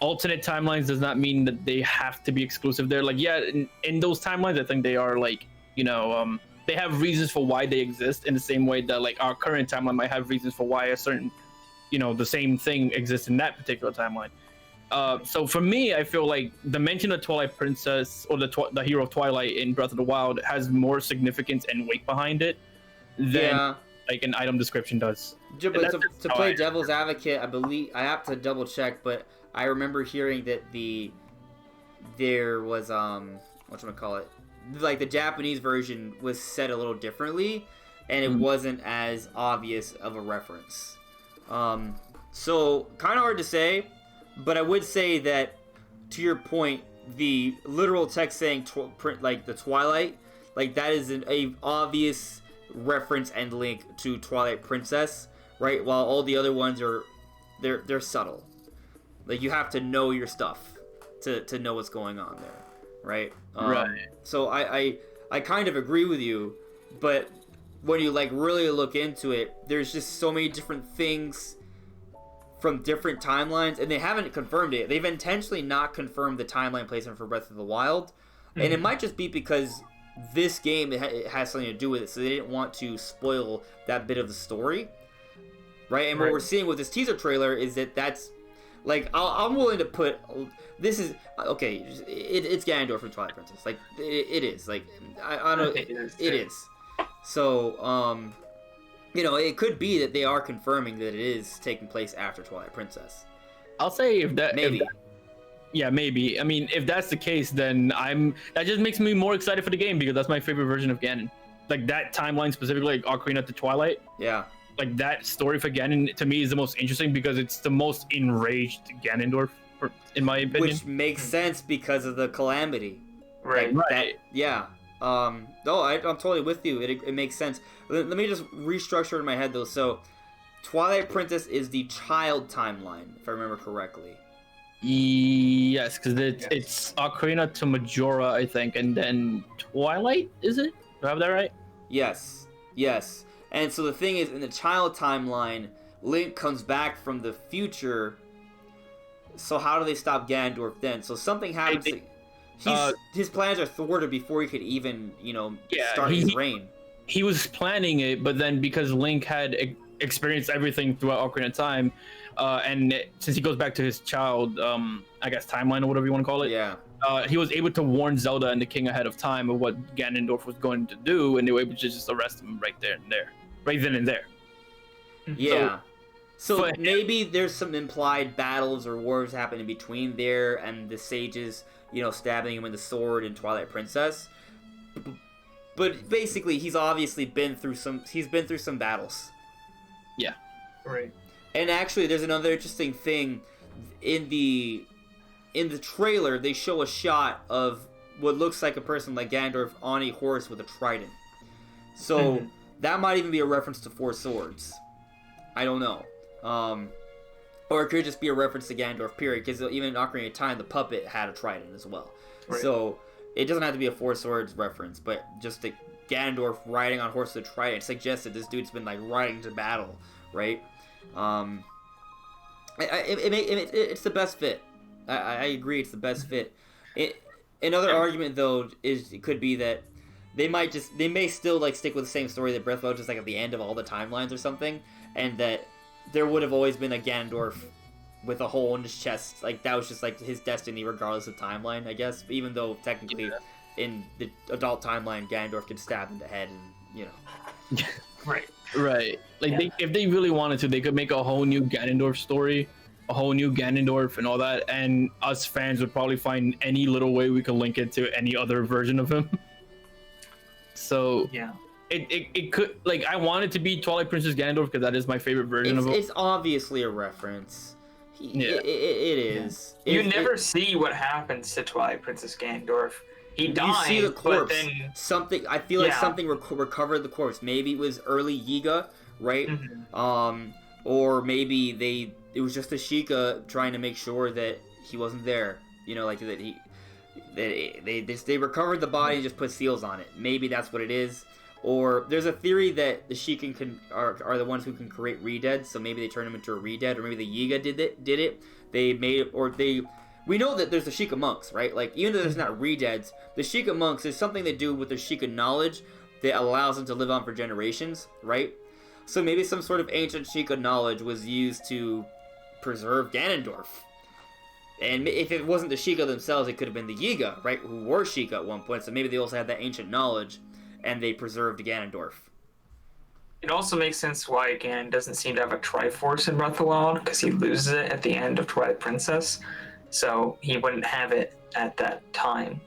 alternate timelines does not mean that they have to be exclusive. They're like, yeah, in those timelines, I think they are like, you know, they have reasons for why they exist in the same way that like our current timeline might have reasons for why a certain, you know, the same thing exists in that particular timeline. So for me, I feel like the mention of Twilight Princess or the Hero of Twilight in Breath of the Wild has more significance and weight behind it than like an item description does.
But to play devil's advocate, I believe I have to double check, but I remember hearing that there was whatchamacallit, like the Japanese version was set a little differently, and it wasn't as obvious of a reference. So kind of hard to say, but I would say that to your point, the literal text saying like the Twilight, like that is a obvious reference and link to Twilight Princess, right? While all the other ones are they're subtle. Like, you have to know your stuff to know what's going on there, right?
Right.
So I kind of agree with you, but when you like really look into it, there's just so many different things from different timelines, and they haven't confirmed it. They've intentionally not confirmed the timeline placement for Breath of the Wild, and it might just be because this game it has something to do with it, so they didn't want to spoil that bit of the story, right? And what we're seeing with this teaser trailer is that's like I'm willing to put this is okay. It's Ganondorf from Twilight Princess, like it is. Like I don't know, it is. So you know, it could be that they are confirming that it is taking place after Twilight Princess.
I'll say if that
maybe.
Yeah, maybe. I mean, if that's the case, then that just makes me more excited for the game because that's my favorite version of Ganon. Like that timeline specifically, like Ocarina to Twilight.
Yeah.
Like that story for Ganon to me is the most interesting because it's the most enraged Ganondorf, in my opinion.
Which makes sense because of the calamity.
Right.
Like,
Right.
Yeah. No, I'm totally with you. It makes sense. Let me just restructure it in my head though. So, Twilight Princess is the child timeline, if I remember correctly.
Yes, because it's Ocarina to Majora, I think, and then Twilight, is it? Do I have that right?
Yes. And so the thing is, in the child timeline, Link comes back from the future. So how do they stop Ganondorf then? So something happens. His plans are thwarted before he could even, start his reign.
He was planning it, but then because Link had experienced everything throughout Ocarina of Time, since he goes back to his child, I guess timeline or whatever you want to call it.
Yeah.
He was able to warn Zelda and the King ahead of time of what Ganondorf was going to do, and they were able to just arrest him right then and there.
Yeah. So maybe there's some implied battles or wars happening between there and the sages, stabbing him with the sword in Twilight Princess. But basically, he's obviously been through some battles.
Yeah.
Right.
And actually, there's another interesting thing in the in the trailer, they show a shot of what looks like a person like Ganondorf on a horse with a trident. So that might even be a reference to Four Swords. I don't know. Or it could just be a reference to Ganondorf, period, because even in Ocarina of Time, the puppet had a trident as well. Right. So it doesn't have to be a Four Swords reference, but just the Ganondorf riding on horse with a trident suggests that this dude's been, like, riding to battle, right? It's the best fit. I agree, it's the best fit. Another argument, though, is it could be that they may still, like, stick with the same story that Breath of the Wild just, like, at the end of all the timelines or something, and that there would have always been a Ganondorf with a hole in his chest. Like, that was just, like, his destiny regardless of timeline, I guess. Even though, technically, in the adult timeline, Ganondorf could stab in the head and, you know.
Right. Like, if they really wanted to, they could make a whole new Ganondorf story, a whole new Ganondorf and all that, and us fans would probably find any little way we could link it to any other version of him. So, yeah. It could, like, I want it to be Twilight Princess Ganondorf because that is my favorite version of him.
It's obviously a reference. It is.
You never see what happens to Twilight Princess Ganondorf. He dies,
you see the corpse.
But then...
Something, I feel like something recovered the corpse. Maybe it was early Yiga, right? Or maybe it was just the Sheikah trying to make sure that he wasn't there. You know, like, that they recovered the body and just put seals on it. Maybe that's what it is. Or there's a theory that the Sheikah are the ones who can create Redead, so maybe they turn him into a Redead, or maybe the Yiga did it. They made it, or they... We know that there's the Sheikah monks, right? Like, even though there's not Redeads, the Sheikah monks, there's something they do with their Sheikah knowledge that allows them to live on for generations, right? So maybe some sort of ancient Sheikah knowledge was used to preserve Ganondorf. And if it wasn't the Sheikah themselves, it could have been the Yiga, right? Who were Sheikah at one point, so maybe they also had that ancient knowledge, and they preserved Ganondorf.
It also makes sense why Ganon doesn't seem to have a Triforce in Breath of the Wild, because he loses it at the end of Twilight Princess, so he wouldn't have it at that time.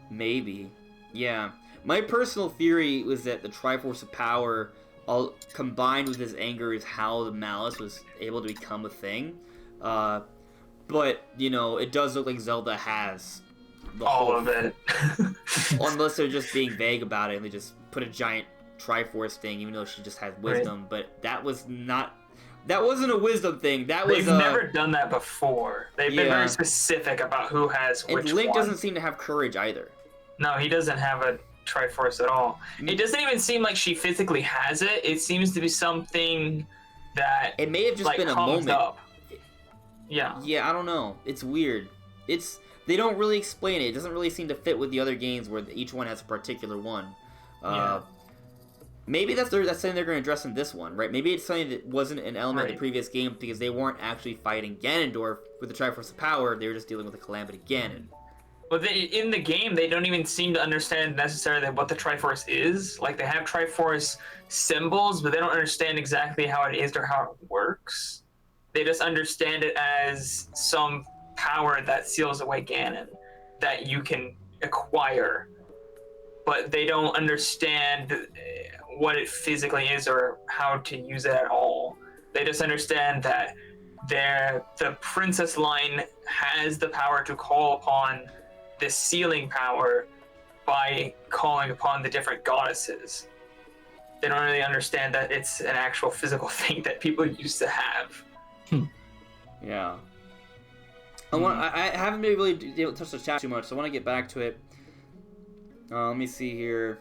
Maybe. Yeah. My personal theory was that the Triforce of Power, all combined with his anger, is how the Malice was able to become a thing. But, you know, it does look like Zelda has
all of it.
Unless they're just being vague about it and they just put a giant Triforce thing, even though she just has wisdom. Right. But that wasn't a wisdom thing. They've
never done that before. They've been very specific about who has which one.
And Link doesn't seem to have courage either.
No, he doesn't have a Triforce at all. It doesn't even seem like she physically has it. It seems to be something that
it may have just been a moment.
Up. Yeah.
Yeah, I don't know. It's weird. They don't really explain it. It doesn't really seem to fit with the other games where each one has a particular one. Maybe that's something they're going to address in this one, right? Maybe it's something that wasn't an element in the previous game because they weren't actually fighting Ganondorf with the Triforce of Power. They were just dealing with the Calamity Ganon.
But in the game, they don't even seem to understand necessarily what the Triforce is. Like, they have Triforce symbols, but they don't understand exactly how it is or how it works. They just understand it as some power that seals away Ganon that you can acquire. But they don't understand what it physically is or how to use it at all. They just understand that the princess line has the power to call upon this sealing power by calling upon the different goddesses. They don't really understand that it's an actual physical thing that people used to have.
Yeah. I haven't been really able to touch the chat too much, so I want to get back to it. Let me see here.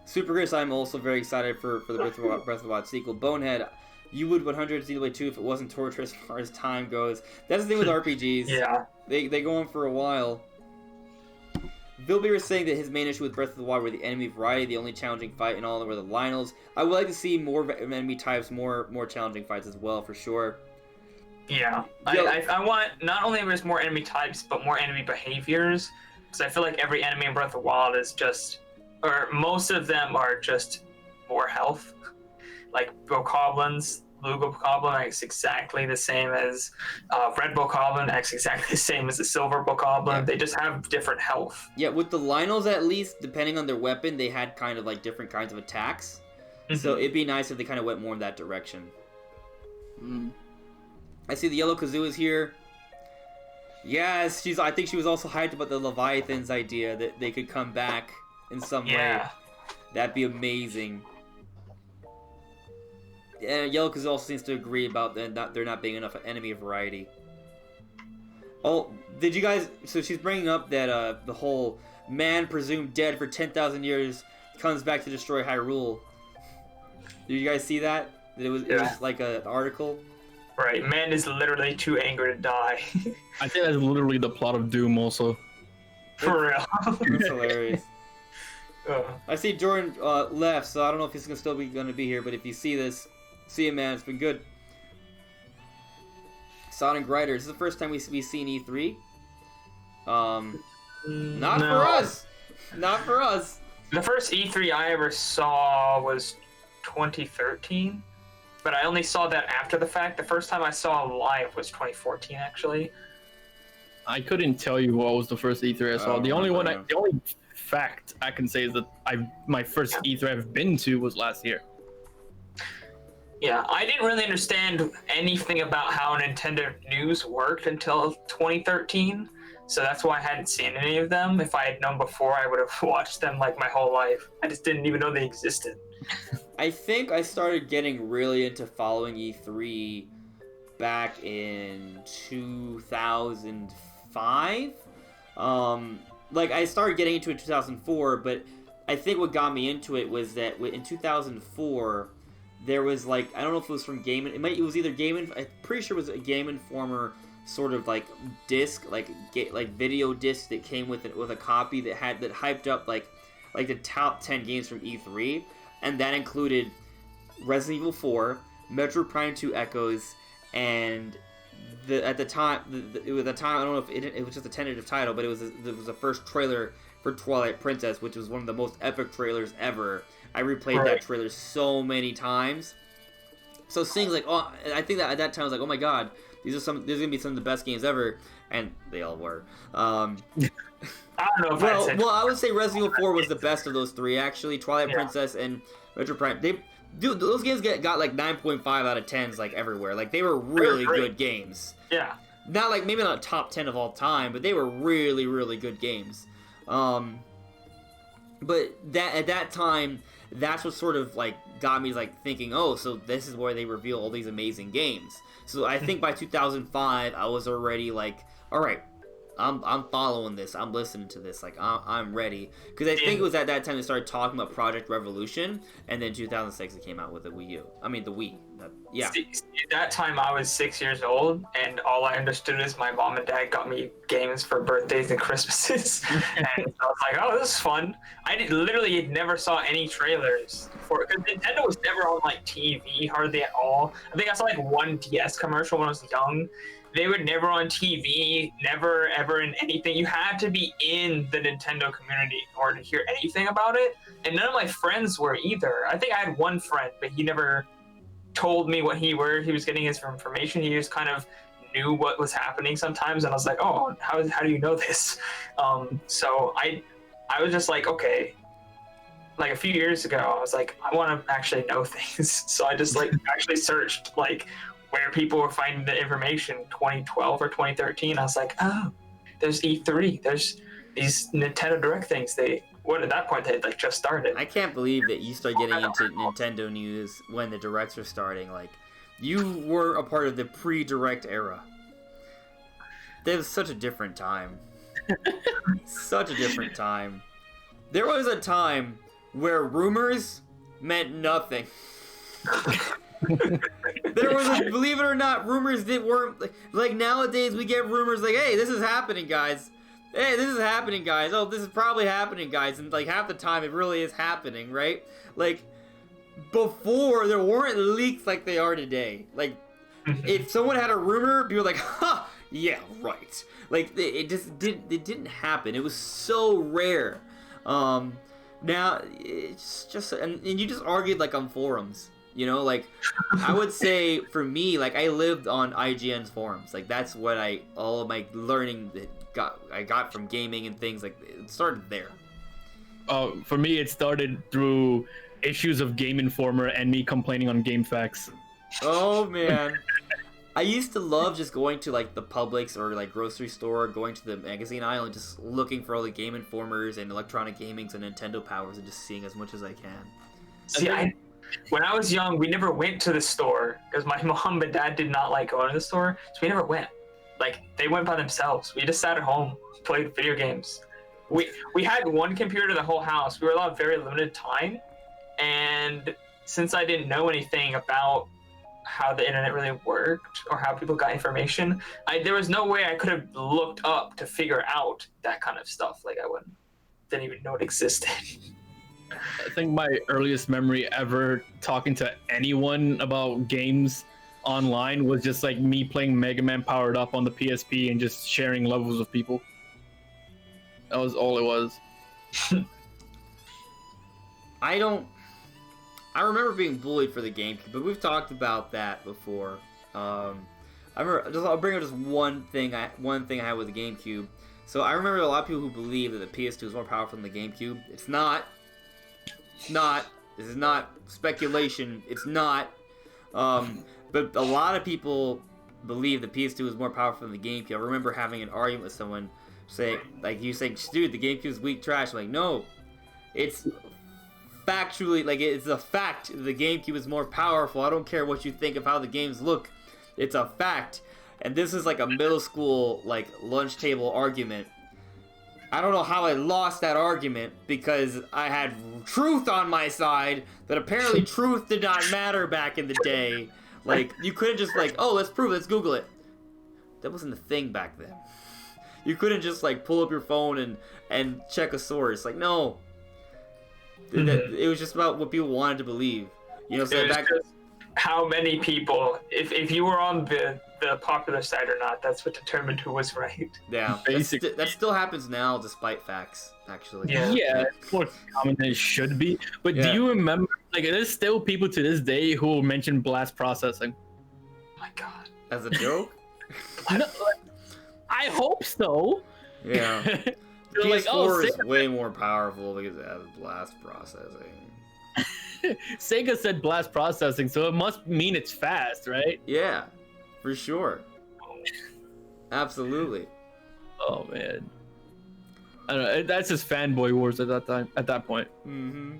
Super Chris, I'm also very excited for the Breath of the Wild sequel. Bonehead, you would 100 Xenoblade 2 if it wasn't torturous as far as time goes. That's the thing with RPGs.
Yeah.
They go on for a while. Vilbeer is saying that his main issue with Breath of the Wild were the enemy variety, the only challenging fight in all were the Lynels. I would like to see more enemy types, more challenging fights as well, for sure.
Yeah. I want not only there's more enemy types, but more enemy behaviors. Because I feel like every enemy in Breath of the Wild is just, or most of them are just more health. Like Bokoblins, Blue Bokoblin acts exactly the same as Red Bokoblin acts exactly the same as the Silver Bokoblin. Yeah. They just have different health.
Yeah, with the Lynels at least, depending on their weapon, they had kind of like different kinds of attacks. Mm-hmm. So it'd be nice if they kind of went more in that direction. I see the Yellow Kazoo is here. Yes, I think she was also hyped about the Leviathans idea that they could come back in some way. That'd be amazing. And Yellow Kazoo also seems to agree about there not being enough enemy variety. Oh, did you guys... So she's bringing up that the whole man presumed dead for 10,000 years comes back to destroy Hyrule. Did you guys see that? It was like an article?
Right, man is literally too angry to die.
I think that's literally the plot of Doom also.
For real.
That's hilarious. I see Jordan left, so I don't know if he's still going to be here, but if you see this, see you, man. It's been good. Sonic Riders. This is the first time we've seen E3. Not for us. Not for us.
The first E3 I ever saw was 2013, but I only saw that after the fact. The first time I saw live was 2014, actually.
I couldn't tell you what was the first E3 I saw. The only fact I can say is that my first E3 I've been to was last year.
Yeah, I didn't really understand anything about how Nintendo news worked until 2013, so that's why I hadn't seen any of them. If I had known before, I would have watched them like my whole life. I just didn't even know they existed.
I think I started getting really into following E3 back in 2005. Like, I started getting into it in 2004, but I think what got me into it was that in 2004, there was, like, I don't know if it was from Game... It was either Game... I'm pretty sure it was a Game Informer sort of, like, disc, like video disc that came with a copy that hyped up, like the top 10 games from E3, and that included Resident Evil 4, Metroid Prime 2 Echoes, and at the time, I don't know if it was just a tentative title, but it was the first trailer for Twilight Princess, which was one of the most epic trailers ever. I replayed that trailer so many times. So seeing like, oh, I think that at that time I was like, oh my god, these are gonna be some of the best games ever, and they all were.
I don't know if
well, I would say Resident Evil 4 was the best of those three actually. Twilight Princess and Metroid Prime. Dude, those games got like 9.5 out of 10s like everywhere. Like they were really good games.
Yeah.
Not like maybe not top 10 of all time, but they were really, really good games. But at that time, that's what sort of like got me like thinking, oh, so this is where they reveal all these amazing games. So I think by 2005, I was already like, all right, I'm following this. I'm listening to this. Like I'm ready. Because I think it was at that time they started talking about Project Revolution, and then 2006 it came out with the Wii U. I mean the Wii. Yeah.
See, at that time I was 6 years old, and all I understood is my mom and dad got me games for birthdays and Christmases, and I was like, oh, this is fun. I literally never saw any trailers for it, because Nintendo was never on like TV hardly at all. I think I saw like one DS commercial when I was young. They were never on TV, never ever in anything. You had to be in the Nintendo community in order to hear anything about it, and none of my friends were either. I think I had one friend, but he never told me where he was getting his information. He just kind of knew what was happening sometimes, and I was like, oh, how do you know this? So I was just like, okay. Like a few years ago, I was like, I want to actually know things. So I just like actually searched like where people were finding the information 2012 or 2013. I was like, oh, there's E3, there's these Nintendo Direct things. At that point they like just started.
I can't believe that you started getting into Nintendo news when the Directs were starting. Like, you were a part of the pre-Direct era. That was such a different time. Such a different time. There was a time where rumors meant nothing. Believe it or not, rumors that weren't like nowadays. We get rumors like, "Hey, this is happening, guys. Hey, this is happening, guys. Oh, this is probably happening, guys." And like half the time, it really is happening, right? Like before, there weren't leaks like they are today. Like if someone had a rumor, people were like, "Ha, yeah, right." Like it didn't happen. It was so rare. Now it's just and you just argued like on forums. You know, like, I would say, for me, like, I lived on IGN's forums. Like, that's what all of my learning I got from gaming and things, like, it started there.
For me, it started through issues of Game Informer and me complaining on GameFAQs.
Oh, man. I used to love just going to like the Publix or like grocery store, going to the magazine aisle and just looking for all the Game Informers and Electronic Gamings and Nintendo Powers and just seeing as much as I can.
See, when I was young, we never went to the store because my mom and dad did not like going to the store, so we never went. Like, they went by themselves. We just sat at home, played video games. We had one computer in the whole house. We were allowed very limited time, and since I didn't know anything about how the internet really worked or how people got information, there was no way I could have looked up to figure out that kind of stuff. Like, didn't even know it existed.
I think my earliest memory ever talking to anyone about games online was just like me playing Mega Man powered up on the PSP and just sharing levels with people. That was all it was.
I remember being bullied for the GameCube, but we've talked about that before. I'll bring up just one thing I had with the GameCube. So I remember a lot of people who believe that the PS2 is more powerful than the GameCube. It's not. It's not. This is not speculation. It's not. But a lot of people believe the PS2 is more powerful than the GameCube. I remember having an argument with someone saying, dude, the GameCube is weak trash. I'm like, no, it's factually, like, it's a fact. The GameCube is more powerful. I don't care what you think of how the games look. It's a fact. And this is like a middle school, like, lunch table argument. I don't know how I lost that argument because I had truth on my side, but apparently truth did not matter back in the day. Like, you couldn't just like, oh, let's prove it, let's Google it. That wasn't a thing back then. You couldn't just like pull up your phone and check a source. Like, no. It was just about what people wanted to believe. You know, so back.
How many people, if you were on the popular side or not, that's what determined who was right.
Yeah, that still happens now, despite facts, actually.
Yeah, it's more common than it should be. But do you remember, like, there's still people to this day who will mention blast processing.
Oh my God.
As a joke?
No, I hope so.
Yeah. PS4 is way more powerful because it has blast processing.
Sega said blast processing, so it must mean it's fast, right?
Yeah, for sure. Absolutely.
Oh man, I don't know. That's just fanboy wars at that time. At that point.
Mm-hmm.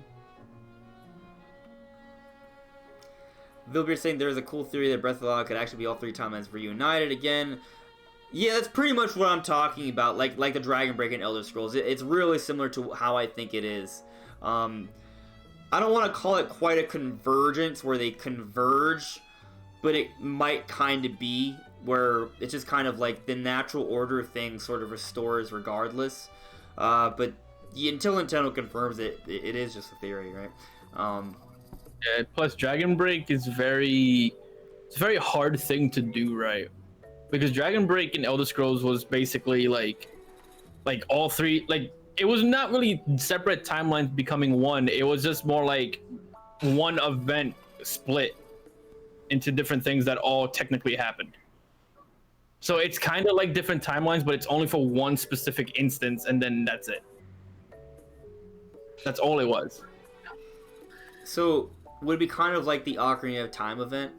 Vilbeard saying there's a cool theory that Breath of the Wild could actually be all three timelines reunited again. Yeah, that's pretty much what I'm talking about. Like the Dragon Break and Elder Scrolls. It's really similar to how I think it is. I don't want to call it quite a convergence where they converge, but it might kind of be where it's just kind of like the natural order of things sort of restores regardless. But until Nintendo confirms it, it is just a theory, right?
Yeah, plus Dragon Break is it's a very hard thing to do, right? Because Dragon Break and Elder Scrolls was basically like all three, like, it was not really separate timelines becoming one. It was just more like one event split into different things that all technically happened. So it's kind of like different timelines, but it's only for one specific instance, and then that's it. That's all it was.
So would it be kind of like the Ocarina of Time event?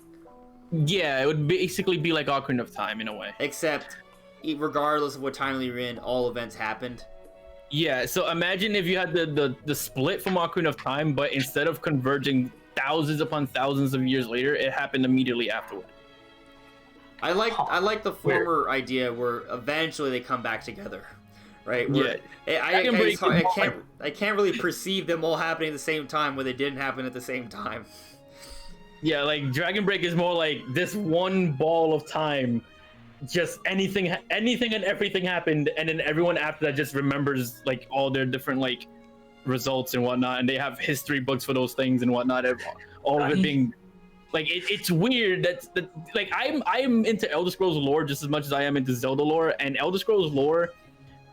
Yeah, it would basically be like Ocarina of Time in a way.
Except, regardless of what timeline you're in, all events happened.
Yeah, so imagine if you had the split from Ocarina of Time, but instead of converging thousands upon thousands of years later, it happened immediately afterward.
I like the former idea where eventually they come back together, right? Where I can't really perceive them all happening at the same time where they didn't happen at the same time.
Yeah, like Dragon Break is more like this one ball of time. Just anything and everything happened, and then everyone after that just remembers like all their different like results and whatnot, and they have history books for those things and whatnot. All of it being like it's weird. Like I'm into Elder Scrolls lore just as much as I am into Zelda lore, and Elder Scrolls lore,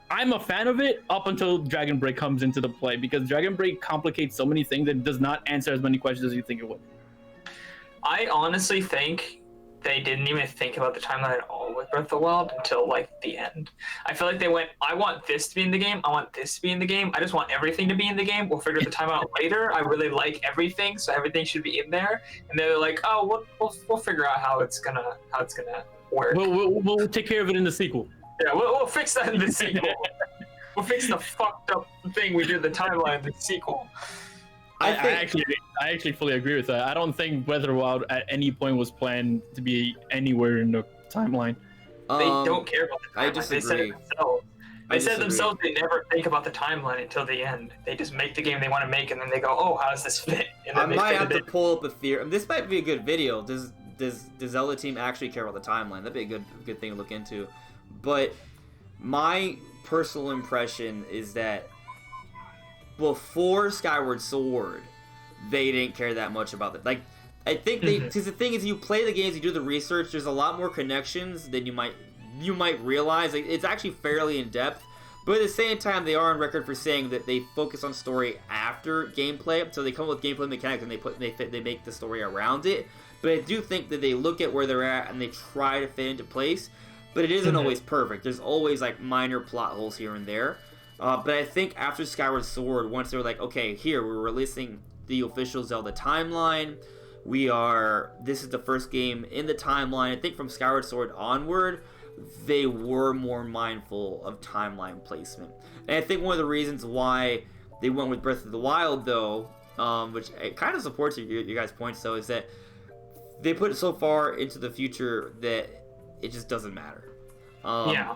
I'm a fan of it up until Dragon Break comes into the play, because Dragon Break complicates so many things and does not answer as many questions as you think it would.
I honestly think they didn't even think about the timeline at all with Breath of the Wild until like the end. I feel like they went, I want this to be in the game. I want this to be in the game. I just want everything to be in the game. We'll figure the time out later. I really like everything, so everything should be in there. And they're like, oh, we'll figure out how it's gonna work.
We'll take care of it in the sequel.
Yeah, we'll fix that in the sequel. We'll fix the fucked up thing we did in the timeline in the sequel.
I actually fully agree with that. I don't think Breath of the Wild at any point was planned to be anywhere in the timeline.
They don't care about the timeline.
I disagree.
They said themselves they never think about the timeline until the end. They just make the game they want to make, and then they go, "Oh, how does this fit?" And then
I might have to pull up a theory. This might be a good video. Does Zelda team actually care about the timeline? That'd be a good thing to look into. But my personal impression is that before Skyward Sword, they didn't care that much about it. Like, I think they, because the thing is, you play the games, you do the research. There's a lot more connections than you might realize. Like, it's actually fairly in depth, but at the same time, they are on record for saying that they focus on story after gameplay. So they come up with gameplay mechanics and they make the story around it. But I do think that they look at where they're at and they try to fit into place. But it isn't always perfect. There's always like minor plot holes here and there. But I think after Skyward Sword, once they were like, okay, here, we're releasing the official Zelda timeline. This is the first game in the timeline. I think from Skyward Sword onward, they were more mindful of timeline placement. And I think one of the reasons why they went with Breath of the Wild, though, which it kind of supports your guys' points, though, is that they put it so far into the future that it just doesn't matter.
Yeah.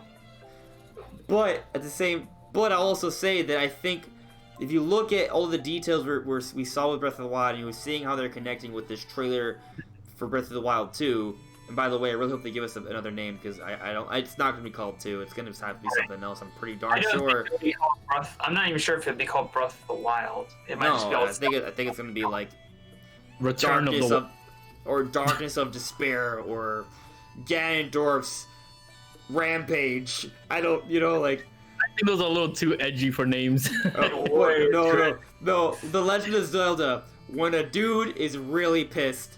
But at the same... But I'll also say that I think if you look at all the details we saw with Breath of the Wild, and you were seeing how they're connecting with this trailer for Breath of the Wild 2, and by the way, I really hope they give us another name, because it's not going to be called 2. It's going to have to be something else. I'm pretty darn sure.
I'm not even sure if it'd be called Breath of the Wild. It might just be
I think it's going to be like
Return
or Darkness of Despair, or Ganondorf's Rampage. I don't, like...
I think those are a little too edgy for names.
No. The Legend of Zelda, when a dude is really pissed,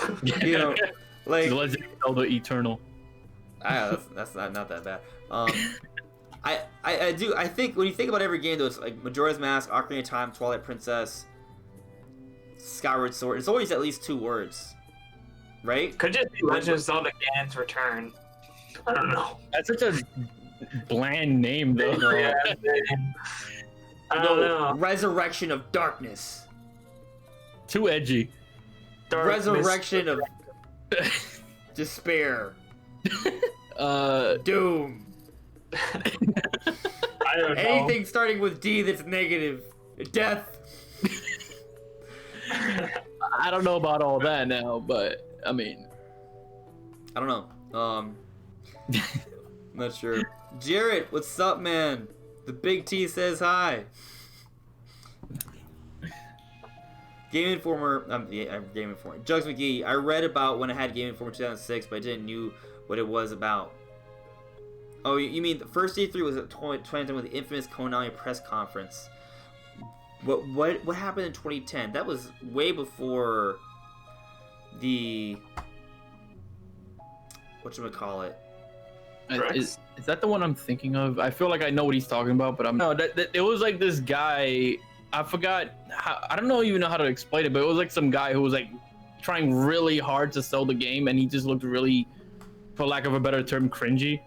like
The Legend of Zelda Eternal.
That's not that bad. I think when you think about every game, though, it's like Majora's Mask, Ocarina of Time, Twilight Princess, Skyward Sword. It's always at least 2 words, right?
Could just be Legend of Zelda Ganon's Return. I don't know.
That's such a bland name, though.
Yeah, I don't know.
Resurrection of Darkness.
Too edgy.
Resurrection of Despair. Doom.
I don't know.
Anything starting with D that's negative. Death.
I don't know about all that now, but I mean,
I don't know. Not sure. Jared, what's up, man? The Big T says hi. Game Informer, Game Informer. Jugs McGee, I read about when I had Game Informer 2006, but I didn't knew what it was about. Oh, you mean the first E3 was at 2010 with the infamous Konami press conference. What happened in 2010? That was way before the whatchamacallit.
Is that the one I'm thinking of? I feel like I know what he's talking about, but it was like this guy. I forgot how. I don't even know how to explain it, but it was like some guy who was like trying really hard to sell the game, and he just looked really, for lack of a better term, cringy.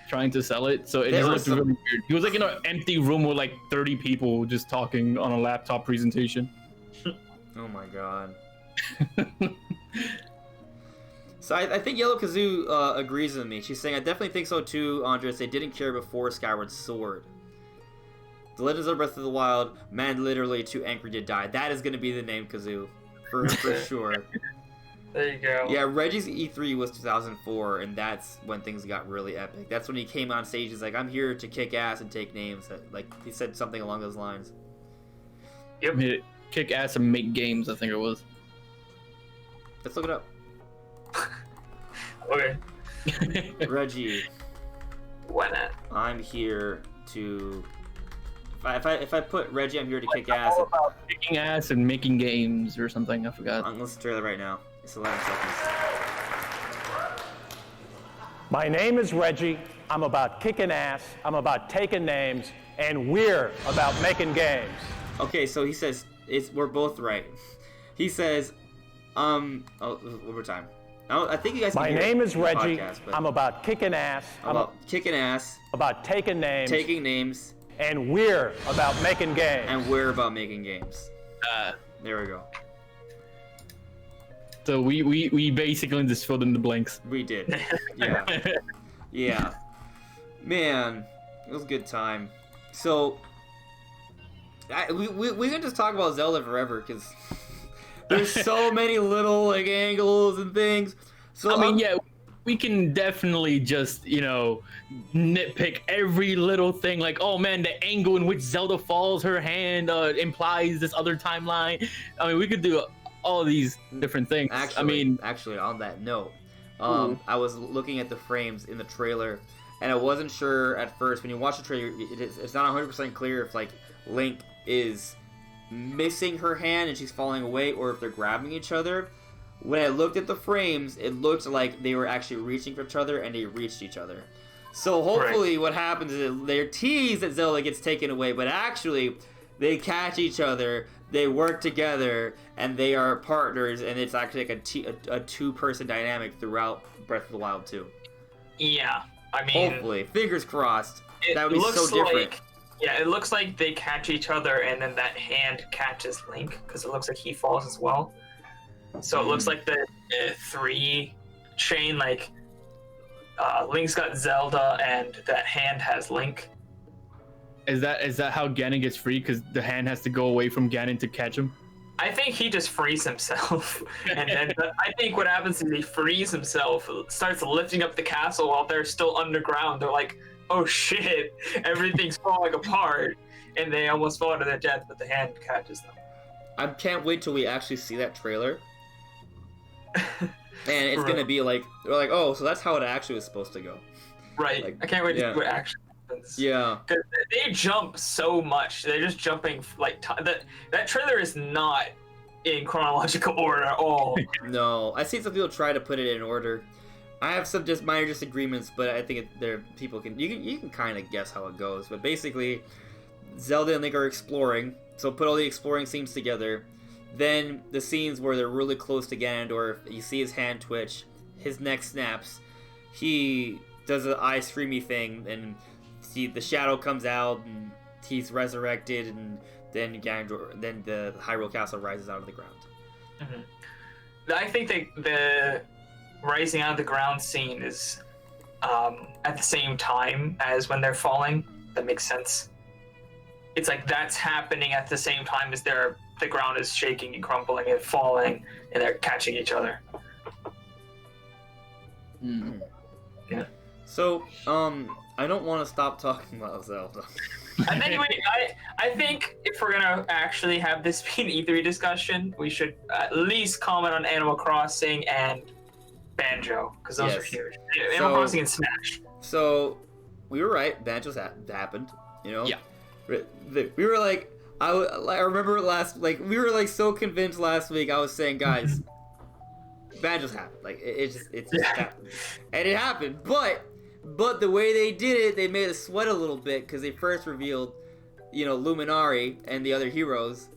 Trying to sell it, so it just looked really weird. He was like in an empty room with like 30 people just talking on a laptop presentation.
Oh my god. So I think Yellow Kazoo agrees with me. She's saying, I definitely think so too, Andres. They didn't care before Skyward Sword. The Legends of Breath of the Wild, man literally too angry to die. That is going to be the name, Kazoo. For sure.
There you go.
Yeah, Reggie's E3 was 2004, and that's when things got really epic. That's when he came on stage. He's like, I'm here to kick ass and take names. Like, he said something along those lines.
Yep. Kick ass and make games, I think it was.
Let's look it up.
Okay.
Reggie.
Why not?
I'm here to... If I put Reggie, I'm here to kick ass.
About kicking ass and making games or something, I forgot.
I'm listening to it right now. It's 11 seconds.
My name is Reggie. I'm about kicking ass. I'm about taking names. And we're about making games.
Okay, so he says, we're both right. He says, one more time. I think you guys can
My
hear
name
it
is
in the
Reggie.
podcast, but
I'm about kicking ass.
I'm about kicking ass,
about taking names.
taking names,
And we're about making games.
and we're about making games. There we go.
So we basically just filled in the blanks.
We did. Yeah. Yeah. Man, it was a good time. So, we can just talk about Zelda forever, because there's so many little, like, angles and things. So
I mean, yeah, we can definitely just, nitpick every little thing. Like, oh man, the angle in which Zelda falls her hand implies this other timeline. I mean, we could do all these different things.
Actually, on that note, I was looking at the frames in the trailer, and I wasn't sure at first. When you watch the trailer, it's not 100% clear if, like, Link is missing her hand and she's falling away, or if they're grabbing each other. When I looked at the frames, it looked like they were actually reaching for each other, and they reached each other. So hopefully what happens is they're teased that Zelda gets taken away, but actually they catch each other, they work together, and they are partners, and it's actually like a two-person dynamic throughout Breath of the Wild 2.
Yeah, I mean...
Hopefully. Fingers crossed. That would be so different.
Yeah, it looks like they catch each other, and then that hand catches Link, because it looks like he falls as well. So it looks like the 3 chain, like, Link's got Zelda, and that hand has Link.
Is that how Ganon gets free? Because the hand has to go away from Ganon to catch him?
I think he just frees himself. And then I think what happens is he frees himself, starts lifting up the castle while they're still underground. They're like, oh shit, everything's falling apart. And they almost fall to their death, but the hand catches them.
I can't wait till we actually see that trailer. And it's gonna be like, we're like, oh, so that's how it actually was supposed to go.
Right.
Like,
I can't wait to
yeah.
see what actually happens.
Yeah.
Because they jump so much. They're just jumping, like, that trailer is not in chronological order at all.
No. I've seen some people try to put it in order. I have some just minor disagreements, but I think people can, you can kind of guess how it goes. But basically, Zelda and Link are exploring, so put all the exploring scenes together. Then the scenes where they're really close to Ganondorf, you see his hand twitch, his neck snaps, he does an eye streamy thing, and the shadow comes out, and he's resurrected, and then then the Hyrule Castle rises out of the ground.
Mm-hmm. I think the rising out of the ground scene is at the same time as when they're falling. That makes sense. It's like that's happening at the same time as the ground is shaking and crumbling and falling, and they're catching each other.
Mm-hmm.
Yeah.
So, I don't want to stop talking about Zelda.
I think if we're gonna actually have this be an E3 discussion, we should at least comment on Animal Crossing and Banjo, because those are huge. Animal Crossing and Smash.
So, we were right. Banjo's happened.
Yeah.
We were like, I remember we were like so convinced last week. I was saying, guys, Banjo's happened. Like it just happened, and it happened. But the way they did it, they made us sweat a little bit because they first revealed, Luminari and the other heroes.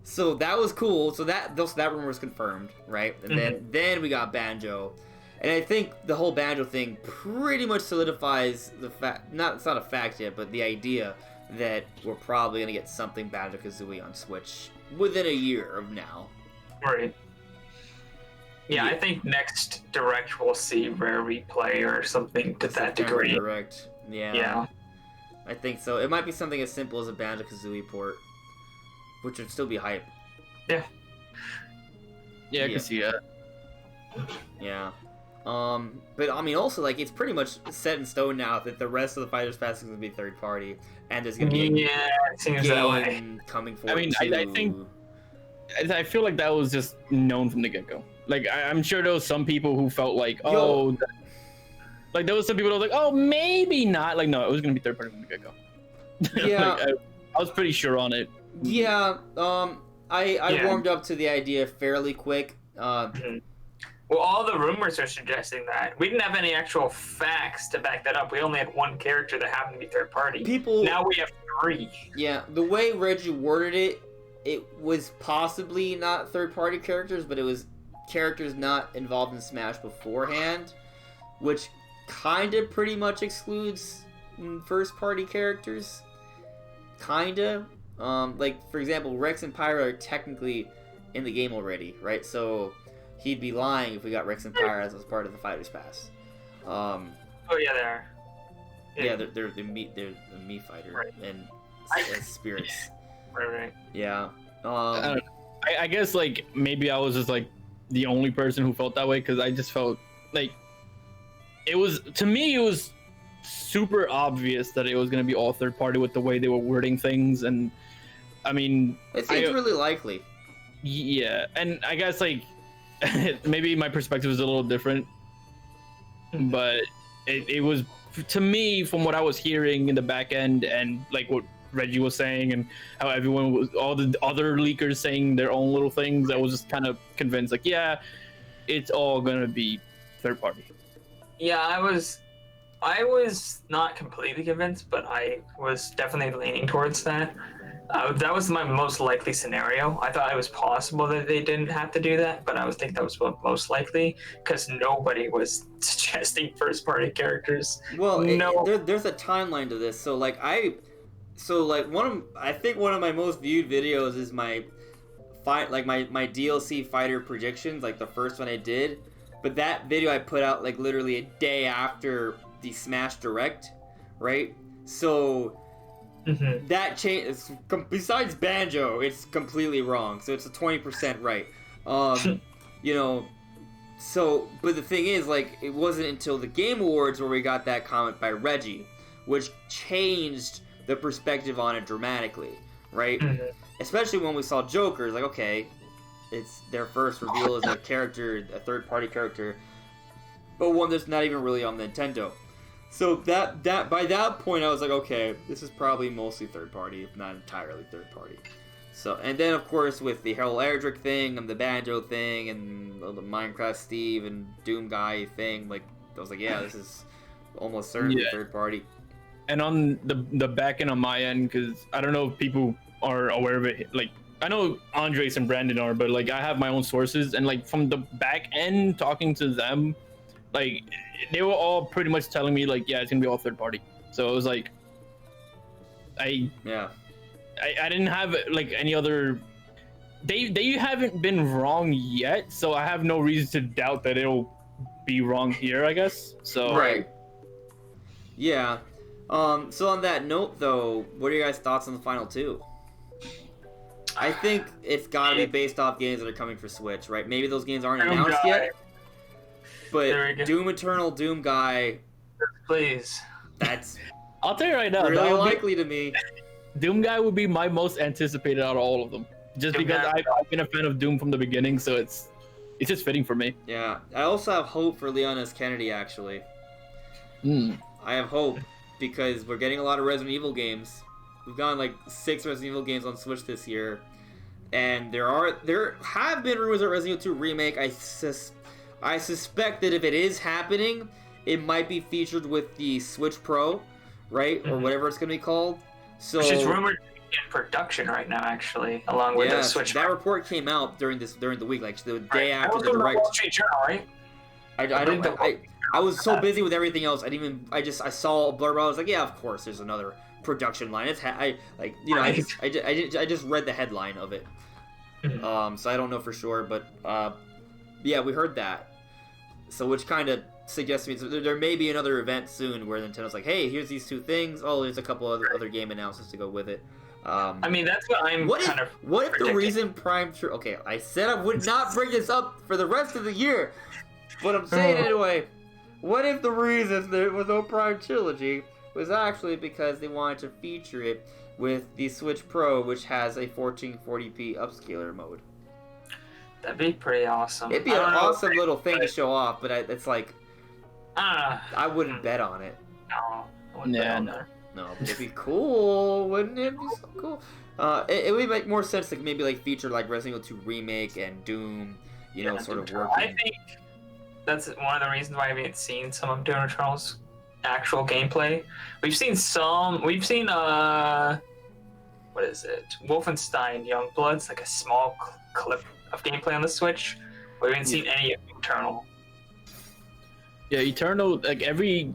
So that was cool. So that rumor was confirmed, right? And then we got Banjo. And I think the whole Banjo thing pretty much solidifies the fact, it's not a fact yet, but the idea that we're probably going to get something Banjo-Kazooie on Switch within a year of now.
Right. Yeah, I think next Direct we'll see Rare Replay or something to that degree.
Direct. Yeah. I think so. It might be something as simple as a Banjo-Kazooie port, which would still be hype.
Yeah.
Yeah, I can see that.
Yeah. But I mean, also, like, it's pretty much set in stone now that the rest of the Fighters Pass is going to be third party, and there's going to be
it seems that way.
Coming forward.
I mean, I feel like that was just known from the get-go. Like, I'm sure there was some people who felt like, like there was some people that were like, oh, maybe not. Like, no, it was going to be third party from the get-go.
Yeah.
Like, I was pretty sure on it.
Yeah. I warmed up to the idea fairly quick.
Well, all the rumors are suggesting that. We didn't have any actual facts to back that up. We only had one character that happened to be third party. Now we have 3.
Yeah, the way Reggie worded it, it was possibly not third party characters, but it was characters not involved in Smash beforehand, which kind of pretty much excludes first party characters. Kinda. Like, for example, Rex and Pyra are technically in the game already, right? So he'd be lying if we got Rex and Pyra as part of the Fighters Pass.
Oh yeah, they are.
Yeah, they're the Mii fighter
Right.
and spirits.
Right.
Yeah.
I guess like maybe I was just like the only person who felt that way, because I just felt like it was, to me, it was super obvious that it was going to be all third party with the way they were wording things. And I mean,
it seems really likely.
Yeah, and I guess like maybe my perspective is a little different, but it was, to me, from what I was hearing in the back end and like what Reggie was saying and how everyone was, all the other leakers saying their own little things, I was just kind of convinced like, yeah, it's all gonna be third party.
Yeah, I was not completely convinced, but I was definitely leaning towards that. That was my most likely scenario. I thought it was possible that they didn't have to do that, but I was think that was what most likely, because nobody was suggesting first-party characters.
Well, there's a timeline to this. So I think one of my most viewed videos is my my DLC fighter predictions, like the first one I did. But that video I put out like literally a day after the Smash Direct, right? So that change, besides Banjo, it's completely wrong. So it's a 20% right. You know, so, but the thing is, like, it wasn't until the Game Awards where we got that comment by Reggie, which changed the perspective on it dramatically, right? Especially when we saw Joker, it's like, okay, it's their first reveal as a character, a third-party character, but one that's not even really on Nintendo. So that by that point, I was like, okay, this is probably mostly third-party, if not entirely third-party. So, and then of course with the Harold Erdrick thing and the Banjo thing and the Minecraft Steve and Doom Guy thing, like, I was like, yeah, this is almost certainly third-party.
And on the back end on my end, because I don't know if people are aware of it, like, I know Andres and Brandon are, but like I have my own sources, and like from the back end talking to them, like they were all pretty much telling me like, yeah, it's gonna be all third party. So it was like, I didn't have like any other. They haven't been wrong yet, so I have no reason to doubt that it'll be wrong here, I guess. So
right. Yeah. So on that note, though, what are your guys' thoughts on the final two? I think it's gotta be based off games that are coming for Switch, right? Maybe those games aren't announced yet. But Doom Eternal, Doom Guy,
please.
That's
I'll tell you right now,
really likely to me.
Doom Guy would be my most anticipated out of all of them, just
Doom
because
Guy.
I've been a fan of Doom from the beginning, so it's just fitting for me.
Yeah, I also have hope for Leon S. Kennedy. Actually, I have hope because we're getting a lot of Resident Evil games. We've gotten like 6 Resident Evil games on Switch this year, and there have been rumors of Resident Evil 2 remake. I suspect that if it is happening, it might be featured with the Switch Pro, right, or whatever it's gonna be called. So
which is rumored to be in production right now, actually, along with the Switch.
That report came out during the week, like the day after the Direct.
Wall Street Journal, right?
I was so busy with everything else. I saw a blurb. I was like, yeah, of course, there's another production line. I just read the headline of it. So I don't know for sure, but yeah, we heard that. So which kind of suggests to me there may be another event soon where Nintendo's like, hey, here's these 2 things. Oh, there's a couple other game announcements to go with it.
I mean, that's what I'm
what
kind of
What if
predicting.
the reason Prime... Okay, I said I would not bring this up for the rest of the year, but I'm saying it anyway. What if the reason there was no Prime Trilogy was actually because they wanted to feature it with the Switch Pro, which has a 1440p upscaler mode?
That'd be pretty awesome.
It'd be an awesome little thing to show off, but it's like... I wouldn't bet on it.
No, I wouldn't bet on that.
No, but it'd be cool, wouldn't it? Be so cool. It would make more sense to maybe like feature like Resident Evil 2 Remake and Doom, you know, sort of working.
I think that's one of the reasons why we haven't seen some of Doom Eternal's actual gameplay. We've seen what is it? Wolfenstein Youngblood's like a small clip of gameplay on the Switch. We haven't seen any of Eternal.
Yeah, Eternal, like every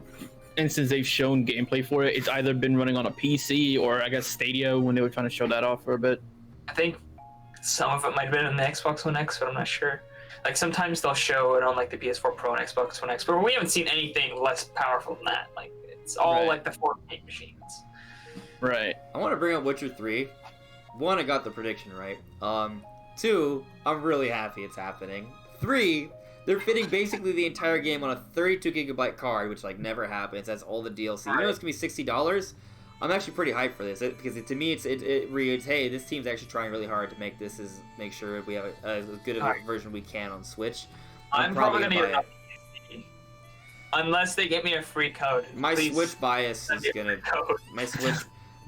instance they've shown gameplay for it, it's either been running on a PC or I guess Stadia when they were trying to show that off for a bit.
I think some of it might have been on the Xbox One X, but I'm not sure. Like sometimes they'll show it on like the PS4 Pro and Xbox One X, but we haven't seen anything less powerful than that. Like it's all like the 4K machines.
Right.
I want to bring up Witcher 3. 1, I got the prediction right. 2, I'm really happy it's happening. 3, they're fitting basically the entire game on a 32GB card, which like never happens. That's all the DLC. You know it's gonna be $60. I'm actually pretty hyped for this because to me it reads, hey, this team's actually trying really hard to make sure we have as good of a version we can on Switch.
I'm probably gonna get it on PC unless they get me a free code.
My Switch bias is gonna my Switch.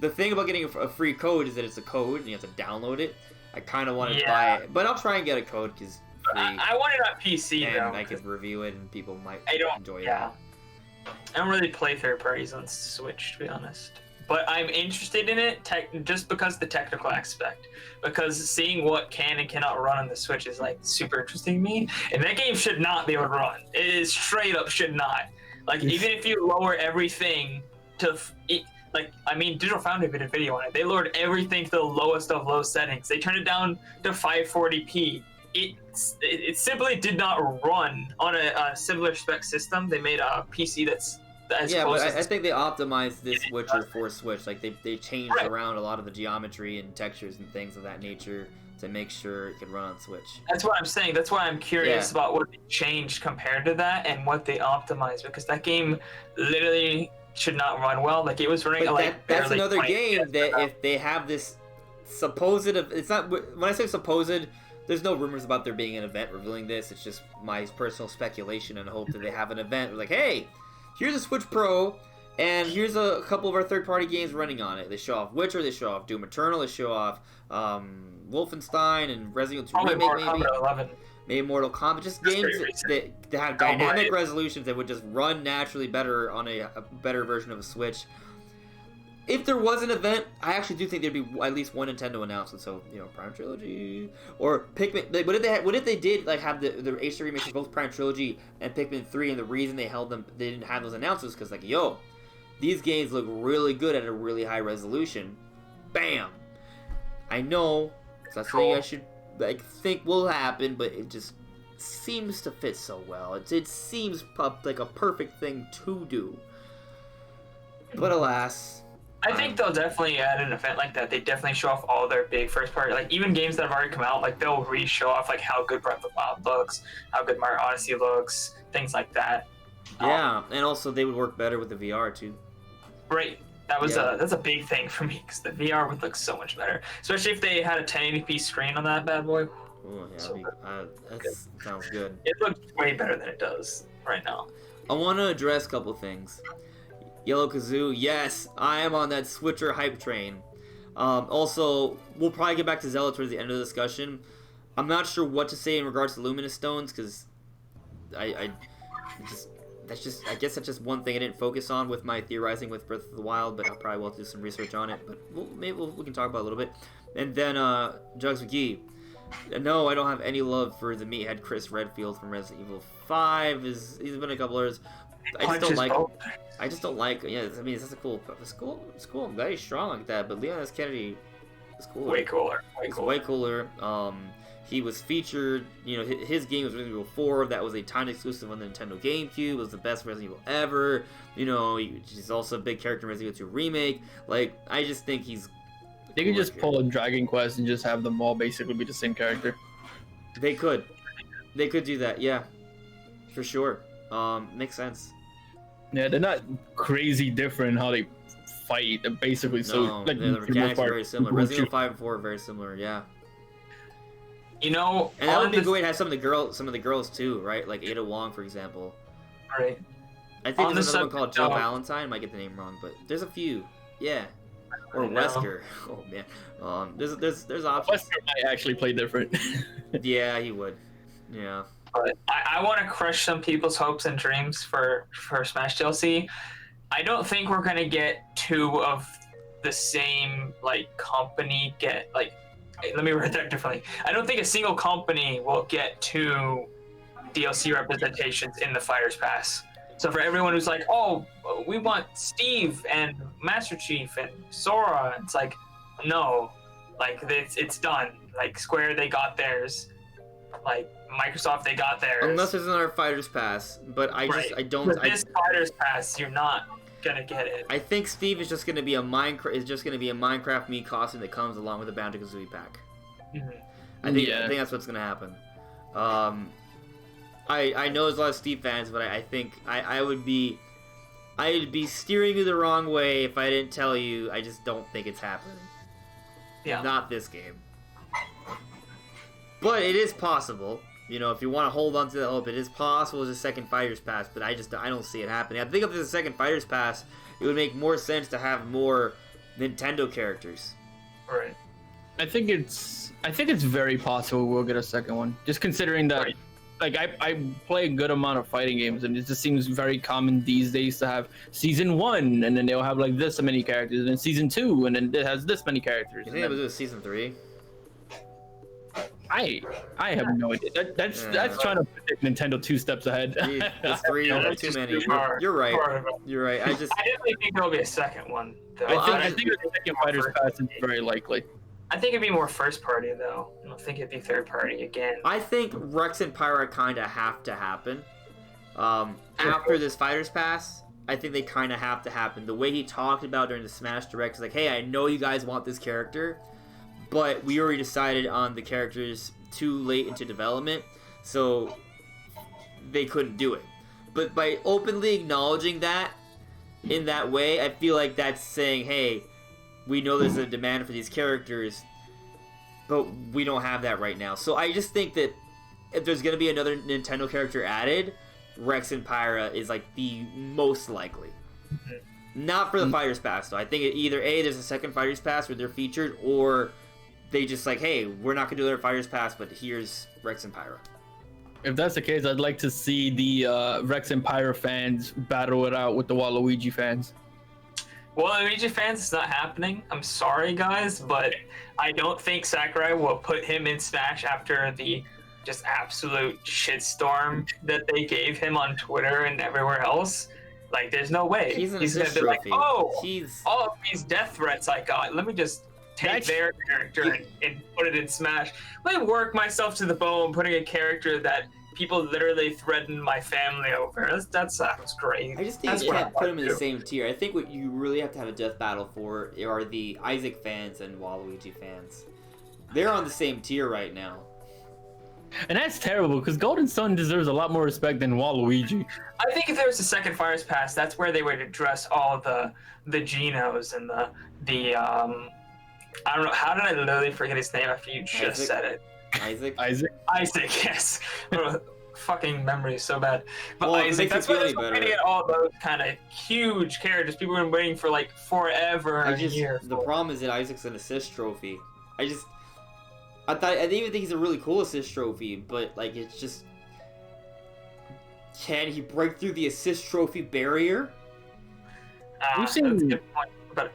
The thing about getting a free code is that it's a code and you have to download it. I kind of want to buy it, but I'll try and get a code because
I want it on PC
and
though.
I can review it and people might enjoy
that. I don't really play third parties on Switch, to be honest. But I'm interested in it just because of the technical aspect. Because seeing what can and cannot run on the Switch is like super interesting to me. And that game should not be able to run. It is straight up should not. Like even if you lower everything to Digital Foundry did a video on it. They lowered everything to the lowest of low settings. They turned it down to 540p. It simply did not run on a similar spec system. They made a PC that's as close
but
as
I think they optimized this Witcher for Switch. Like they changed around a lot of the geometry and textures and things of that nature to make sure it could run on Switch.
That's what I'm saying. That's why I'm curious about what they changed compared to that and what they optimized, because that game literally should not run well. Like it was running
that's another game that if they have this supposed, it's not, when I say supposed, there's no rumors about there being an event revealing this. It's just my personal speculation and hope that they have an event like, hey, here's a Switch Pro and here's a couple of our third-party games running on it. They show off Witcher, they show off Doom Eternal, they show off Wolfenstein and Resident Evil 2 Remake, maybe Mortal Kombat, just games that have dynamic resolutions that would just run naturally better on a better version of a Switch. If there was an event, I actually do think there'd be at least one Nintendo announcement. So, Prime Trilogy or Pikmin. Like, what if they did like have the HD remakes of both Prime Trilogy and Pikmin 3, and the reason they didn't have those announcements because like, these games look really good at a really high resolution. Bam! I know that's something I should think will happen, but it just seems to fit so well. It seems like a perfect thing to do. But alas,
I think they'll definitely add an event like that. They definitely show off all their big first party, like even games that have already come out. Like they'll re-show off like how good Breath of the Wild looks, how good Mario Odyssey looks, things like that.
Yeah, and also they would work better with the VR too.
Right. That's a big thing for me because the VR would look so much better, especially if they had a 1080p screen on that bad boy.
Oh yeah, that sounds good.
It looks way better than it does right now.
I want to address a couple things. Yellow Kazoo, yes, I am on that Switcher hype train. Also, we'll probably get back to Zelda towards the end of the discussion. I'm not sure what to say in regards to Luminous Stones because I guess that's just one thing I didn't focus on with my theorizing with Breath of the Wild, but I probably will do some research on it. But maybe we can talk about it a little bit. And then Jugs McGee. No, I don't have any love for the meathead Chris Redfield from Resident Evil 5. He's been a couple others. I just don't like. Yeah, I mean, it's cool. It's cool. Very strong like that. But Leon S. Kennedy is cooler.
Way cooler.
Way cooler. He was featured. His game was Resident Evil 4. That was a time exclusive on the Nintendo GameCube. It was the best Resident Evil ever. He's also a big character in Resident Evil 2 Remake. Like, I just think he's.
They could just pull a Dragon Quest and just have them all basically be the same character.
They could do that. Yeah, for sure. Makes sense.
Yeah, they're not crazy different how they fight. They're basically the
mechanics are very similar. Resident Evil 5 and 4 are very similar. Yeah. And that would be great to have some of the girls too, right? Like Ada Wong, for example.
Right.
I think there's another one called Jill Valentine. I might get the name wrong, but there's a few. Yeah. Or Wesker. Oh man. There's options.
Wesker might actually play different.
Yeah, he would. Yeah.
But I want to crush some people's hopes and dreams for Smash DLC. I don't think we're gonna get two of the same like company get like. Let me word that differently. I don't think a single company will get two DLC representations in the Fighters Pass. So for everyone who's like, oh, we want Steve and Master Chief and Sora, it's like, no, like it's done. Like Square, they got theirs. Like Microsoft, they got theirs.
Unless there's another Fighters Pass, but I don't.
With this Fighters Pass, you're not gonna get it.
I think Steve is just gonna be a Minecraft Mii costume that comes along with the Banjo Kazooie pack.
Mm-hmm.
I think that's what's gonna happen. I know there's a lot of Steve fans, but I think I would be steering you the wrong way if I didn't tell you. I just don't think it's happening.
Yeah.
Not this game. But it is possible. You know, if you want to hold on to that hope, it is possible as a second Fighters Pass, but I don't see it happening. I think if there's a second Fighters Pass, it would make more sense to have more Nintendo characters.
Right.
I think it's very possible we'll get a second one. Just considering that, like, I play a good amount of fighting games, and it just seems very common these days to have Season 1, and then they'll have, like, this many characters, and then Season 2, and then it has this many characters.
You think it was a Season 3?
I have no idea. That's trying to predict Nintendo 2 steps ahead.
It's 3 or too many. You're right. You're right. I
definitely think there'll be a second one. Though.
I think the second Fighters Pass is very likely.
I think it'd be more first party though. I don't think it'd be third party again.
I think Rex and Pyra kind of have to happen. After this Fighters Pass, I think they kind of have to happen. The way he talked about during the Smash Direct is like, hey, I know you guys want this character, but we already decided on the characters too late into development, so they couldn't do it. But by openly acknowledging that in that way, I feel like that's saying, hey, we know there's a demand for these characters, but we don't have that right now. So I just think that if there's going to be another Nintendo character added, Rex and Pyra is like the most likely. Not for the Fighters Pass, though. I think either A, there's a second Fighters Pass where they're featured, or they just like, hey, we're not going to do their Fighters Pass, but here's Rex and Pyra.
If that's the case, I'd like to see the Rex and Pyra fans battle it out with the Waluigi fans.
Waluigi fans, it's not happening. I'm sorry, guys, but I don't think Sakurai will put him in Smash after the just absolute shitstorm that they gave him on Twitter and everywhere else. Like, there's no way.
He's
gonna be like, oh, all of these death threats I got, let me just take their character and put it in Smash. Let me work myself to the bone putting a character that people literally threaten my family over. That sounds great.
I just think you can't put him in the same tier. I think what you really have to have a death battle for are the Isaac fans and Waluigi fans. They're on the same tier right now.
And that's terrible, because Golden Sun deserves a lot more respect than Waluigi.
I think if there was a second Fighters Pass, that's where they would address all the Genos and the I don't know, how did I literally forget his name after you just said it?
Isaac,
yes. Fucking memory is so bad. But
well,
Isaac, that's why they're getting all those kind of huge characters. People have been waiting for like forever a year.
The problem is that Isaac's an assist trophy. I didn't even think he's a really cool assist trophy, but like it's just, can he break through the assist trophy barrier?
We've seen,
that's a good point, but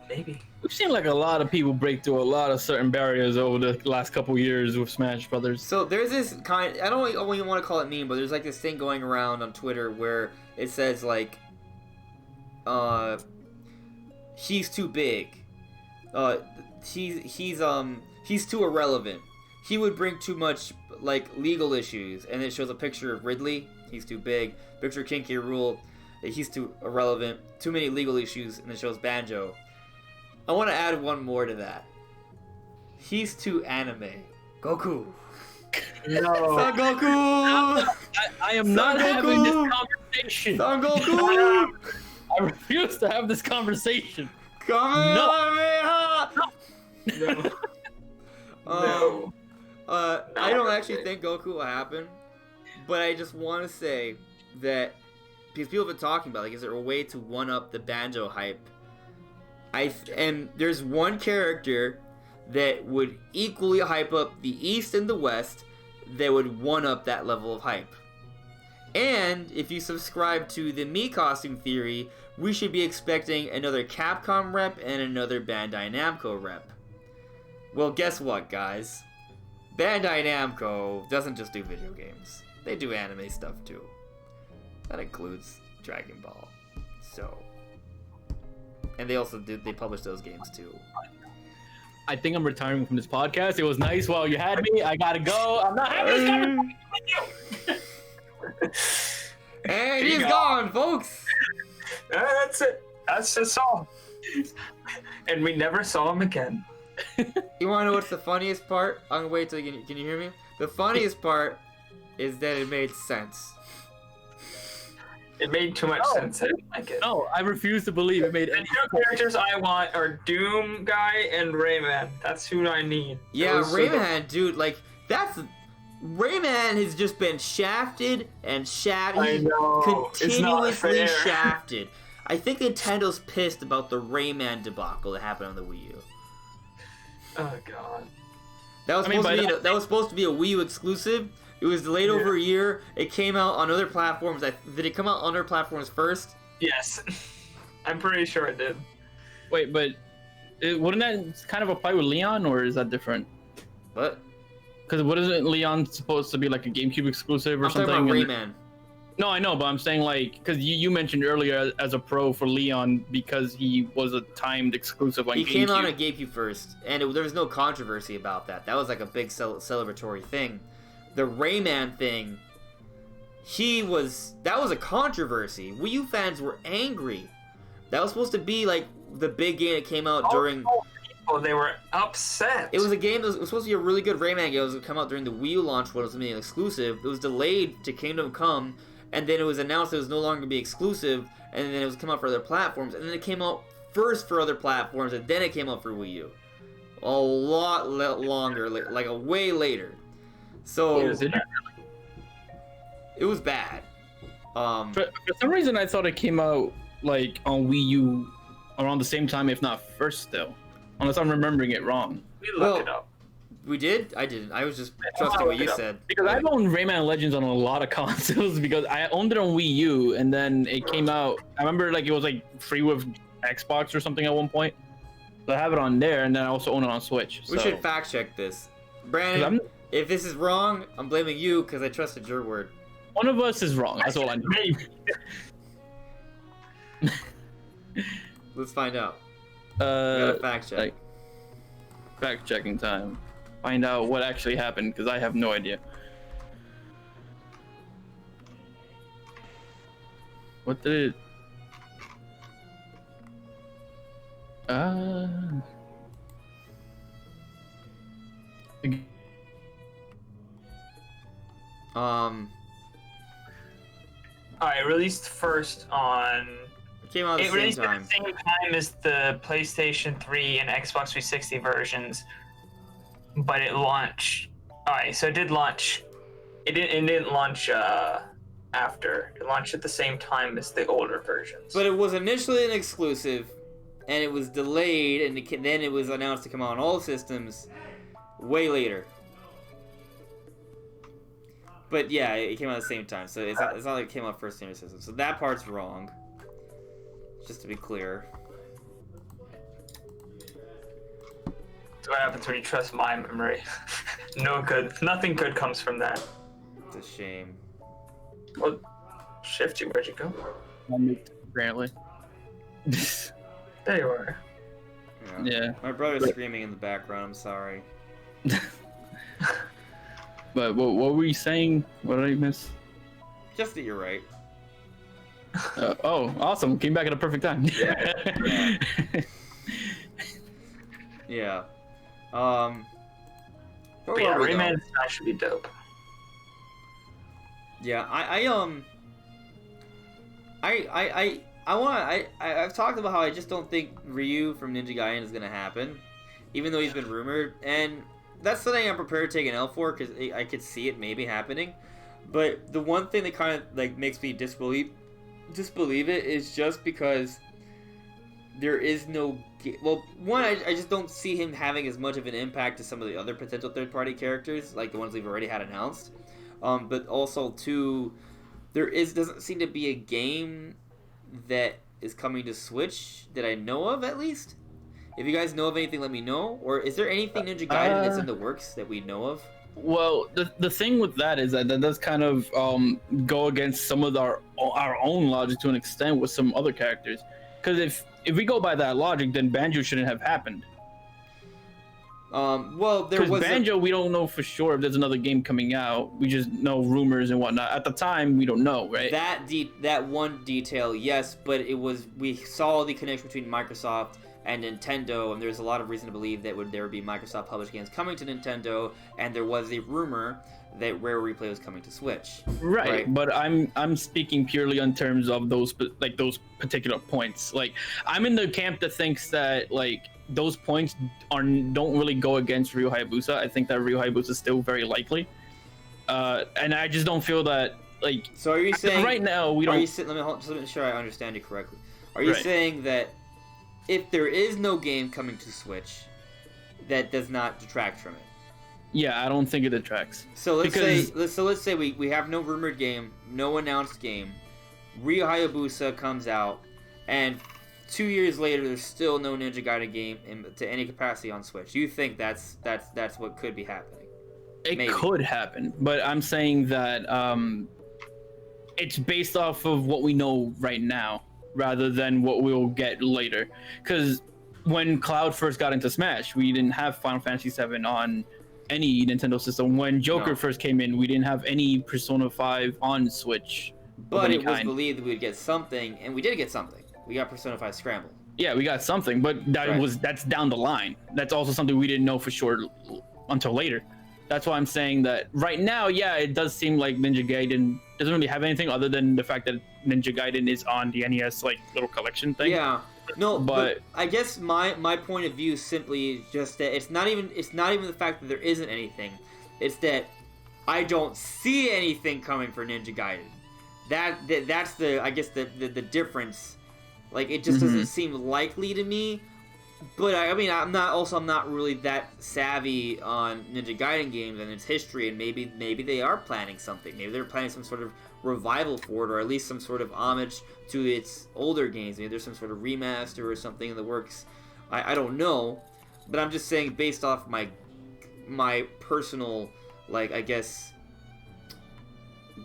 maybe.
We've seen like a lot of people break through a lot of certain barriers over the last couple years with Smash Brothers.
So there's this kind, I don't even want to call it meme, but there's like this thing going around on Twitter where it says like, he's too big. He's too irrelevant. He would bring too much like legal issues, and it shows a picture of Ridley. He's too big. Picture of King K. Rool. He's too irrelevant. Too many legal issues, and it shows Banjo. I want to add one more to that. He's too anime. Goku.
No.
Son Goku!
I am not having this conversation.
Son Goku!
I refuse to have this conversation.
Kamehameha!
No. No.
I don't actually think Goku will happen, but I just want to say that because people have been talking about, like, is there a way to one-up the Banjo hype? And there's one character that would equally hype up the East and the West, that would one-up that level of hype. And if you subscribe to the Mii costume theory, we should be expecting another Capcom rep and another Bandai Namco rep. Well, guess what, guys? Bandai Namco doesn't just do video games. They do anime stuff too. That includes Dragon Ball. So, and they publish those games too.
I think I'm retiring from this podcast. It was nice while you had me. I gotta go. I'm not having this conversation with you.
And he's gone, folks.
That's it. That's just all. And we never saw him again.
You wanna know what's the funniest part? I'm gonna wait till can you hear me? The funniest part is that it made sense.
It made too much sense. I didn't like it.
No, I refuse to believe it made
The
any
two characters I want are Doom Guy and Rayman. That's who I need.
Yeah, Rayman, dude, like, Rayman has just been shafted and shafted.
I know.
Continuously
It's not fair.
shafted. I think Nintendo's pissed about the Rayman debacle that happened on the Wii U.
Oh god.
That was supposed to be a Wii U exclusive. It was delayed over a year. It came out on other platforms. Did it come out on other platforms first?
Yes. I'm pretty sure it did.
Wait, but wouldn't that kind of apply with Leon, or is that different?
What?
Because wasn't Leon supposed to be like a GameCube exclusive or
I'm
something?
talking about Rayman.
No, I know, but I'm saying like, because you mentioned earlier as a pro for Leon because he was a timed exclusive on GameCube.
He came out on GameCube first, and there was no controversy about that. That was like a big celebratory thing. The Rayman thing, that was a controversy. Wii U fans were angry. That was supposed to be like the big game that came out during...
Oh, they were upset.
It was a game that was supposed to be a really good Rayman game. It was going to come out during the Wii U launch when it was going to be an exclusive. It was delayed to Kingdom Come, and then it was announced it was no longer going to be exclusive, and then it was come out for other platforms, and then it came out first for other platforms, and then it came out for Wii U. A lot longer, like a way later. So, it was bad.
For some reason, I thought it came out like on Wii U around the same time, if not first still. Unless I'm remembering it wrong.
We looked it up.
We did? I didn't. I was just trusting what you said.
Because I've owned Rayman Legends on a lot of consoles because I owned it on Wii U and then it came out. I remember like it was like free with Xbox or something at one point. So I have it on there and then I also own it on Switch.
We should fact check this. Brandon, if this is wrong, I'm blaming you because I trusted your word.
One of us is wrong. That's all I know.
Let's find out. We gotta fact check.
Fact checking time. Find out what actually happened because I have no idea. What did it?
Alright, released first on...
It came out at the same time.
At the same time as the PlayStation 3 and Xbox 360 versions, but it launched... Alright, so it did launch... It didn't launch after. It launched at the same time as the older versions.
But it was initially an exclusive, and it was delayed, and then it was announced to come out on all systems way later. But yeah, it came out at the same time, so it's not like it came out first in your system. So that part's wrong. Just to be clear.
That's what happens when you trust my memory. Nothing good comes from that.
It's a shame.
Well, Shifty, where'd you go?
Apparently.
There you are.
Yeah.
My brother's screaming in the background, I'm sorry.
But what were you saying? What did I miss?
Just that you're right.
Oh, awesome. Came back at a perfect time.
Yeah.
But yeah, Rayman Smash should be dope.
Yeah, I've talked about how I just don't think Ryu from Ninja Gaiden is gonna happen, even though he's been rumored, and that's something I'm prepared to take an L for because I could see it maybe happening. But the one thing that kind of like makes me disbelieve it is just because there is no... Well, one, I just don't see him having as much of an impact as some of the other potential third-party characters, like the ones we've already had announced. But also, two, doesn't seem to be a game that is coming to Switch that I know of, at least. If you guys know of anything, let me know. Or is there anything Ninja Gaiden that's in the works that we know of?
Well, the thing with that is that does kind of go against some of our own logic to an extent with some other characters. Because if we go by that logic, then Banjo shouldn't have happened.
Well, there was
Banjo, we don't know for sure if there's another game coming out. We just know rumors and whatnot. At the time, we don't know, right?
That one detail, yes, but we saw the connection between Microsoft and Nintendo, and there's a lot of reason to believe that there would be Microsoft published games coming to Nintendo, and there was a rumor that Rare Replay was coming to Switch.
Right? But I'm speaking purely in terms of those particular points. Like, I'm in the camp that thinks that like those points don't really go against Ryu Hayabusa. I think that Ryu Hayabusa is still very likely, and I just don't feel that like.
So are you saying
right now we don't?
Let me make sure I understand you correctly. Are you saying that if there is no game coming to Switch, that does not detract from it?
Yeah, I don't think it detracts.
So let's say we have no rumored game, no announced game. Ryu Hayabusa comes out, and 2 years later there's still no Ninja Gaiden game to any capacity on Switch. You think that's what could be happening?
It could happen, but I'm saying that it's based off of what we know right now, rather than what we'll get later. Because when Cloud first got into Smash, we didn't have Final Fantasy VII on any Nintendo system. When Joker first came in, we didn't have any Persona 5 on Switch.
But it was believed that we would get something, and we did get something. We got Persona 5 Scramble.
Yeah, we got something, but that's down the line. That's also something we didn't know for sure until later. That's why I'm saying that right now, yeah, it does seem like Ninja Gaiden doesn't really have anything other than the fact that Ninja Gaiden is on the NES like little collection thing.
Yeah. No, but I guess my point of view simply is just that it's not even the fact that there isn't anything. It's that I don't see anything coming for Ninja Gaiden. That's the difference. Like, it just doesn't seem likely to me. But I'm not really that savvy on Ninja Gaiden games and its history, and maybe they are planning something. Maybe they're planning some sort of revival for it, or at least some sort of homage to its older games. Maybe there's some sort of remaster or something in the works. I don't know, but I'm just saying, based off my personal, like, I guess,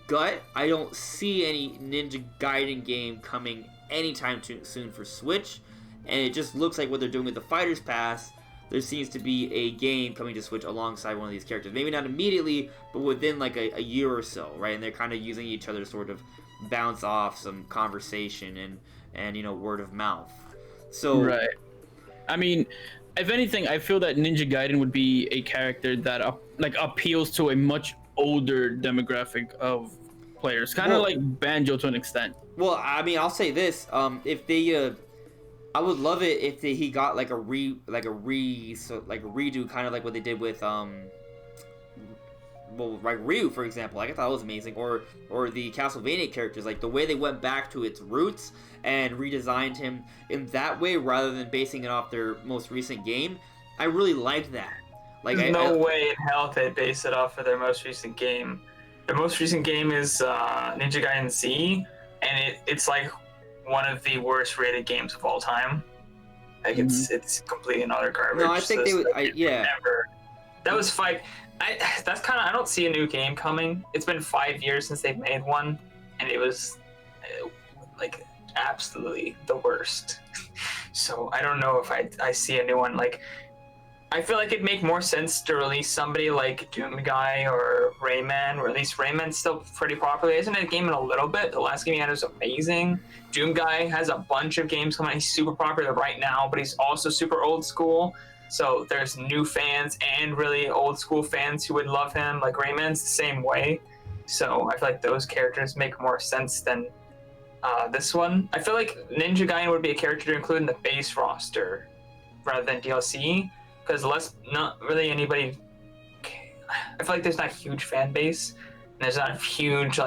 gut, I don't see any Ninja Gaiden game coming anytime too soon for Switch. And it just looks like what they're doing with the Fighters Pass, there seems to be a game coming to Switch alongside one of these characters. Maybe not immediately, but within like a year or so, right? And they're kind of using each other to sort of bounce off some conversation and word of mouth. So
right. I mean, if anything, I feel that Ninja Gaiden would be a character that appeals to a much older demographic of players, kind of like Banjo to an extent.
Well, I mean, I'll say this: if they I would love it if he got like a redo, kind of like what they did with Ryu, for example. Like, I thought it was amazing, or the Castlevania characters, like the way they went back to its roots and redesigned him in that way rather than basing it off their most recent game. I really liked that. Like,
there's no way in hell they'd base it off of their most recent game. Their most recent game is Ninja Gaiden Z, and it's like one of the worst rated games of all time. Like, it's completely and utter garbage.
No, I think they would.
That was 5. I don't see a new game coming. It's been 5 years since they've made one, and it was like absolutely the worst. So I don't know if I see a new one. Like, I feel like it'd make more sense to release somebody like Doom Guy or Rayman, or at least Rayman's still pretty popular. He hasn't had a game in a little bit. The last game he had was amazing. Doom Guy has a bunch of games coming out. He's super popular right now, but he's also super old school. So there's new fans and really old school fans who would love him. Like, Rayman's the same way. So I feel like those characters make more sense than this one. I feel like Ninja Gaiden would be a character to include in the base roster rather than DLC. Because not really anybody. I feel like there's not a huge fan base, and there's not a huge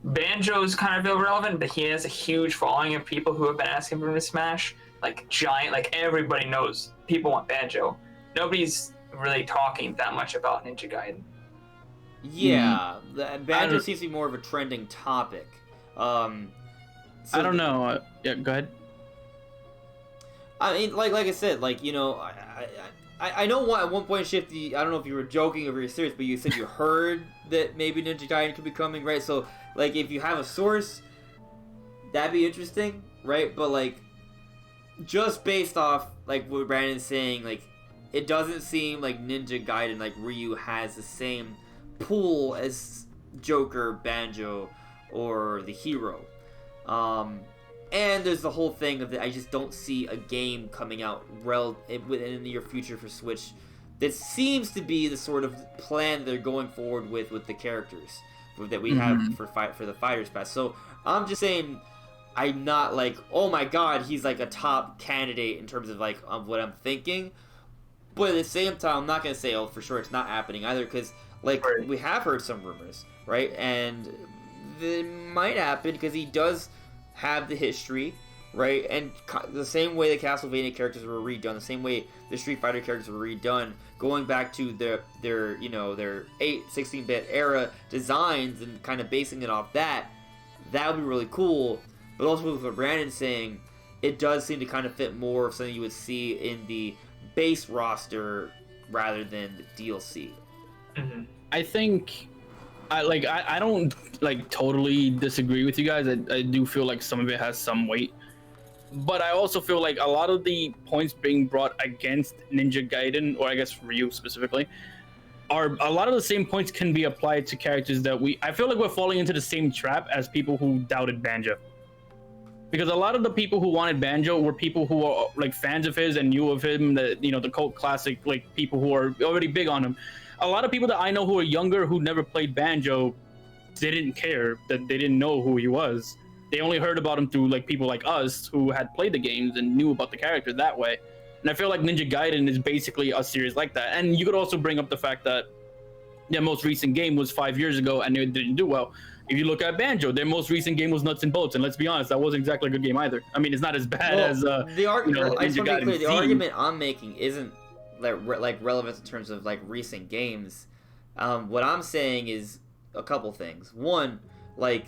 Banjo's kind of irrelevant, but he has a huge following of people who have been asking for him to Smash. Like giant, like everybody knows people want Banjo. Nobody's really talking that much about Ninja Gaiden.
Yeah, Banjo seems to be more of a trending topic.
I don't know. Yeah, go ahead.
I mean, like I said, like, you know, I know why at one point, Shifty, I don't know if you were joking or if you were serious, but you said you heard that maybe Ninja Gaiden could be coming, right? So, like, if you have a source, that'd be interesting, right? But, like, just based off, like, what Brandon's saying, like, it doesn't seem like Ninja Gaiden, like, Ryu has the same pool as Joker, Banjo, or the Hero. And there's the whole thing of that I just don't see a game coming out within the near future for Switch that seems to be the sort of plan they're going forward with the characters that we have for the Fighters Pass. So I'm just saying, I'm not like, oh my god, he's like a top candidate in terms of like of what I'm thinking. But at the same time, I'm not gonna say, oh, for sure it's not happening either, because like we have heard some rumors, right? And it might happen because he does have the history, right? And the same way the Castlevania characters were redone, the same way the Street Fighter characters were redone, going back to their 16-bit era designs and kind of basing it off that would be really cool. But also with what Brandon's saying, it does seem to kind of fit more of something you would see in the base roster rather than the DLC.
Mm-hmm.
I think I don't like totally disagree with you guys. I do feel like some of it has some weight, but I also feel like a lot of the points being brought against Ninja Gaiden, or I guess Ryu specifically, are a lot of the same points can be applied to characters that I feel like we're falling into the same trap as people who doubted Banjo. Because a lot of the people who wanted Banjo were people who are like fans of his and knew of him, the cult classic, like people who are already big on him. A lot of people that I know who are younger, who never played Banjo, didn't care, that they didn't know who he was. They only heard about him through like people like us who had played the games and knew about the character that way. And I feel like Ninja Gaiden is basically a series like that. And you could also bring up the fact that their most recent game was 5 years ago and it didn't do well. If you look at Banjo, their most recent game was Nuts and Bolts, and let's be honest, that wasn't exactly a good game either. I mean, it's not as bad as
the argument. I just want to be clear, the
Z.
argument I'm making isn't like relevant in terms of like recent games. What I'm saying is a couple things. One, like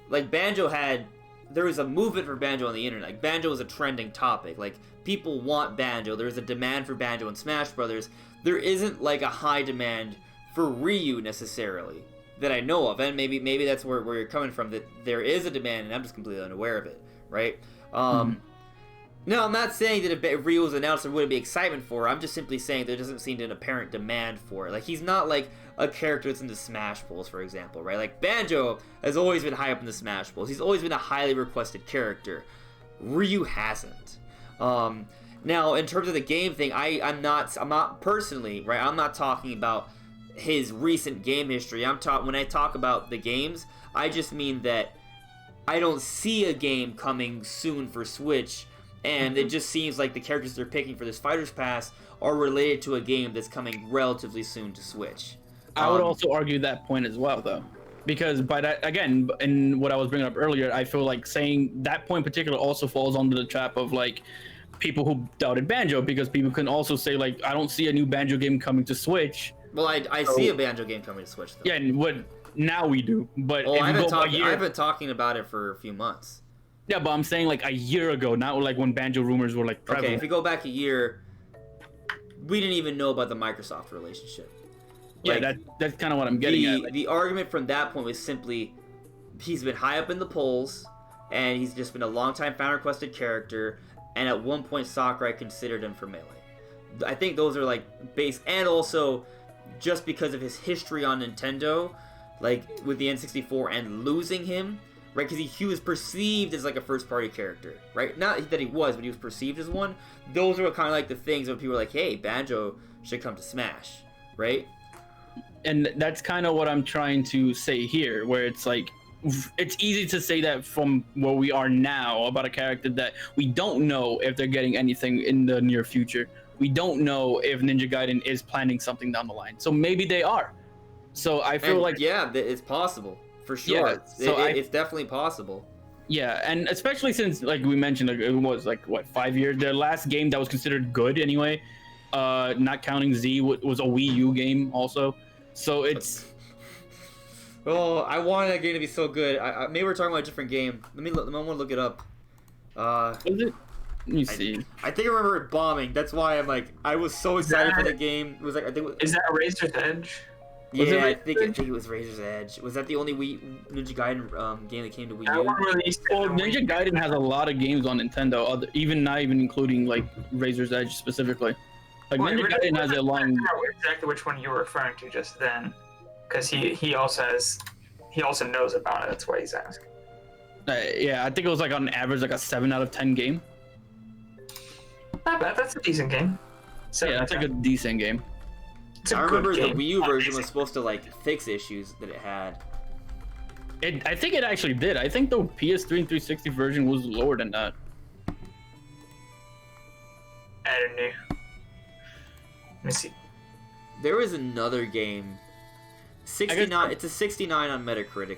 Banjo there was a movement for Banjo on the internet. Like Banjo was a trending topic. Like people want Banjo. There's a demand for Banjo in Smash Brothers. There isn't like a high demand for Ryu necessarily that I know of, and maybe that's where you're coming from, that there is a demand and I'm just completely unaware of it, right? No, I'm not saying that if Ryu was announced there wouldn't be excitement for it. I'm just simply saying there doesn't seem to be an apparent demand for it. Like, he's not like a character that's in the Smash Bowls, for example, right? Like, Banjo has always been high up in the Smash Bowls. He's always been a highly requested character. Ryu hasn't. Now, in terms of the game thing, I'm not personally, right? I'm not talking about his recent game history. When I talk about the games, I just mean that I don't see a game coming soon for Switch, and it just seems like the characters they're picking for this Fighters Pass are related to a game that's coming relatively soon to Switch.
I would also argue that point as well, though, because by that, again, in what I was bringing up earlier, I feel like saying that point in particular also falls under the trap of like people who doubted Banjo, because people can also say like, I don't see a new Banjo game coming to Switch.
Well, I see a Banjo game coming to Switch, though.
Yeah, and now we do, but
I've been talking about it for a few months.
Yeah, but I'm saying like a year ago, not like when Banjo rumors were like prevalent.
Okay, if you go back a year, we didn't even know about the Microsoft relationship.
Yeah, that's kind of what I'm getting at.
The argument from that point was simply, he's been high up in the polls, and he's just been a long-time fan-requested character, and at one point Sakurai considered him for Melee. I think those are like base, and also just because of his history on Nintendo, like with the N64 and losing him, right? Because he was perceived as like a first-party character, right? Not that he was, but he was perceived as one. Those are kind of like the things when people are like, hey, Banjo should come to Smash, right?
And that's kind of what I'm trying to say here, where it's like, it's easy to say that from where we are now about a character that we don't know if they're getting anything in the near future. We don't know if Ninja Gaiden is planning something down the line. So maybe they are. So I feel like...
Yeah, it's possible. for sure.
Yeah, so
It's definitely possible.
Yeah, and especially since, like we mentioned, like, it was like what 5 years. Their last game that was considered good anyway, not counting Z, was a Wii U game also. So it's.
Oh, I wanted that game to be so good. Maybe we're talking about a different game. I want to look it up.
Was it? Let me see.
I think I remember it bombing. That's why I'm like, I was so excited for the game. It was like, I think.
Is that Razor's Edge?
Yeah, I think it was Razor's Edge. Was that the only Ninja Gaiden game that came to Wii U?
That one released.
Well, Ninja Gaiden has a lot of games on Nintendo, not even including like Razor's Edge specifically. Like Ninja Gaiden has a long.
Exactly which one you were referring to just then, because he also knows about it. That's why he's asking.
Yeah, I think it was like on average like a 7 out of 10 game.
Not bad. That's a decent game.
Yeah, that's like a decent game.
I remember the Wii U version was supposed to like fix issues that it had.
I think it actually did. I think the PS3 and 360 version was lower than that.
I don't know. Let me see.
There was another game. 69. It's a 69 on Metacritic.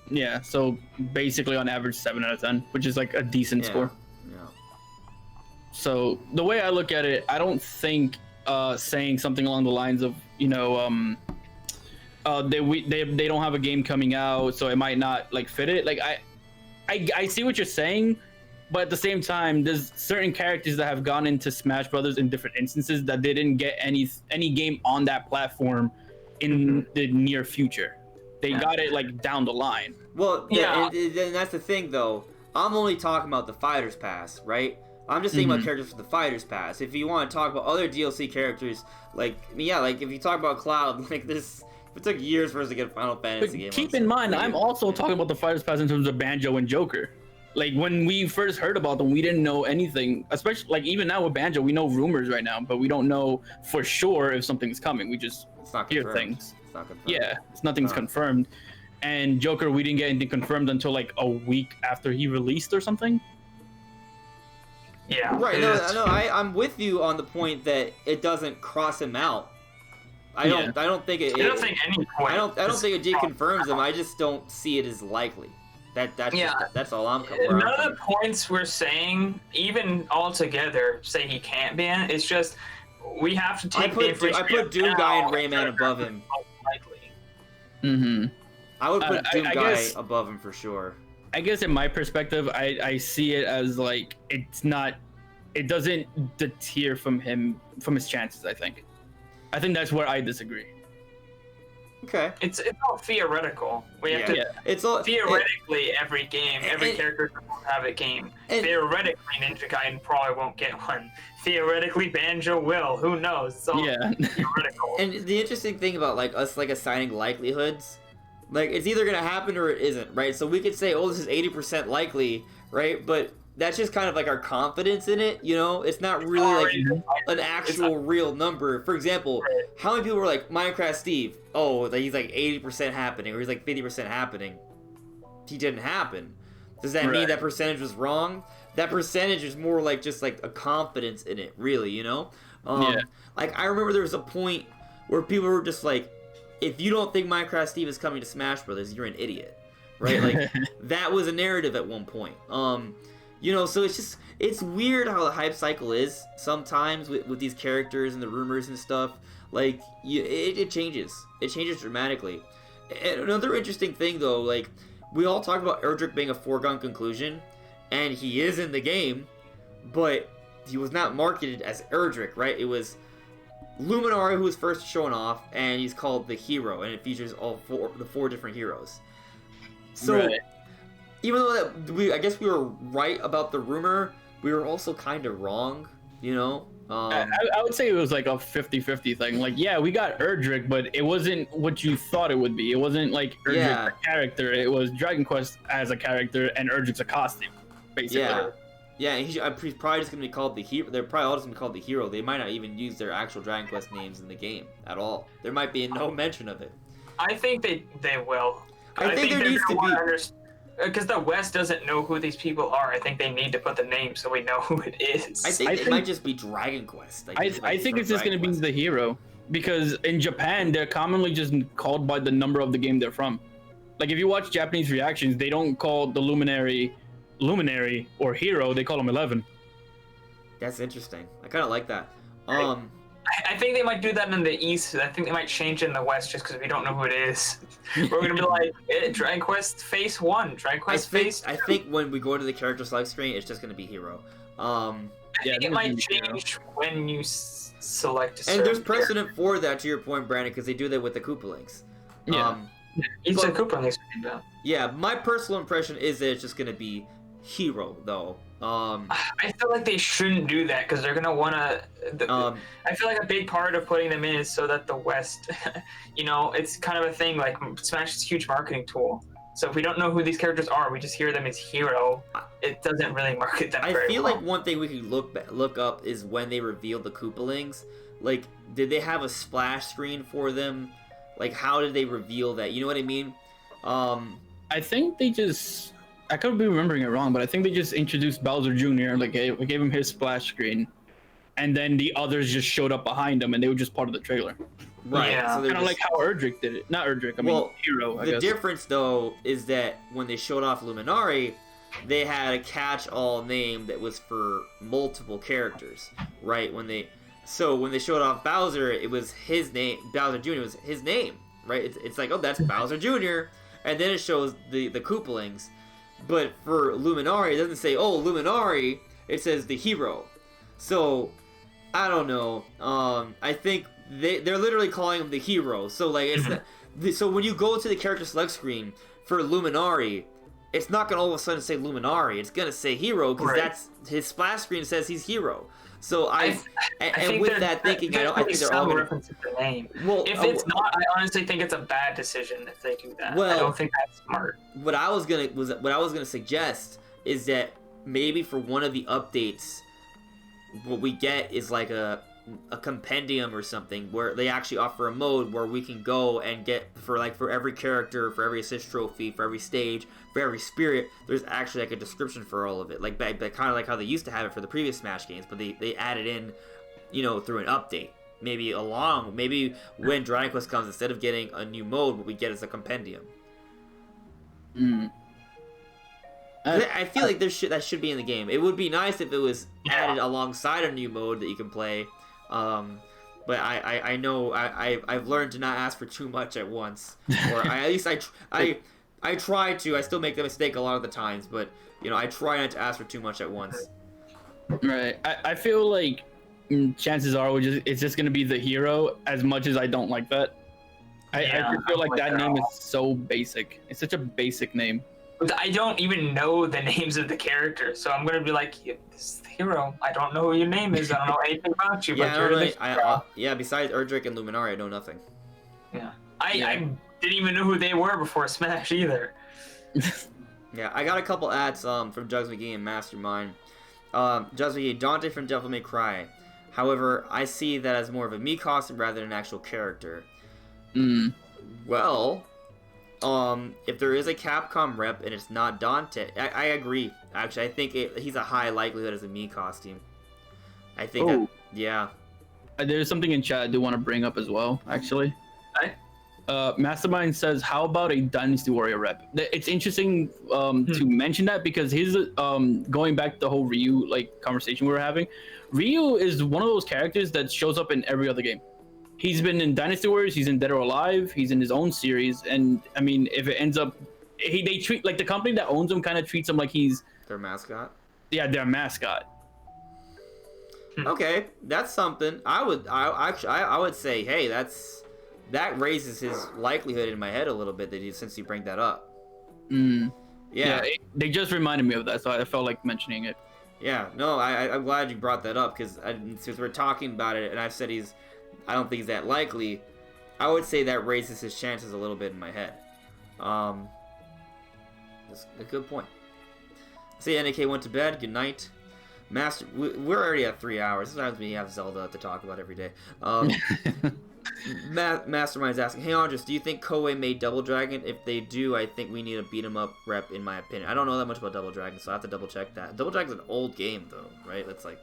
Yeah, so basically on average 7 out of 10, which is like a decent score.
Yeah.
So the way I look at it, I don't think saying something along the lines of, you know, they don't have a game coming out, so it might not like fit it. Like I see what you're saying, but at the same time, there's certain characters that have gone into Smash Brothers in different instances that they didn't get any game on that platform in the near future. They got it like down the line.
Well, yeah, and that's the thing though. I'm only talking about the Fighters Pass, right? I'm just thinking about characters for the Fighters Pass. If you want to talk about other DLC characters, like if you talk about Cloud, like this, it took years for us to get a Final Fantasy game.
Keep in mind, I'm also talking about the Fighters Pass in terms of Banjo and Joker. Like when we first heard about them, we didn't know anything. Especially like even now with Banjo, we know rumors right now, but we don't know for sure if something's coming. We just hear things.
It's not confirmed.
Yeah, nothing's confirmed. And Joker, we didn't get anything confirmed until like a week after he released or something.
Yeah.
Right. No, I'm with you on the point that it doesn't cross him out. I don't think it.
I don't think any point.
I don't think it deconfirms him. I just don't see it as likely. That's all I'm.
None of the points we're saying, even all together, say he can't be in. It's just we have to take the information.
I put Doom Guy and Rayman above him.
Mm-hmm.
I would put Doom Guy above him for sure.
I guess in my perspective, I see it as like it doesn't deter from his chances. I think that's where I disagree.
Okay.
It's all theoretical. We have to.
It's all
theoretically every character will have a game. Theoretically, Ninja Gaiden probably won't get one. Theoretically, Banjo will. Who knows? It's all theoretical.
And the interesting thing about like us like assigning likelihoods, like it's either gonna happen or it isn't, right? So we could say, oh, this is 80% likely, right? But that's just kind of like our confidence in it, you know? It's not really like an actual real number. For example, how many people were like, Minecraft Steve, oh, he's like 80% happening, or he's like 50% happening. He didn't happen. Does that mean that percentage was wrong? That percentage is more like just like a confidence in it, really, you know? Like, I remember there was a point where people were just like, if you don't think Minecraft Steve is coming to Smash Brothers, you're an idiot, right? Like, that was a narrative at one point. You know, so it's weird how the hype cycle is sometimes with these characters and the rumors and stuff. Like, it changes. It changes dramatically. And another interesting thing, though, like, we all talk about Erdrick being a foregone conclusion, and he is in the game, but he was not marketed as Erdrick, right? It was Luminari who was first shown off, and he's called the hero, and it features the four different heroes. So, even though I guess we were right about the rumor, we were also kind of wrong, you know?
I would say it was like a 50-50 thing. Like, yeah, we got Erdrick, but it wasn't what you thought it would be. It wasn't like Erdrick a character. It was Dragon Quest as a character, and Erdrick's a costume, basically.
Yeah, he's probably just going to be called the hero. They're probably all just going to be called the hero. They might not even use their actual Dragon Quest names in the game at all. There might be no mention of it.
I think they will.
I think there needs to be...
Because the West doesn't know who these people are. I think they need to put the name so we know who it is.
I think it might just be Dragon Quest.
I think it's just going to be the hero. Because in Japan, they're commonly just called by the number of the game they're from. Like if you watch Japanese reactions, they don't call the luminary or hero. They call him 11.
That's interesting. I kind of like that.
I think they might do that in the East. I think they might change it in the West just because we don't know who it is. We're gonna be like, Dragon Quest Phase 1, Dragon Quest Phase 2.
I think when we go to the character select screen, it's just gonna be hero.
I think it might change when you select a
and there's
certain
precedent for that, to your point, Brandon, because they do that with the Koopalings.
Yeah.
It's a Koopa Links game.
Yeah, my personal impression is that it's just gonna be hero, though.
I feel like they shouldn't do that because they're gonna wanna. I feel like a big part of putting them in is so that the West, it's kind of a thing. Like Smash is a huge marketing tool. So if we don't know who these characters are, we just hear them as hero. It doesn't really market them very well. I feel
like one thing we could look up is when they revealed the Koopalings. Like, did they have a splash screen for them? Like, how did they reveal that? You know what I mean?
I think they just... I could be remembering it wrong, but I think they just introduced Bowser Jr. Like, we gave him his splash screen, and then the others just showed up behind him, and they were just part of the trailer.
Right.
Yeah.
So
kind of like how Erdrick did it. Not Erdrick, I mean Hero, I guess.
The difference, though, is that when they showed off Luminari, they had a catch-all name that was for multiple characters, right? When they showed off Bowser, it was his name. Bowser Jr. was his name, right? It's like, oh, that's Bowser Jr. And then it shows the Koopalings. But for Luminari, it doesn't say, oh, Luminari. It says the hero. So, I don't know. I think they're literally calling him the hero. So, like, it's so when you go to the character select screen for Luminari, it's not going to all of a sudden say Luminari. It's going to say hero because that's his splash screen says he's hero. So I with that thinking, I think they're all going to
the name.
Well,
if it's not, I honestly think it's a bad decision if they do that.
Well,
I don't think that's smart.
What I was gonna suggest is that maybe for one of the updates, what we get is like a compendium or something where they actually offer a mode where we can go and get for every character, for every assist trophy, for every stage, for every spirit, there's actually like a description for all of it, like kind of like how they used to have it for the previous Smash games, but they added in, through an update. Maybe when Dragon Quest comes, instead of getting a new mode, what we get is a compendium. I feel like that should be in the game. It would be nice if it was added alongside a new mode that you can play. But I know I've learned to not ask for too much at once, or I try to. I still make the mistake a lot of the times, but I try not to ask for too much at once.
Right. I feel like chances are it's just gonna be the hero. As much as I don't like that, I just feel like that name is so basic. It's such a basic name.
I don't even know the names of the characters, so I'm gonna be like, this is the hero. I don't know who your name is. I don't know anything about you.
Yeah, but you're besides Erdrick and Luminari, I know nothing.
Yeah, I didn't even know who they were before Smash either.
Yeah, I got a couple ads from Jugs McGee and Mastermind. Jugs McGee, Dante from Devil May Cry. However, I see that as more of a Mii costume rather than an actual character. Well, if there is a Capcom rep and it's not Dante, I agree. Actually, I think he's a high likelihood as a Mii costume. I think
there's something in chat I do want to bring up as well, actually. Mastermind says, how about a Dynasty Warrior rep? It's interesting to mention that because his going back to the whole Ryu conversation we were having, Ryu is one of those characters that shows up in every other game. He's been in Dynasty Warriors, he's in Dead or Alive, he's in his own series, and I mean, if it ends up, they treat the company that owns him kind of treats him like he's
their mascot.
Yeah, their mascot.
Okay, that's something. I would say, hey, that raises his likelihood in my head a little bit since you bring that up. Yeah,
they just reminded me of that, so I felt like mentioning it.
Yeah, no, I'm glad you brought that up because since we're talking about it, and I've said I don't think he's that likely. I would say that raises his chances a little bit in my head. That's a good point. See, NAK went to bed. Good night. We're already at 3 hours. Sometimes we have Zelda to talk about every day. Mastermind's asking, hey Andres, do you think Koei made Double Dragon? If they do, I think we need a beat 'em up rep in my opinion. I don't know that much about Double Dragon, so I have to double check that. Double Dragon's an old game though, right? That's like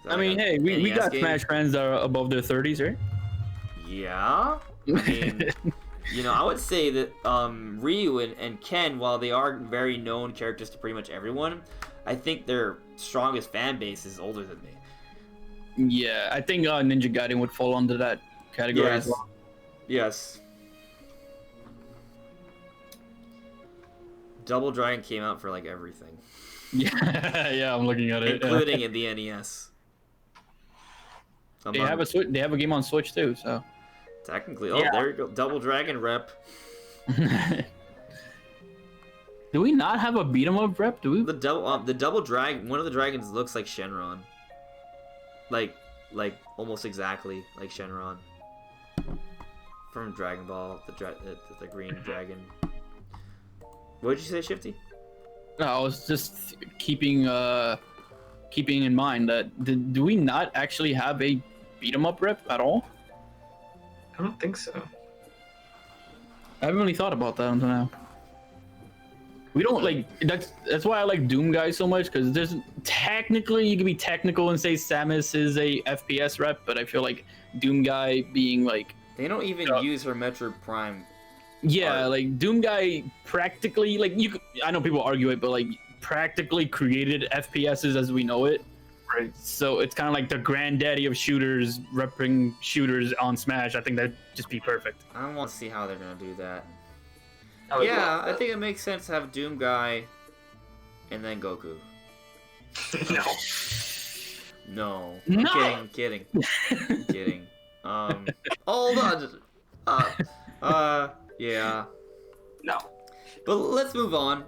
I mean, hey, we got Smash fans that are above their 30s, right?
Yeah. I mean, You know, I would say that Ryu and Ken, while they are very known characters to pretty much everyone, I think their strongest fan base is older than me.
Yeah, I think Ninja Gaiden would fall under that category as well.
Yes. Double Dragon came out for like everything.
Yeah, yeah, I'm looking at it.
Including in the NES.
They have a Switch. They have a game on Switch too, so.
Technically, oh, there you go. Double Dragon rep.
Do we not have a beat 'em up rep? Do we?
The double dragon. One of the dragons looks like Shenron. Like almost exactly like Shenron from Dragon Ball. The green dragon. What did you say, Shifty?
No, I was just keeping in mind that do we not actually have a beat 'em up rep at all?
I don't think so.
I haven't really thought about that until now. We don't like that's why I like Doom Guy so much, because there's technically you can be technical and say Samus is a FPS rep, but I feel like Doom Guy being like
they don't even use her Metroid Prime.
Yeah, like Doom Guy practically like I know people argue it, but like practically created FPSs as we know it.
Right.
So it's kind of like the granddaddy of shooters, repping shooters on Smash. I think that'd just be perfect.
I don't want to see how they're gonna do that.
Yeah,
I think it makes sense to have Doom Guy, and then Goku. No.
No.
I'm kidding. I'm kidding. Hold on. Yeah.
No.
But let's move on.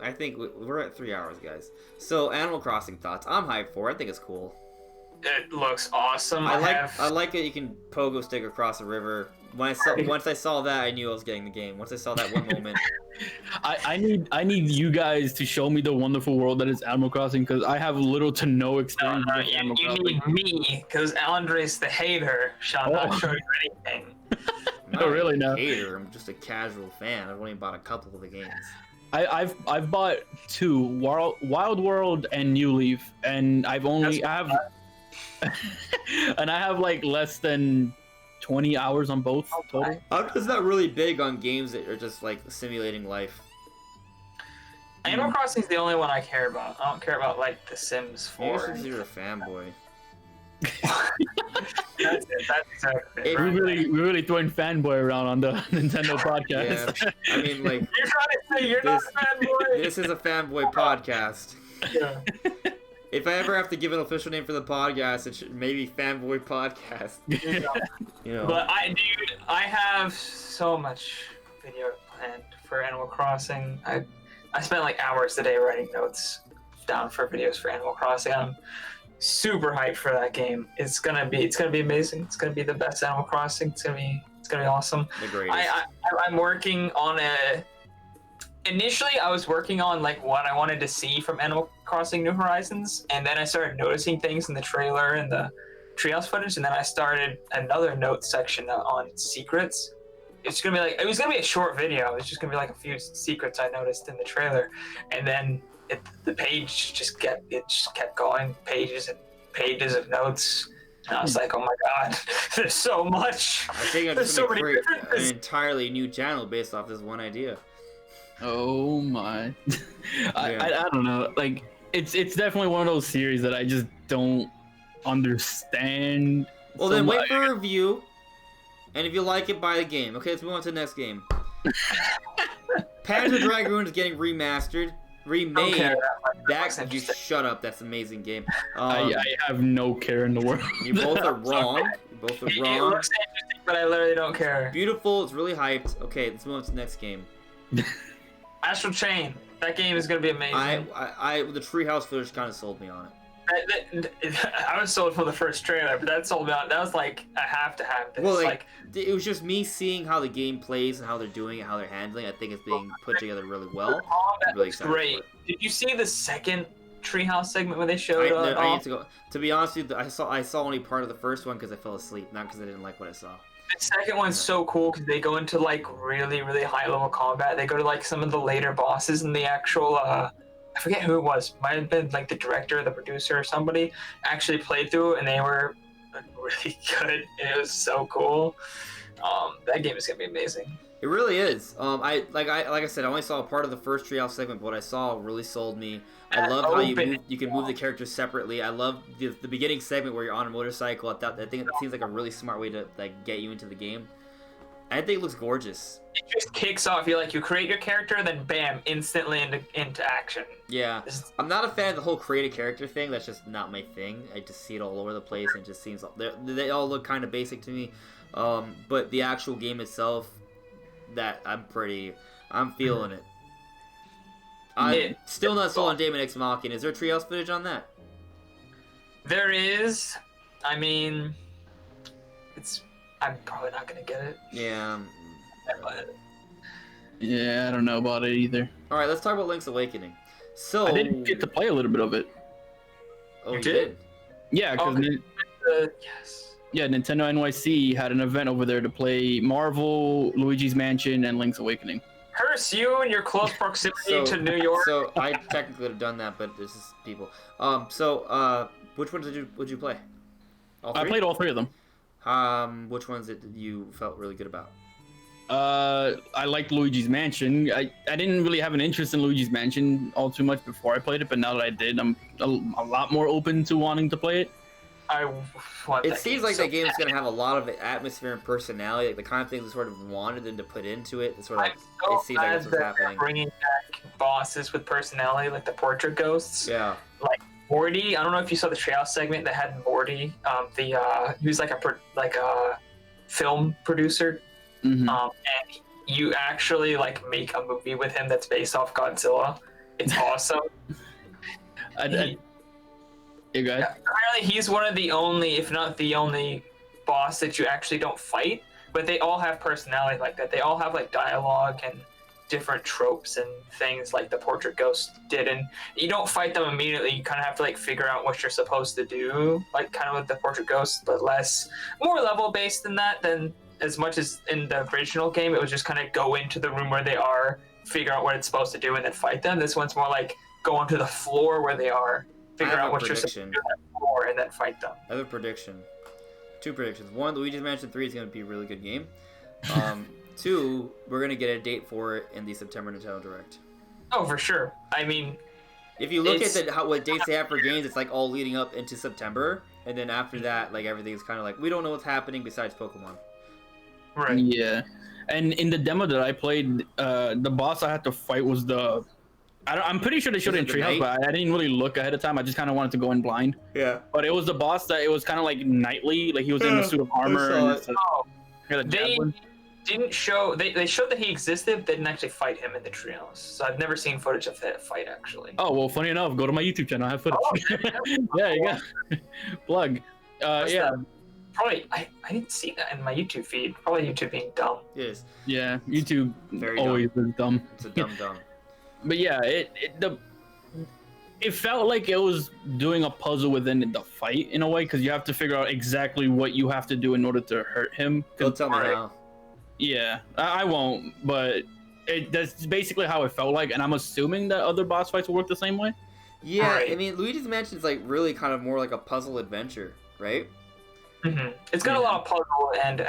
I think we're at 3 hours, guys. So Animal Crossing thoughts. I'm hyped for it. I think it's cool.
It looks awesome.
I like it. You can pogo stick across a river. Once I saw that, I knew I was getting the game. Once I saw that one moment.
I need you guys to show me the wonderful world that is Animal Crossing, because I have little to no experience with Animal Crossing.
You need me, because Andres the hater shall not show you anything.
I'm
really
not a
no.
hater. I'm just a casual fan. I've only bought a couple of the games.
I've bought 2, Wild World and New Leaf, and I have like less than 20 hours on both total.
I'm just not really big on games that are just like simulating life.
Animal Crossing is the only one I care about. I don't care about like The Sims 4.
Maybe you're a fanboy.
That's it. That's exactly it.
We're really throwing fanboy around on the Nintendo podcast.
Yeah. I mean, like,
You're trying to say you're not a fanboy.
this is a fanboy podcast.
Yeah.
If I ever have to give an official name for the podcast, it should maybe Fanboy Podcast. You know.
But I have so much video planned for Animal Crossing. I spent like hours today writing notes down for videos for Animal Crossing. I'm super hyped for that game. It's gonna be amazing. It's gonna be the best Animal Crossing. It's gonna be awesome.
The greatest.
I'm working on Initially, I was working on like what I wanted to see from Animal Crossing New Horizons, and then I started noticing things in the trailer and the treehouse footage, and then I started another note section on secrets. It was gonna be a short video. It's just gonna be like a few secrets I noticed in the trailer, and then the page just kept going, pages and pages of notes. And I was like, oh my god, there's so much.
I think I'm just gonna create an entirely new channel based off this one idea.
Oh my. I don't know. Like it's definitely one of those series that I just don't understand.
Well, then wait for a review, and if you like it, buy the game. Okay, let's move on to the next game. Panzer Dragoon is getting remastered, remade. You shut up. That's an amazing game.
I have no care in the world.
You both are wrong. You both are wrong.
It looks interesting, but I literally don't care.
Beautiful. It's really hyped. Okay, let's move on to the next game.
Astral Chain. That game is gonna be amazing.
The treehouse footage kind of sold me on it.
I was sold for the first trailer, but that sold me on. That was like, I have to have this.
Well, it was just me seeing how the game plays and how they're doing it, how they're handling. I think it's being put together really well.
That
really
looks great. Did you see the second treehouse segment where they showed?
I need to go. To be honest with you, I saw only part of the first one because I fell asleep, not because I didn't like what I saw.
The second one's so cool because they go into like really, really high level combat. They go to like some of the later bosses in the actual I forget who it was. Might have been like the director, the producer, or somebody actually played through, and they were really good. It was so cool. That game is gonna be amazing.
It really is. I said, I only saw a part of the first Treehouse segment, but what I saw really sold me. I love how you can move the characters separately. I love the beginning segment where you're on a motorcycle. I think that seems like a really smart way to like get you into the game. I think it looks gorgeous.
It just kicks off. You create your character, then bam, instantly into action.
Yeah, I'm not a fan of the whole create a character thing. That's just not my thing. I just see it all over the place, and it just seems they all look kind of basic to me. But the actual game itself, I'm feeling it. I'm still not sold on Daemon X Machina. Is there Treehouse footage on that?
There is. I mean, I'm probably not gonna get it.
Yeah.
Yeah, I don't know about it either.
All right, let's talk about Link's Awakening. So
I did get to play a little bit of it.
Oh, you did?
Yeah, because
yes.
Yeah, Nintendo NYC had an event over there to play Marvel, Luigi's Mansion, and Link's Awakening.
Curse you and your close proximity to New York.
So I technically would have done that, but this is people. Which ones would you play? All three?
I played all three of them.
Which ones did you felt really good about?
I liked Luigi's Mansion. I didn't really have an interest in Luigi's Mansion all too much before I played it, but now that I did, I'm a lot more open to wanting to play it.
It seems like that game is going to have a lot of atmosphere and personality, like the kind of things we sort of wanted them to put into it. It seems like that's what's happening.
Bringing back bosses with personality, like the portrait ghosts.
Yeah.
Like Morty. I don't know if you saw the Treehouse segment that had Morty. He was like a film producer.
Mm-hmm.
And you actually like make a movie with him that's based off Godzilla. It's awesome.
You guys?
Apparently, he's one of the only, if not the only, boss that you actually don't fight. But they all have personality like that. They all have like dialogue and different tropes and things like the portrait ghost did. And you don't fight them immediately. You kind of have to like figure out what you're supposed to do, like kind of with the portrait ghost, but more level based than that. Than as much as in the original game, it was just kind of go into the room where they are, figure out what it's supposed to do, and then fight them. This one's more like go onto the floor where they are, figure out what you're supposed to do on the floor, and then fight them.
I have a prediction. Two predictions. One, Luigi's Mansion 3 is going to be a really good game. Two, we're going to get a date for it in the September Nintendo Direct.
Oh, for sure. I mean,
if you look at what dates they have for games, it's like all leading up into September, and then after that, like everything is kind of like we don't know what's happening besides Pokemon.
Right.
Yeah, and in the demo that I played, the boss I had to fight was I'm pretty sure they showed it in Treehouse, but I didn't really look ahead of time. I just kind of wanted to go in blind.
Yeah.
But it was the boss that it was kind of like knightly, like he was in a suit of armor.
They didn't show. They showed that he existed, but they didn't actually fight him in the Treehouse. So I've never seen footage of that fight actually.
Oh well, funny enough, go to my YouTube channel. I have footage. Yeah, you go. Plug. Yeah.
Probably, I didn't see that in my YouTube feed. Probably YouTube being dumb.
It is.
Yeah, YouTube
Very
always is dumb.
It's a dumb.
But yeah, it felt like it was doing a puzzle within the fight in a way, because you have to figure out exactly what you have to do in order to hurt him.
Don't tell me how.
Yeah, I won't, but that's basically how it felt like, and I'm assuming that other boss fights will work the same way.
Yeah, I mean, Luigi's Mansion is like really kind of more like a puzzle adventure, right?
Mm-hmm. It's got a lot of puzzle and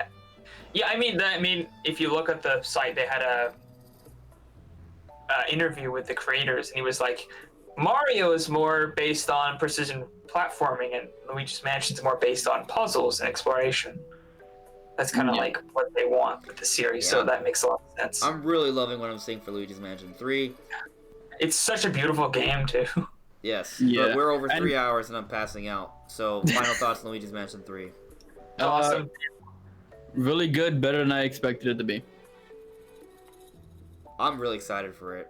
yeah. I mean, if you look at the site, they had a interview with the creators, and he was like, Mario is more based on precision platforming, and Luigi's Mansion is more based on puzzles and exploration. That's kind of like what they want with the series, so that makes a lot of sense.
I'm really loving what I'm seeing for Luigi's Mansion 3.
It's such a beautiful game, too.
Yes,
yeah.
But we're over 3 hours and I'm passing out. So, final thoughts on Luigi's Mansion 3.
Awesome.
Really good, better than I expected it to be. I'm really excited for it.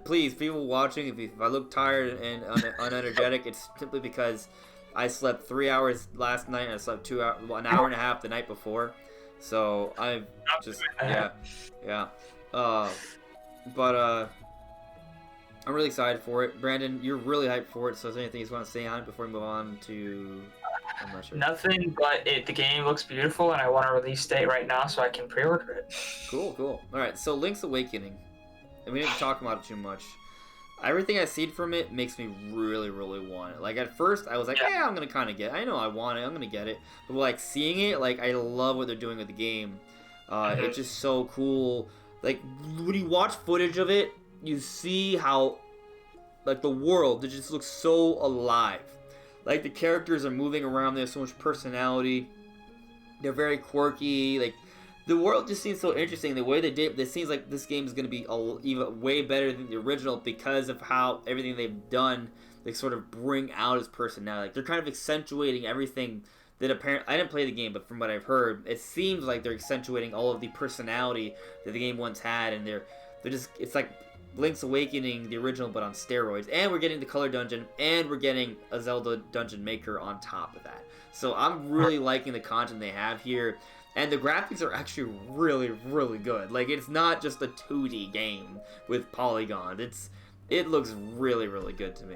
Please, people watching, if I look tired and unenergetic, it's simply because I slept 3 hours last night and I slept 2 hours, an hour and a half the night before. So I'm just but I'm really excited for it. Brandon, you're really hyped for it. So is there anything you want to say on it before we move on to? I'm not sure.
Nothing, but the game looks beautiful, and I want a release date right now so I can pre-order it.
Cool. All right, so Link's Awakening, and we didn't talk about it too much. Everything I've seen from it makes me really, really want it. Like, at first, I was like, yeah I'm going to kind of get it. I know I want it. I'm going to get it. But, like, seeing it, like, I love what they're doing with the game. It's just so cool. Like, when you watch footage of it, you see how, like, the world, it just looks so alive. Like, the characters are moving around, they have so much personality. They're very quirky. Like, the world just seems so interesting. The way they did it seems like this game is going to be even way better than the original because of how everything they've done, they sort of bring out his personality. Like, they're kind of accentuating everything that apparently, I didn't play the game, but from what I've heard, it seems like they're accentuating all of the personality that the game once had, and they're just, it's like Link's Awakening, the original, but on steroids. And we're getting the Color Dungeon, and we're getting a Zelda Dungeon Maker on top of that. So I'm really liking the content they have here, and the graphics are actually really, really good. Like, it's not just a 2D game with polygons. It looks really, really good to me.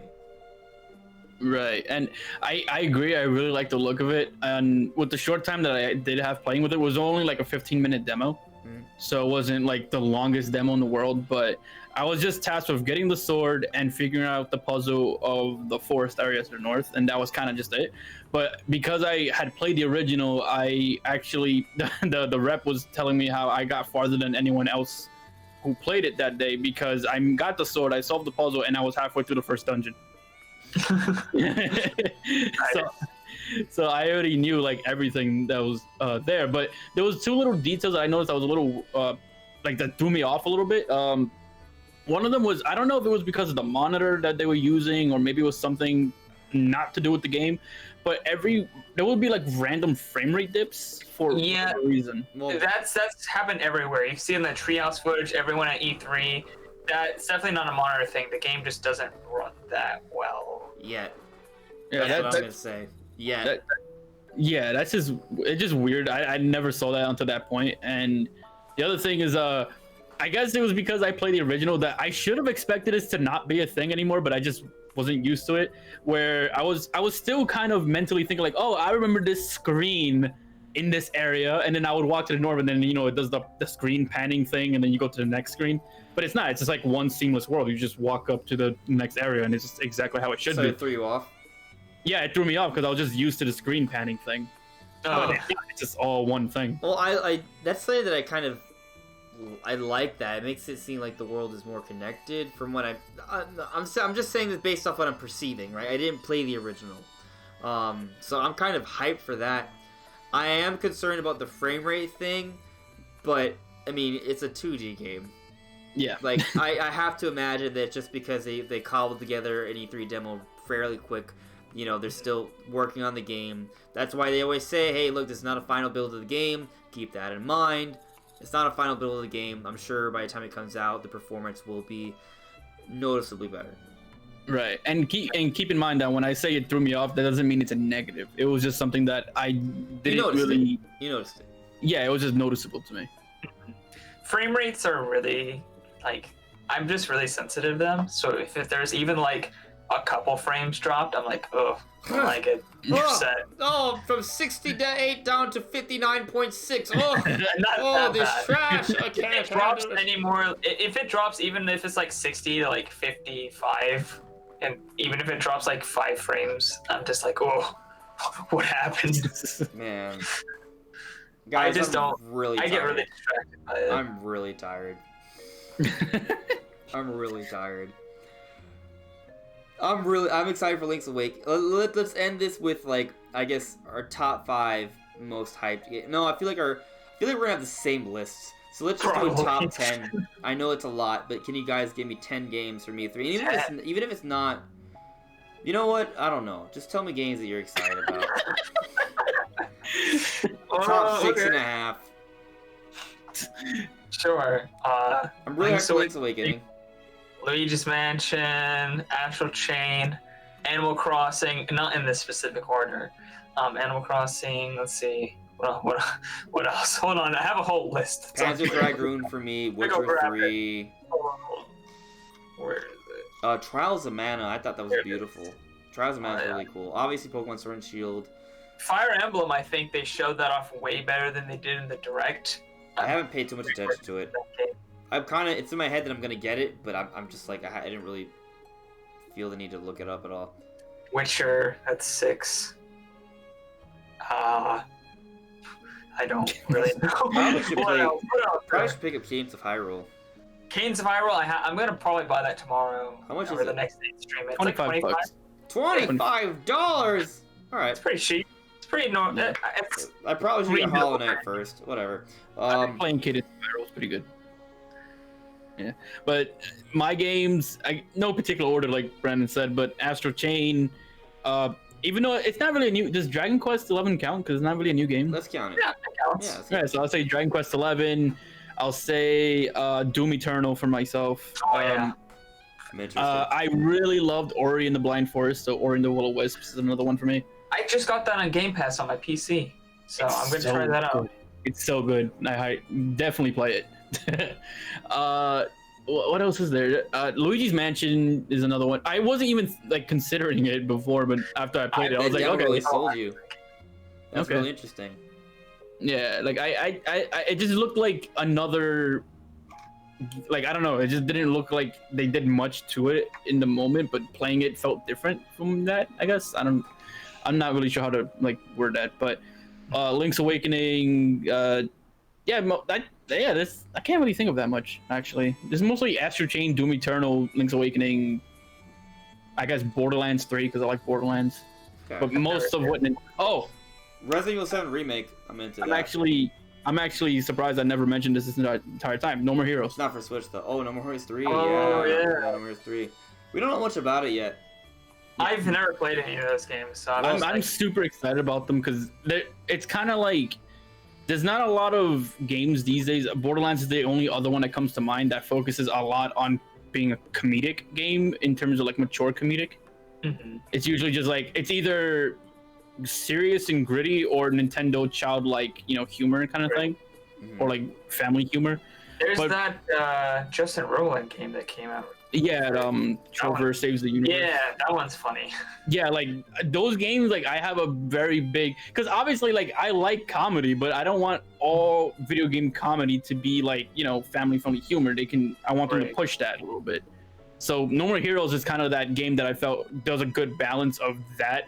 Right, and I agree. I really like the look of it, and with the short time that I did have playing with it, was only like a 15-minute demo, so it wasn't like the longest demo in the world. But I was just tasked with getting the sword and figuring out the puzzle of the forest area to the north, and that was kind of just it. But because I had played the original, I actually the rep was telling me how I got farther than anyone else who played it that day because I got the sword, I solved the puzzle, and I was halfway through the first dungeon. so I already knew like everything that was there, but there was two little details that I noticed I was a little like that threw me off a little bit. One of them was, I don't know if it was because of the monitor that they were using or maybe it was something not to do with the game, but there would be like random frame rate dips for whatever reason.
Well, that's happened everywhere. You see in the treehouse footage, everyone at E3. That's definitely not a monitor thing. The game just doesn't run that well.
Yet.
Yeah,
that's what I'm gonna say. Yet.
It's just weird. I never saw that until that point. And the other thing is, I guess it was because I played the original that I should have expected this to not be a thing anymore, but I just wasn't used to it. Where I was still kind of mentally thinking like, oh, I remember this screen in this area, and then I would walk to the north, and then it does the screen panning thing, and then you go to the next screen. But it's not. It's just like one seamless world. You just walk up to the next area, and it's just exactly how it should be.
So it threw you off?
Yeah, it threw me off because I was just used to the screen panning thing.
Oh,
it's just all one thing.
Well, I that's something that I like that. It makes it seem like the world is more connected. From what I'm just saying this based off what I'm perceiving, right? I didn't play the original, so I'm kind of hyped for that. I am concerned about the frame rate thing, but I mean it's a 2D game.
Yeah.
Like I have to imagine that just because they cobbled together an E3 demo fairly quick, they're still working on the game. That's why they always say, hey, look, this is not a final build of the game. Keep that in mind. It's not a final build of the game. I'm sure by the time it comes out, the performance will be noticeably better.
Right, and keep in mind that when I say it threw me off, that doesn't mean it's a negative. It was just something that I didn't really.
You noticed it.
Yeah, it was just noticeable to me.
Frame rates are really I'm just really sensitive to them. So if there's even like a couple frames dropped, I'm like, oh, I don't like it. You're set.
Oh, from 68 down to 59.6. Oh,
Not
this
bad.
trash. I
If
can't
it drops
handle it.
anymore, if it drops, even if it's like 60 to like 55, and even if it drops like 5 frames, I'm just like, oh, what happened?
Man. Guys,
I just
I'm
don't.
really
I
tired.
get really distracted by it.
I'm really tired. I'm really tired. I'm excited for Link's Awakening. Let's end this with I guess our top 5 most hyped. No, I feel like we're gonna have the same lists. So let's just do a top 10. I know it's a lot, but can you guys give me 10 games from E3? And even if it's not, you know what? I don't know. Just tell me games that you're excited about. Top 6.5.
Sure.
I'm really hyped for Link's Awakening.
Luigi's Mansion, Astral Chain, Animal Crossing, not in this specific order. Animal Crossing, let's see. What else? Hold on, I have a whole list.
Panzer Dragoon for me, Witcher 3.
Where is it?
Trials of Mana, I thought that was beautiful. Trials of Mana is really cool. Obviously, Pokémon Sword and Shield.
Fire Emblem, I think they showed that off way better than they did in the Direct.
I haven't paid too much attention to it. It's in my head that I'm gonna get it, but I'm just like, I didn't really feel the need to look it up at all.
Witcher, that's 6. I I don't really know.
Probably should
What
play-
else? What else?
Probably should pick up Games of Hyrule.
Canes of Hyrule, I'm gonna probably buy that tomorrow.
How much
or
is
the
it?
next day stream. It's
25
like 25.
bucks.
$25. All right.
It's pretty cheap. It's pretty normal.
Yeah.
I probably should get
Reasonable.
Hollow Knight first. Whatever.
I've been playing Cadence of Hyrule, it's pretty good. Yeah, but my games, no particular order, like Brandon said, but Astral Chain, even though it's not really a new, does Dragon Quest XI count? Because it's not really a new game.
Let's count it.
Yeah, that counts.
Yeah. let's
Yeah, so I'll say Dragon Quest XI. I'll say Doom Eternal for myself.
Oh, yeah.
I'm interested.
I really loved Ori and the Blind Forest, so Ori and the Will of Wisps is another one for me.
I just got that on Game Pass on my PC, so I'm gonna try that out.
Good. It's so good. I definitely play it. What else is there? Luigi's Mansion is another one. I wasn't even like considering it before, but after I played it, I was like,
never
okay,
really sold you. That's
Okay.
really interesting.
yeah. Like I, it just looked like another. Like I don't know, it just didn't look like they did much to it in the moment, but playing it felt different from that. I guess I'm not really sure how to like word that, but Link's Awakening, I can't really think of that much actually. There's mostly Astral Chain, Doom Eternal, Link's Awakening. I guess Borderlands 3 because I like Borderlands,
Okay.
but most of what.
Resident Evil 7 remake. I'm into that.
I'm actually surprised I never mentioned this entire time. No More Heroes.
It's not for Switch though. Oh, No More Heroes 3.
Oh, yeah.
No More Heroes 3. We don't know much about it yet.
I've never played any of those games, so
I'm super excited about them because it's kind of like there's not a lot of games these days. Borderlands is the only other one that comes to mind that focuses a lot on being a comedic game in terms of like mature comedic.
Mm-hmm.
It's usually just like it's either serious and gritty or Nintendo childlike, humor kind of thing,
Mhm.
or like family humor.
There's
But-
that Justin Roiland game that came out.
Yeah, Trover Saves the Universe.
Yeah, that one's funny.
Yeah, like those games, like I have a very big, because obviously like I like comedy, but I don't want all video game comedy to be like family friendly humor. I want them to
Right.
push that a little bit. So No More Heroes is kind of that game that I felt does a good balance of that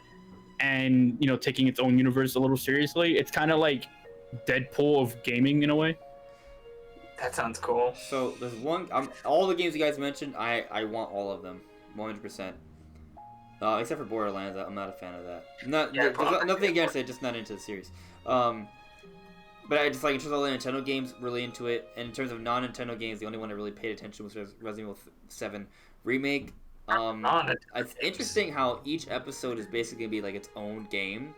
and taking its own universe a little seriously. It's kind of like Deadpool of gaming in a way.
That sounds cool.
So there's one. All the games you guys mentioned, I want all of them, 100%. Except for Borderlands, I'm not a fan of that. There's nothing against it, just not into the series. But I just like in terms of all the Nintendo games, really into it. And in terms of non-Nintendo games, the only one I really paid attention was Resident Evil 7 remake. It's interesting how each episode is basically gonna be like its own game.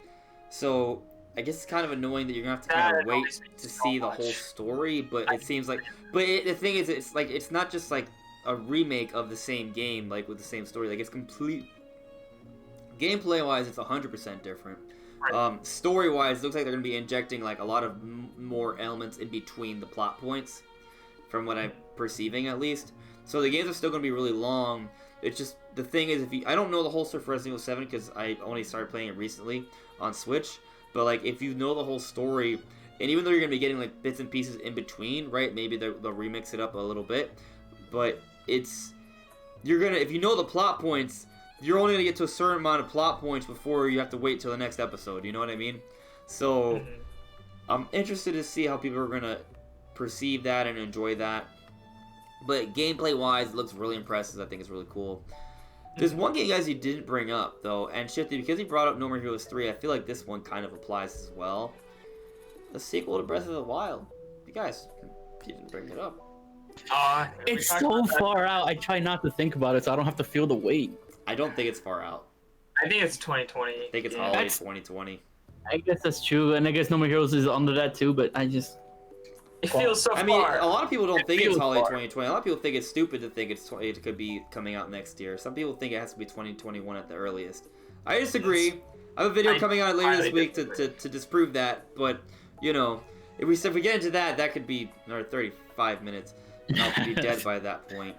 So I guess it's kind of annoying that you're gonna have to kind of wait to see the whole story. But it seems like, the thing is, it's like it's not just like a remake of the same game, like with the same story. Like it's complete. Gameplay wise, it's 100% different. Story wise, it looks like they're gonna be injecting like a lot of more elements in between the plot points, from what I'm perceiving at least. So the games are still gonna be really long. It's just the thing is, I don't know the whole story for Resident Evil 7 because I only started playing it recently on Switch. But like, if you know the whole story, and even though you're gonna be getting like bits and pieces in between, right? Maybe they'll remix it up a little bit, but if you know the plot points, you're only gonna get to a certain amount of plot points before you have to wait till the next episode. You know what I mean? So I'm interested to see how people are gonna perceive that and enjoy that. But gameplay wise, it looks really impressive. I think it's really cool. There's one game, guys, you didn't bring up though, and Shifty, because he brought up No More Heroes 3, I feel like this one kind of applies as well. The sequel to Breath of the Wild. You guys, you didn't bring it up.
It's so far out. I try not to think about it so I don't have to feel the weight.
I don't think it's far out.
I think it's 2020.
I think it's holiday 2020.
I guess that's true, and I guess No More Heroes is under that too, but
It feels so far.
I mean, a lot of people don't think it's
feels
holiday
far.
2020. A lot of people think it's stupid to think it could be coming out next year. Some people think it has to be 2021 at the earliest. I disagree. I have a video coming out later this week to disprove that, but, if we get into that, that could be another 35 minutes. And I'll be dead by that point.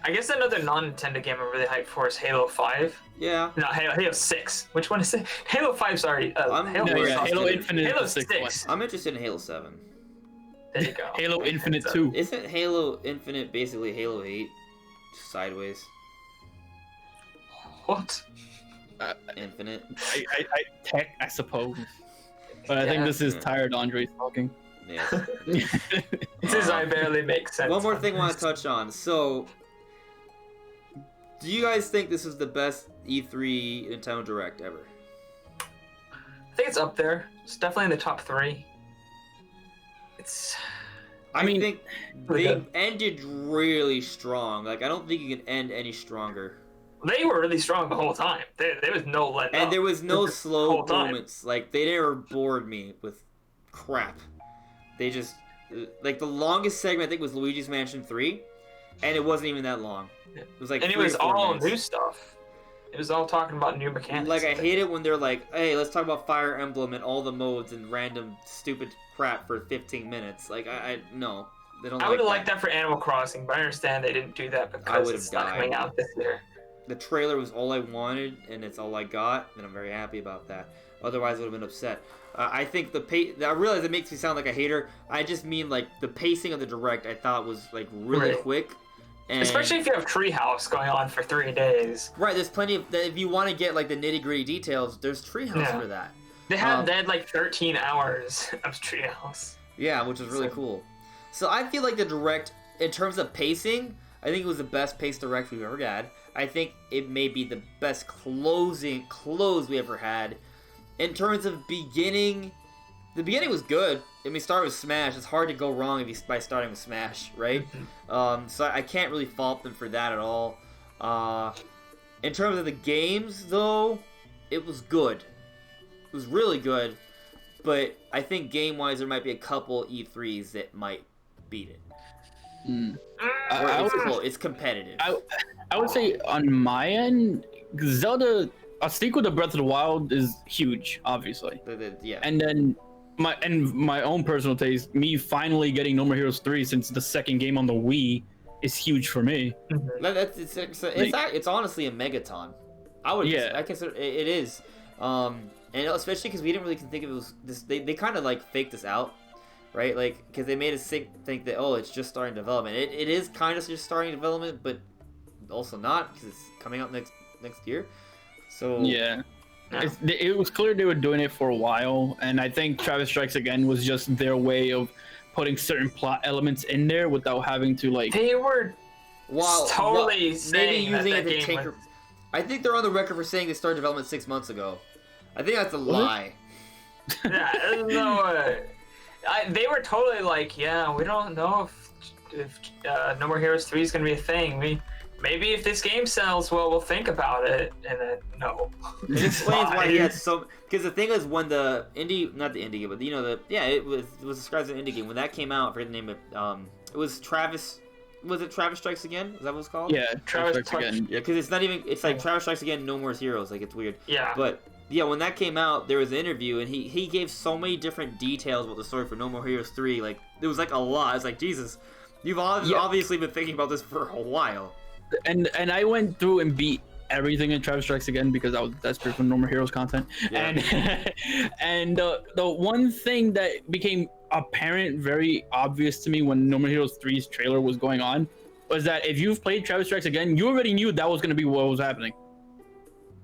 I guess another non-Nintendo game I'm really hyped for is Halo 5.
Yeah.
No, Halo 6. Which one is it? Halo 5, sorry.
Halo Infinite
Halo
is the
6.
sixth one.
I'm interested in Halo 7.
There you go.
Halo Infinite 2.
Isn't Halo Infinite basically Halo 8? Sideways.
What?
Infinite.
I suppose. But I think this is tired Andre's talking.
Yes.
This is I barely make sense.
One more thing I want to touch on. So, do you guys think this is the best E3 Nintendo Direct ever?
I think it's up there. It's definitely in the top 3.
I think they
good.
ended really strong. Like, I don't think you can end any stronger.
They were really strong the whole time. There was no letting up.
And there was no slow
whole time.
moments. Like, they never bored me with crap. They just, like, the longest segment I think was Luigi's Mansion 3, and it wasn't even that long. It was like,
and it
3
was
or 4
all
minutes.
new stuff. It was all talking about new mechanics.
Like, I hate it when they're like, hey, let's talk about Fire Emblem and all the modes and random stupid crap for 15 minutes. Like, no. They don't.
I would have liked that for Animal Crossing, but I understand they didn't do that because it's not coming out this year.
The trailer was all I wanted, and it's all I got, and I'm very happy about that. Otherwise, I would have been upset. I think I realize it makes me sound like a hater. I just mean, like, the pacing of the Direct I thought was, like, really quick. And
especially if you have Treehouse going on for 3 days.
Right, there's plenty of... If you want to get, like, the nitty-gritty details, there's Treehouse for that.
They had like 13 hours of Treehouse.
Yeah, which is really cool. So I feel like the Direct, in terms of pacing, I think it was the best paced Direct we've ever had. I think it may be the best close we ever had. In terms of beginning, the beginning was good. I mean, start with Smash. It's hard to go wrong by starting with Smash, right? So I can't really fault them for that at all. In terms of the games, though, it was good. It was really good. But I think game-wise, there might be a couple E3s that might beat it. It's competitive.
I would say on my end, Zelda, a sequel to Breath of the Wild is huge, obviously.
Yeah.
And then my own personal taste, me finally getting No More Heroes 3 since the second game on the Wii is huge for me.
It's honestly a megaton. I consider it is. And especially because we didn't really think it was this. They kind of like faked us out. Right, like, because they made us think that, oh, it's just starting development. It is kind of just starting development, but also not, because it's coming out next year. So
yeah. It was clear they were doing it for a while, and I think Travis Strikes Again was just their way of putting certain plot elements in there without having to, like...
They were totally saying
maybe using
that
it to
game was...
I think they're on the record for saying they started development 6 months ago. I think that's a lie.
Yeah, there's no way. They were totally like, yeah, we don't know if No More Heroes 3 is going to be a thing. Maybe if this game sells well, we'll think about it. And then, no.
It explains why he had so... Because the thing is, when the indie... Not the indie game, but, it was described as an indie game. When that came out, I forget the name of it. It was Travis... Was it Travis Strikes Again? Is that what it's called?
Yeah, Travis Strikes Again.
Yeah, because it's not even... It's like Travis Strikes Again, No More Heroes. Like, it's weird.
Yeah.
But... Yeah, when that came out, there was an interview, and he gave so many different details about the story for No More Heroes 3. Like, it was like a lot. It's like, Jesus, you've obviously been thinking about this for a while.
And I went through and beat everything in Travis Strikes Again because I was desperate for No More Heroes content. Yeah. And the one thing that became apparent, very obvious to me when No More Heroes 3's trailer was going on, was that if you've played Travis Strikes Again, you already knew that was going to be what was happening.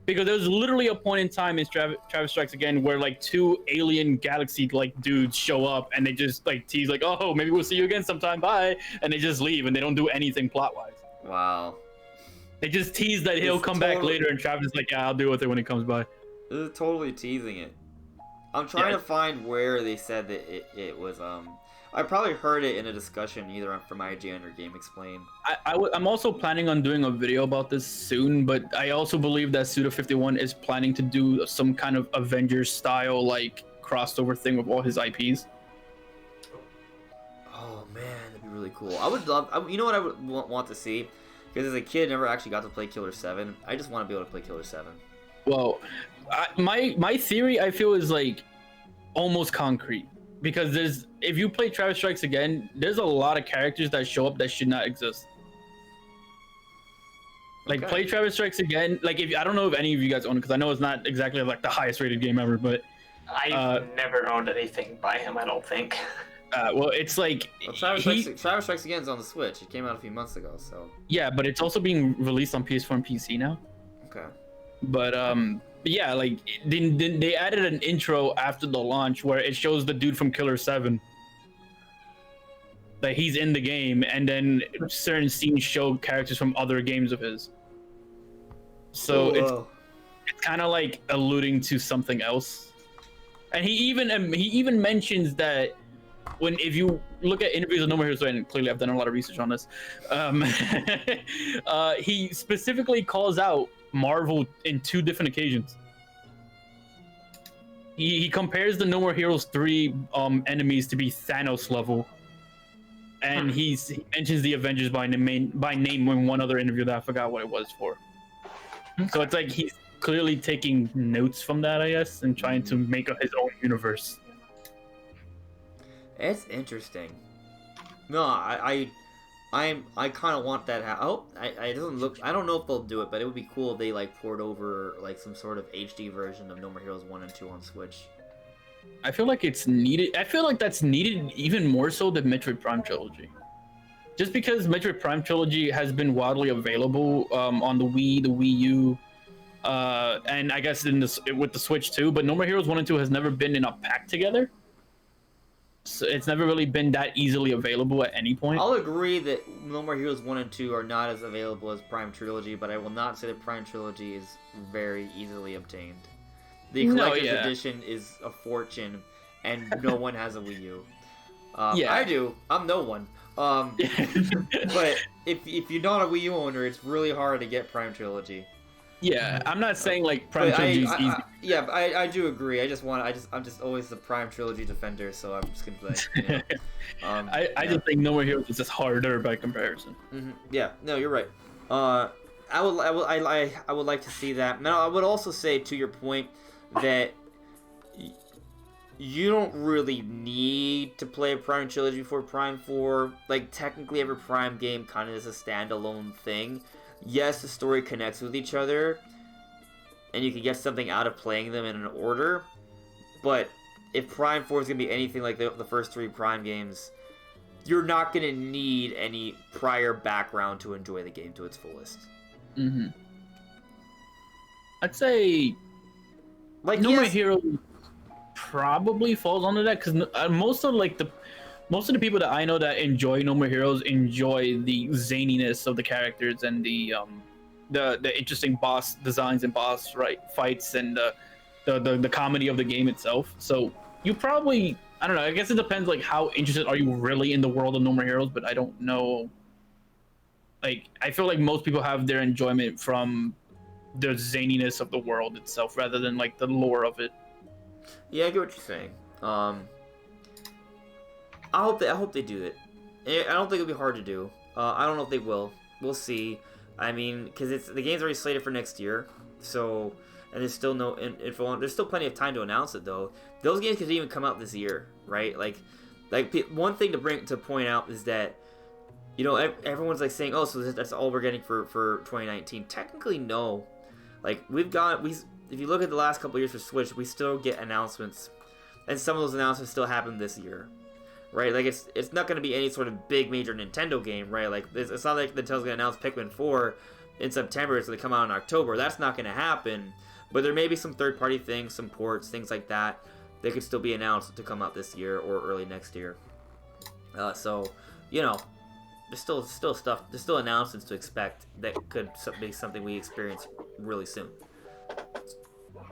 Because there was literally a point in time in Travis Strikes Again where, like, 2 alien galaxy, like, dudes show up and they just, like, tease, like, oh, maybe we'll see you again sometime, bye. And they just leave and they don't do anything plot-wise.
Wow.
They just tease that he'll come back later and Travis is like, yeah, I'll deal with it when he comes by.
This is totally teasing it. I'm trying to find where they said that it was, I probably heard it in a discussion either from IGN or Game Explain.
I'm also planning on doing a video about this soon, but I also believe that Suda51 is planning to do some kind of Avengers style, like, crossover thing with all his IPs.
Oh man, that'd be really cool. I would love, you know what I would want to see? Because as a kid, I never actually got to play Killer 7. I just want to be able to play Killer 7.
Well, my theory, I feel, is, like, almost concrete. Because if you play Travis Strikes Again, there's a lot of characters that show up that should not exist. Like, play Travis Strikes Again. Like, I don't know if any of you guys own it, because I know it's not exactly, like, the highest rated game ever, but...
I've never owned anything by him, I don't think.
Well, it's like...
Well, Travis Strikes Again is on the Switch. It came out a few months ago, so...
Yeah, but it's also being released on PS4 and PC now.
Okay.
But yeah, like they added an intro after the launch where it shows the dude from Killer 7. Like he's in the game, and then certain scenes show characters from other games of his. So it's kind of like alluding to something else. And he even mentions that if you look at interviews with No More Heroes, and clearly I've done a lot of research on this, he specifically calls out Marvel in 2 different occasions. He compares the No More Heroes 3 enemies to be Thanos level. And he mentions the Avengers by name in one other interview that I forgot what it was for. So it's like he's clearly taking notes from that, I guess, and trying to make his own universe.
It's interesting. No, I kind of want that. It doesn't look. I don't know if they'll do it, but it would be cool if they like poured over like some sort of HD version of No More Heroes 1 and 2 on Switch.
I feel like it's needed. I feel like that's needed even more so than Metroid Prime Trilogy. Just because Metroid Prime Trilogy has been widely available on the Wii, the Wii U, and I guess with the Switch too, but No More Heroes 1 and 2 has never been in a pack together. So it's never really been that easily available at any point.
I'll agree that No More Heroes 1 and 2 are not as available as Prime Trilogy, but I will not say that Prime Trilogy is very easily obtained. The collector's edition is a fortune, and no one has a Wii U. I do. I'm no one. But if you're not a Wii U owner, it's really hard to get Prime Trilogy.
Yeah, I'm not saying like Prime Trilogy is easy.
I do agree. I'm just always the Prime Trilogy defender, so I'm just gonna like,
I just think No More Heroes is just harder by comparison.
Mm-hmm. Yeah, no, you're right. I would like to see that. Now, I would also say to your point that you don't really need to play a Prime Trilogy before Prime 4. Like, technically, every Prime game kind of is a standalone thing. Yes, the story connects with each other, and you can get something out of playing them in an order, but if Prime 4 is going to be anything like the first 3 Prime games, you're not going to need any prior background to enjoy the game to its fullest.
Mm-hmm. I'd say like No More Heroes probably falls under that, because most of the people that I know that enjoy No More Heroes enjoy the zaniness of the characters and the interesting boss designs and boss fights and the comedy of the game itself. So you probably, I don't know, I guess it depends like how interested are you really in the world of No More Heroes, but I don't know. Like, I feel like most people have their enjoyment from the zaniness of the world itself rather than like the lore of it.
Yeah, I get what you're saying. I hope they do it. I don't think it'll be hard to do. I don't know if they will. We'll see. I mean, because the game's already slated for next year, so and there's still no info on. There's still plenty of time to announce it though. Those games could even come out this year, right? Like one thing to point out is that, you know, everyone's like saying, oh, so that's all we're getting for 2019. Technically, no. Like if you look at the last couple of years for Switch, we still get announcements, and some of those announcements still happen this year, right? Like it's not going to be any sort of big major Nintendo game, right? Like it's not like Nintendo's going to announce Pikmin 4 in September, it's going to come out in October. That's not going to happen. But there may be some third-party things, some ports, things like that. They could still be announced to come out this year or early next year. So, you know, there's still stuff. There's still announcements to expect that could be something we experience really soon.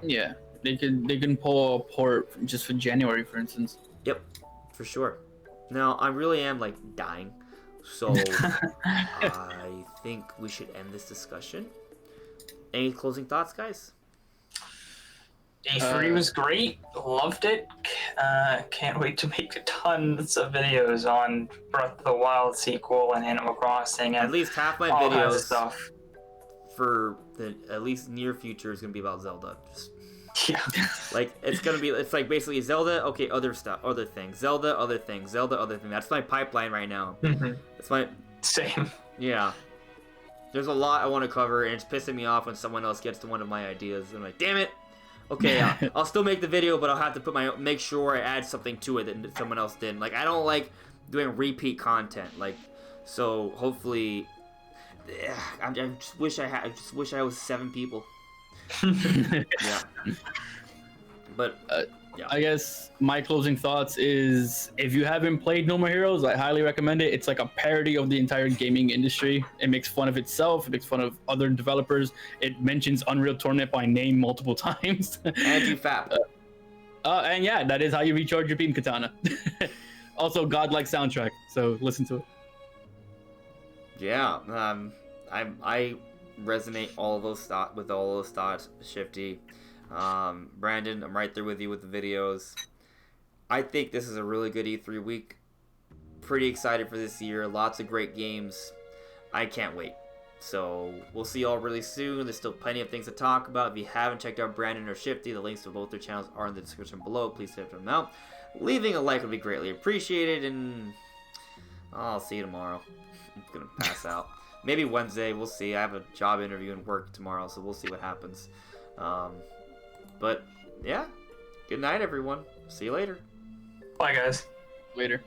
Yeah, they can pull a port just for January, for instance.
Yep, for sure. Now I really am like dying, so I think we should end this discussion. Any closing thoughts, guys?
E3 was great. Loved it. Can't wait to make tons of videos on Breath of the Wild sequel and Animal Crossing. And
at least half my videos stuff for the at least near future is gonna be about Zelda.
Yeah.
Like it's like basically Zelda, okay, other stuff, other things, Zelda, other things, Zelda, other thing. That's my pipeline right now.
Mm-hmm.
That's my
same.
Yeah. There's a lot I want to cover, and it's pissing me off when someone else gets to one of my ideas. I'm like, damn it. Okay, I'll still make the video, but I'll have to make sure I add something to it that someone else didn't. Like, I don't like doing repeat content. Like, so hopefully, I just wish I was 7 people. Yeah. But yeah.
I guess my closing thoughts is if you haven't played No More Heroes, I highly recommend it. It's like a parody of the entire gaming industry. It makes fun of itself. It makes fun of other developers. It mentions Unreal Tournament by name multiple times.
And you fap.
And yeah, that is how you recharge your beam katana. Also, godlike soundtrack. So listen to it.
Yeah. I resonate with all those thoughts, Shifty. Brandon, I'm right there with you with the videos. I think this is a really good E3 week. Pretty excited for this year. Lots of great games. I can't wait. So we'll see y'all really soon. There's still plenty of things to talk about. If you haven't checked out Brandon or Shifty, the links to both their channels are in the description below. Please check them out. Leaving a like would be greatly appreciated, and I'll see you tomorrow. I'm gonna pass out. Maybe Wednesday. We'll see. I have a job interview and work tomorrow, so we'll see what happens. But yeah, good night, everyone. See you later.
Bye, guys.
Later.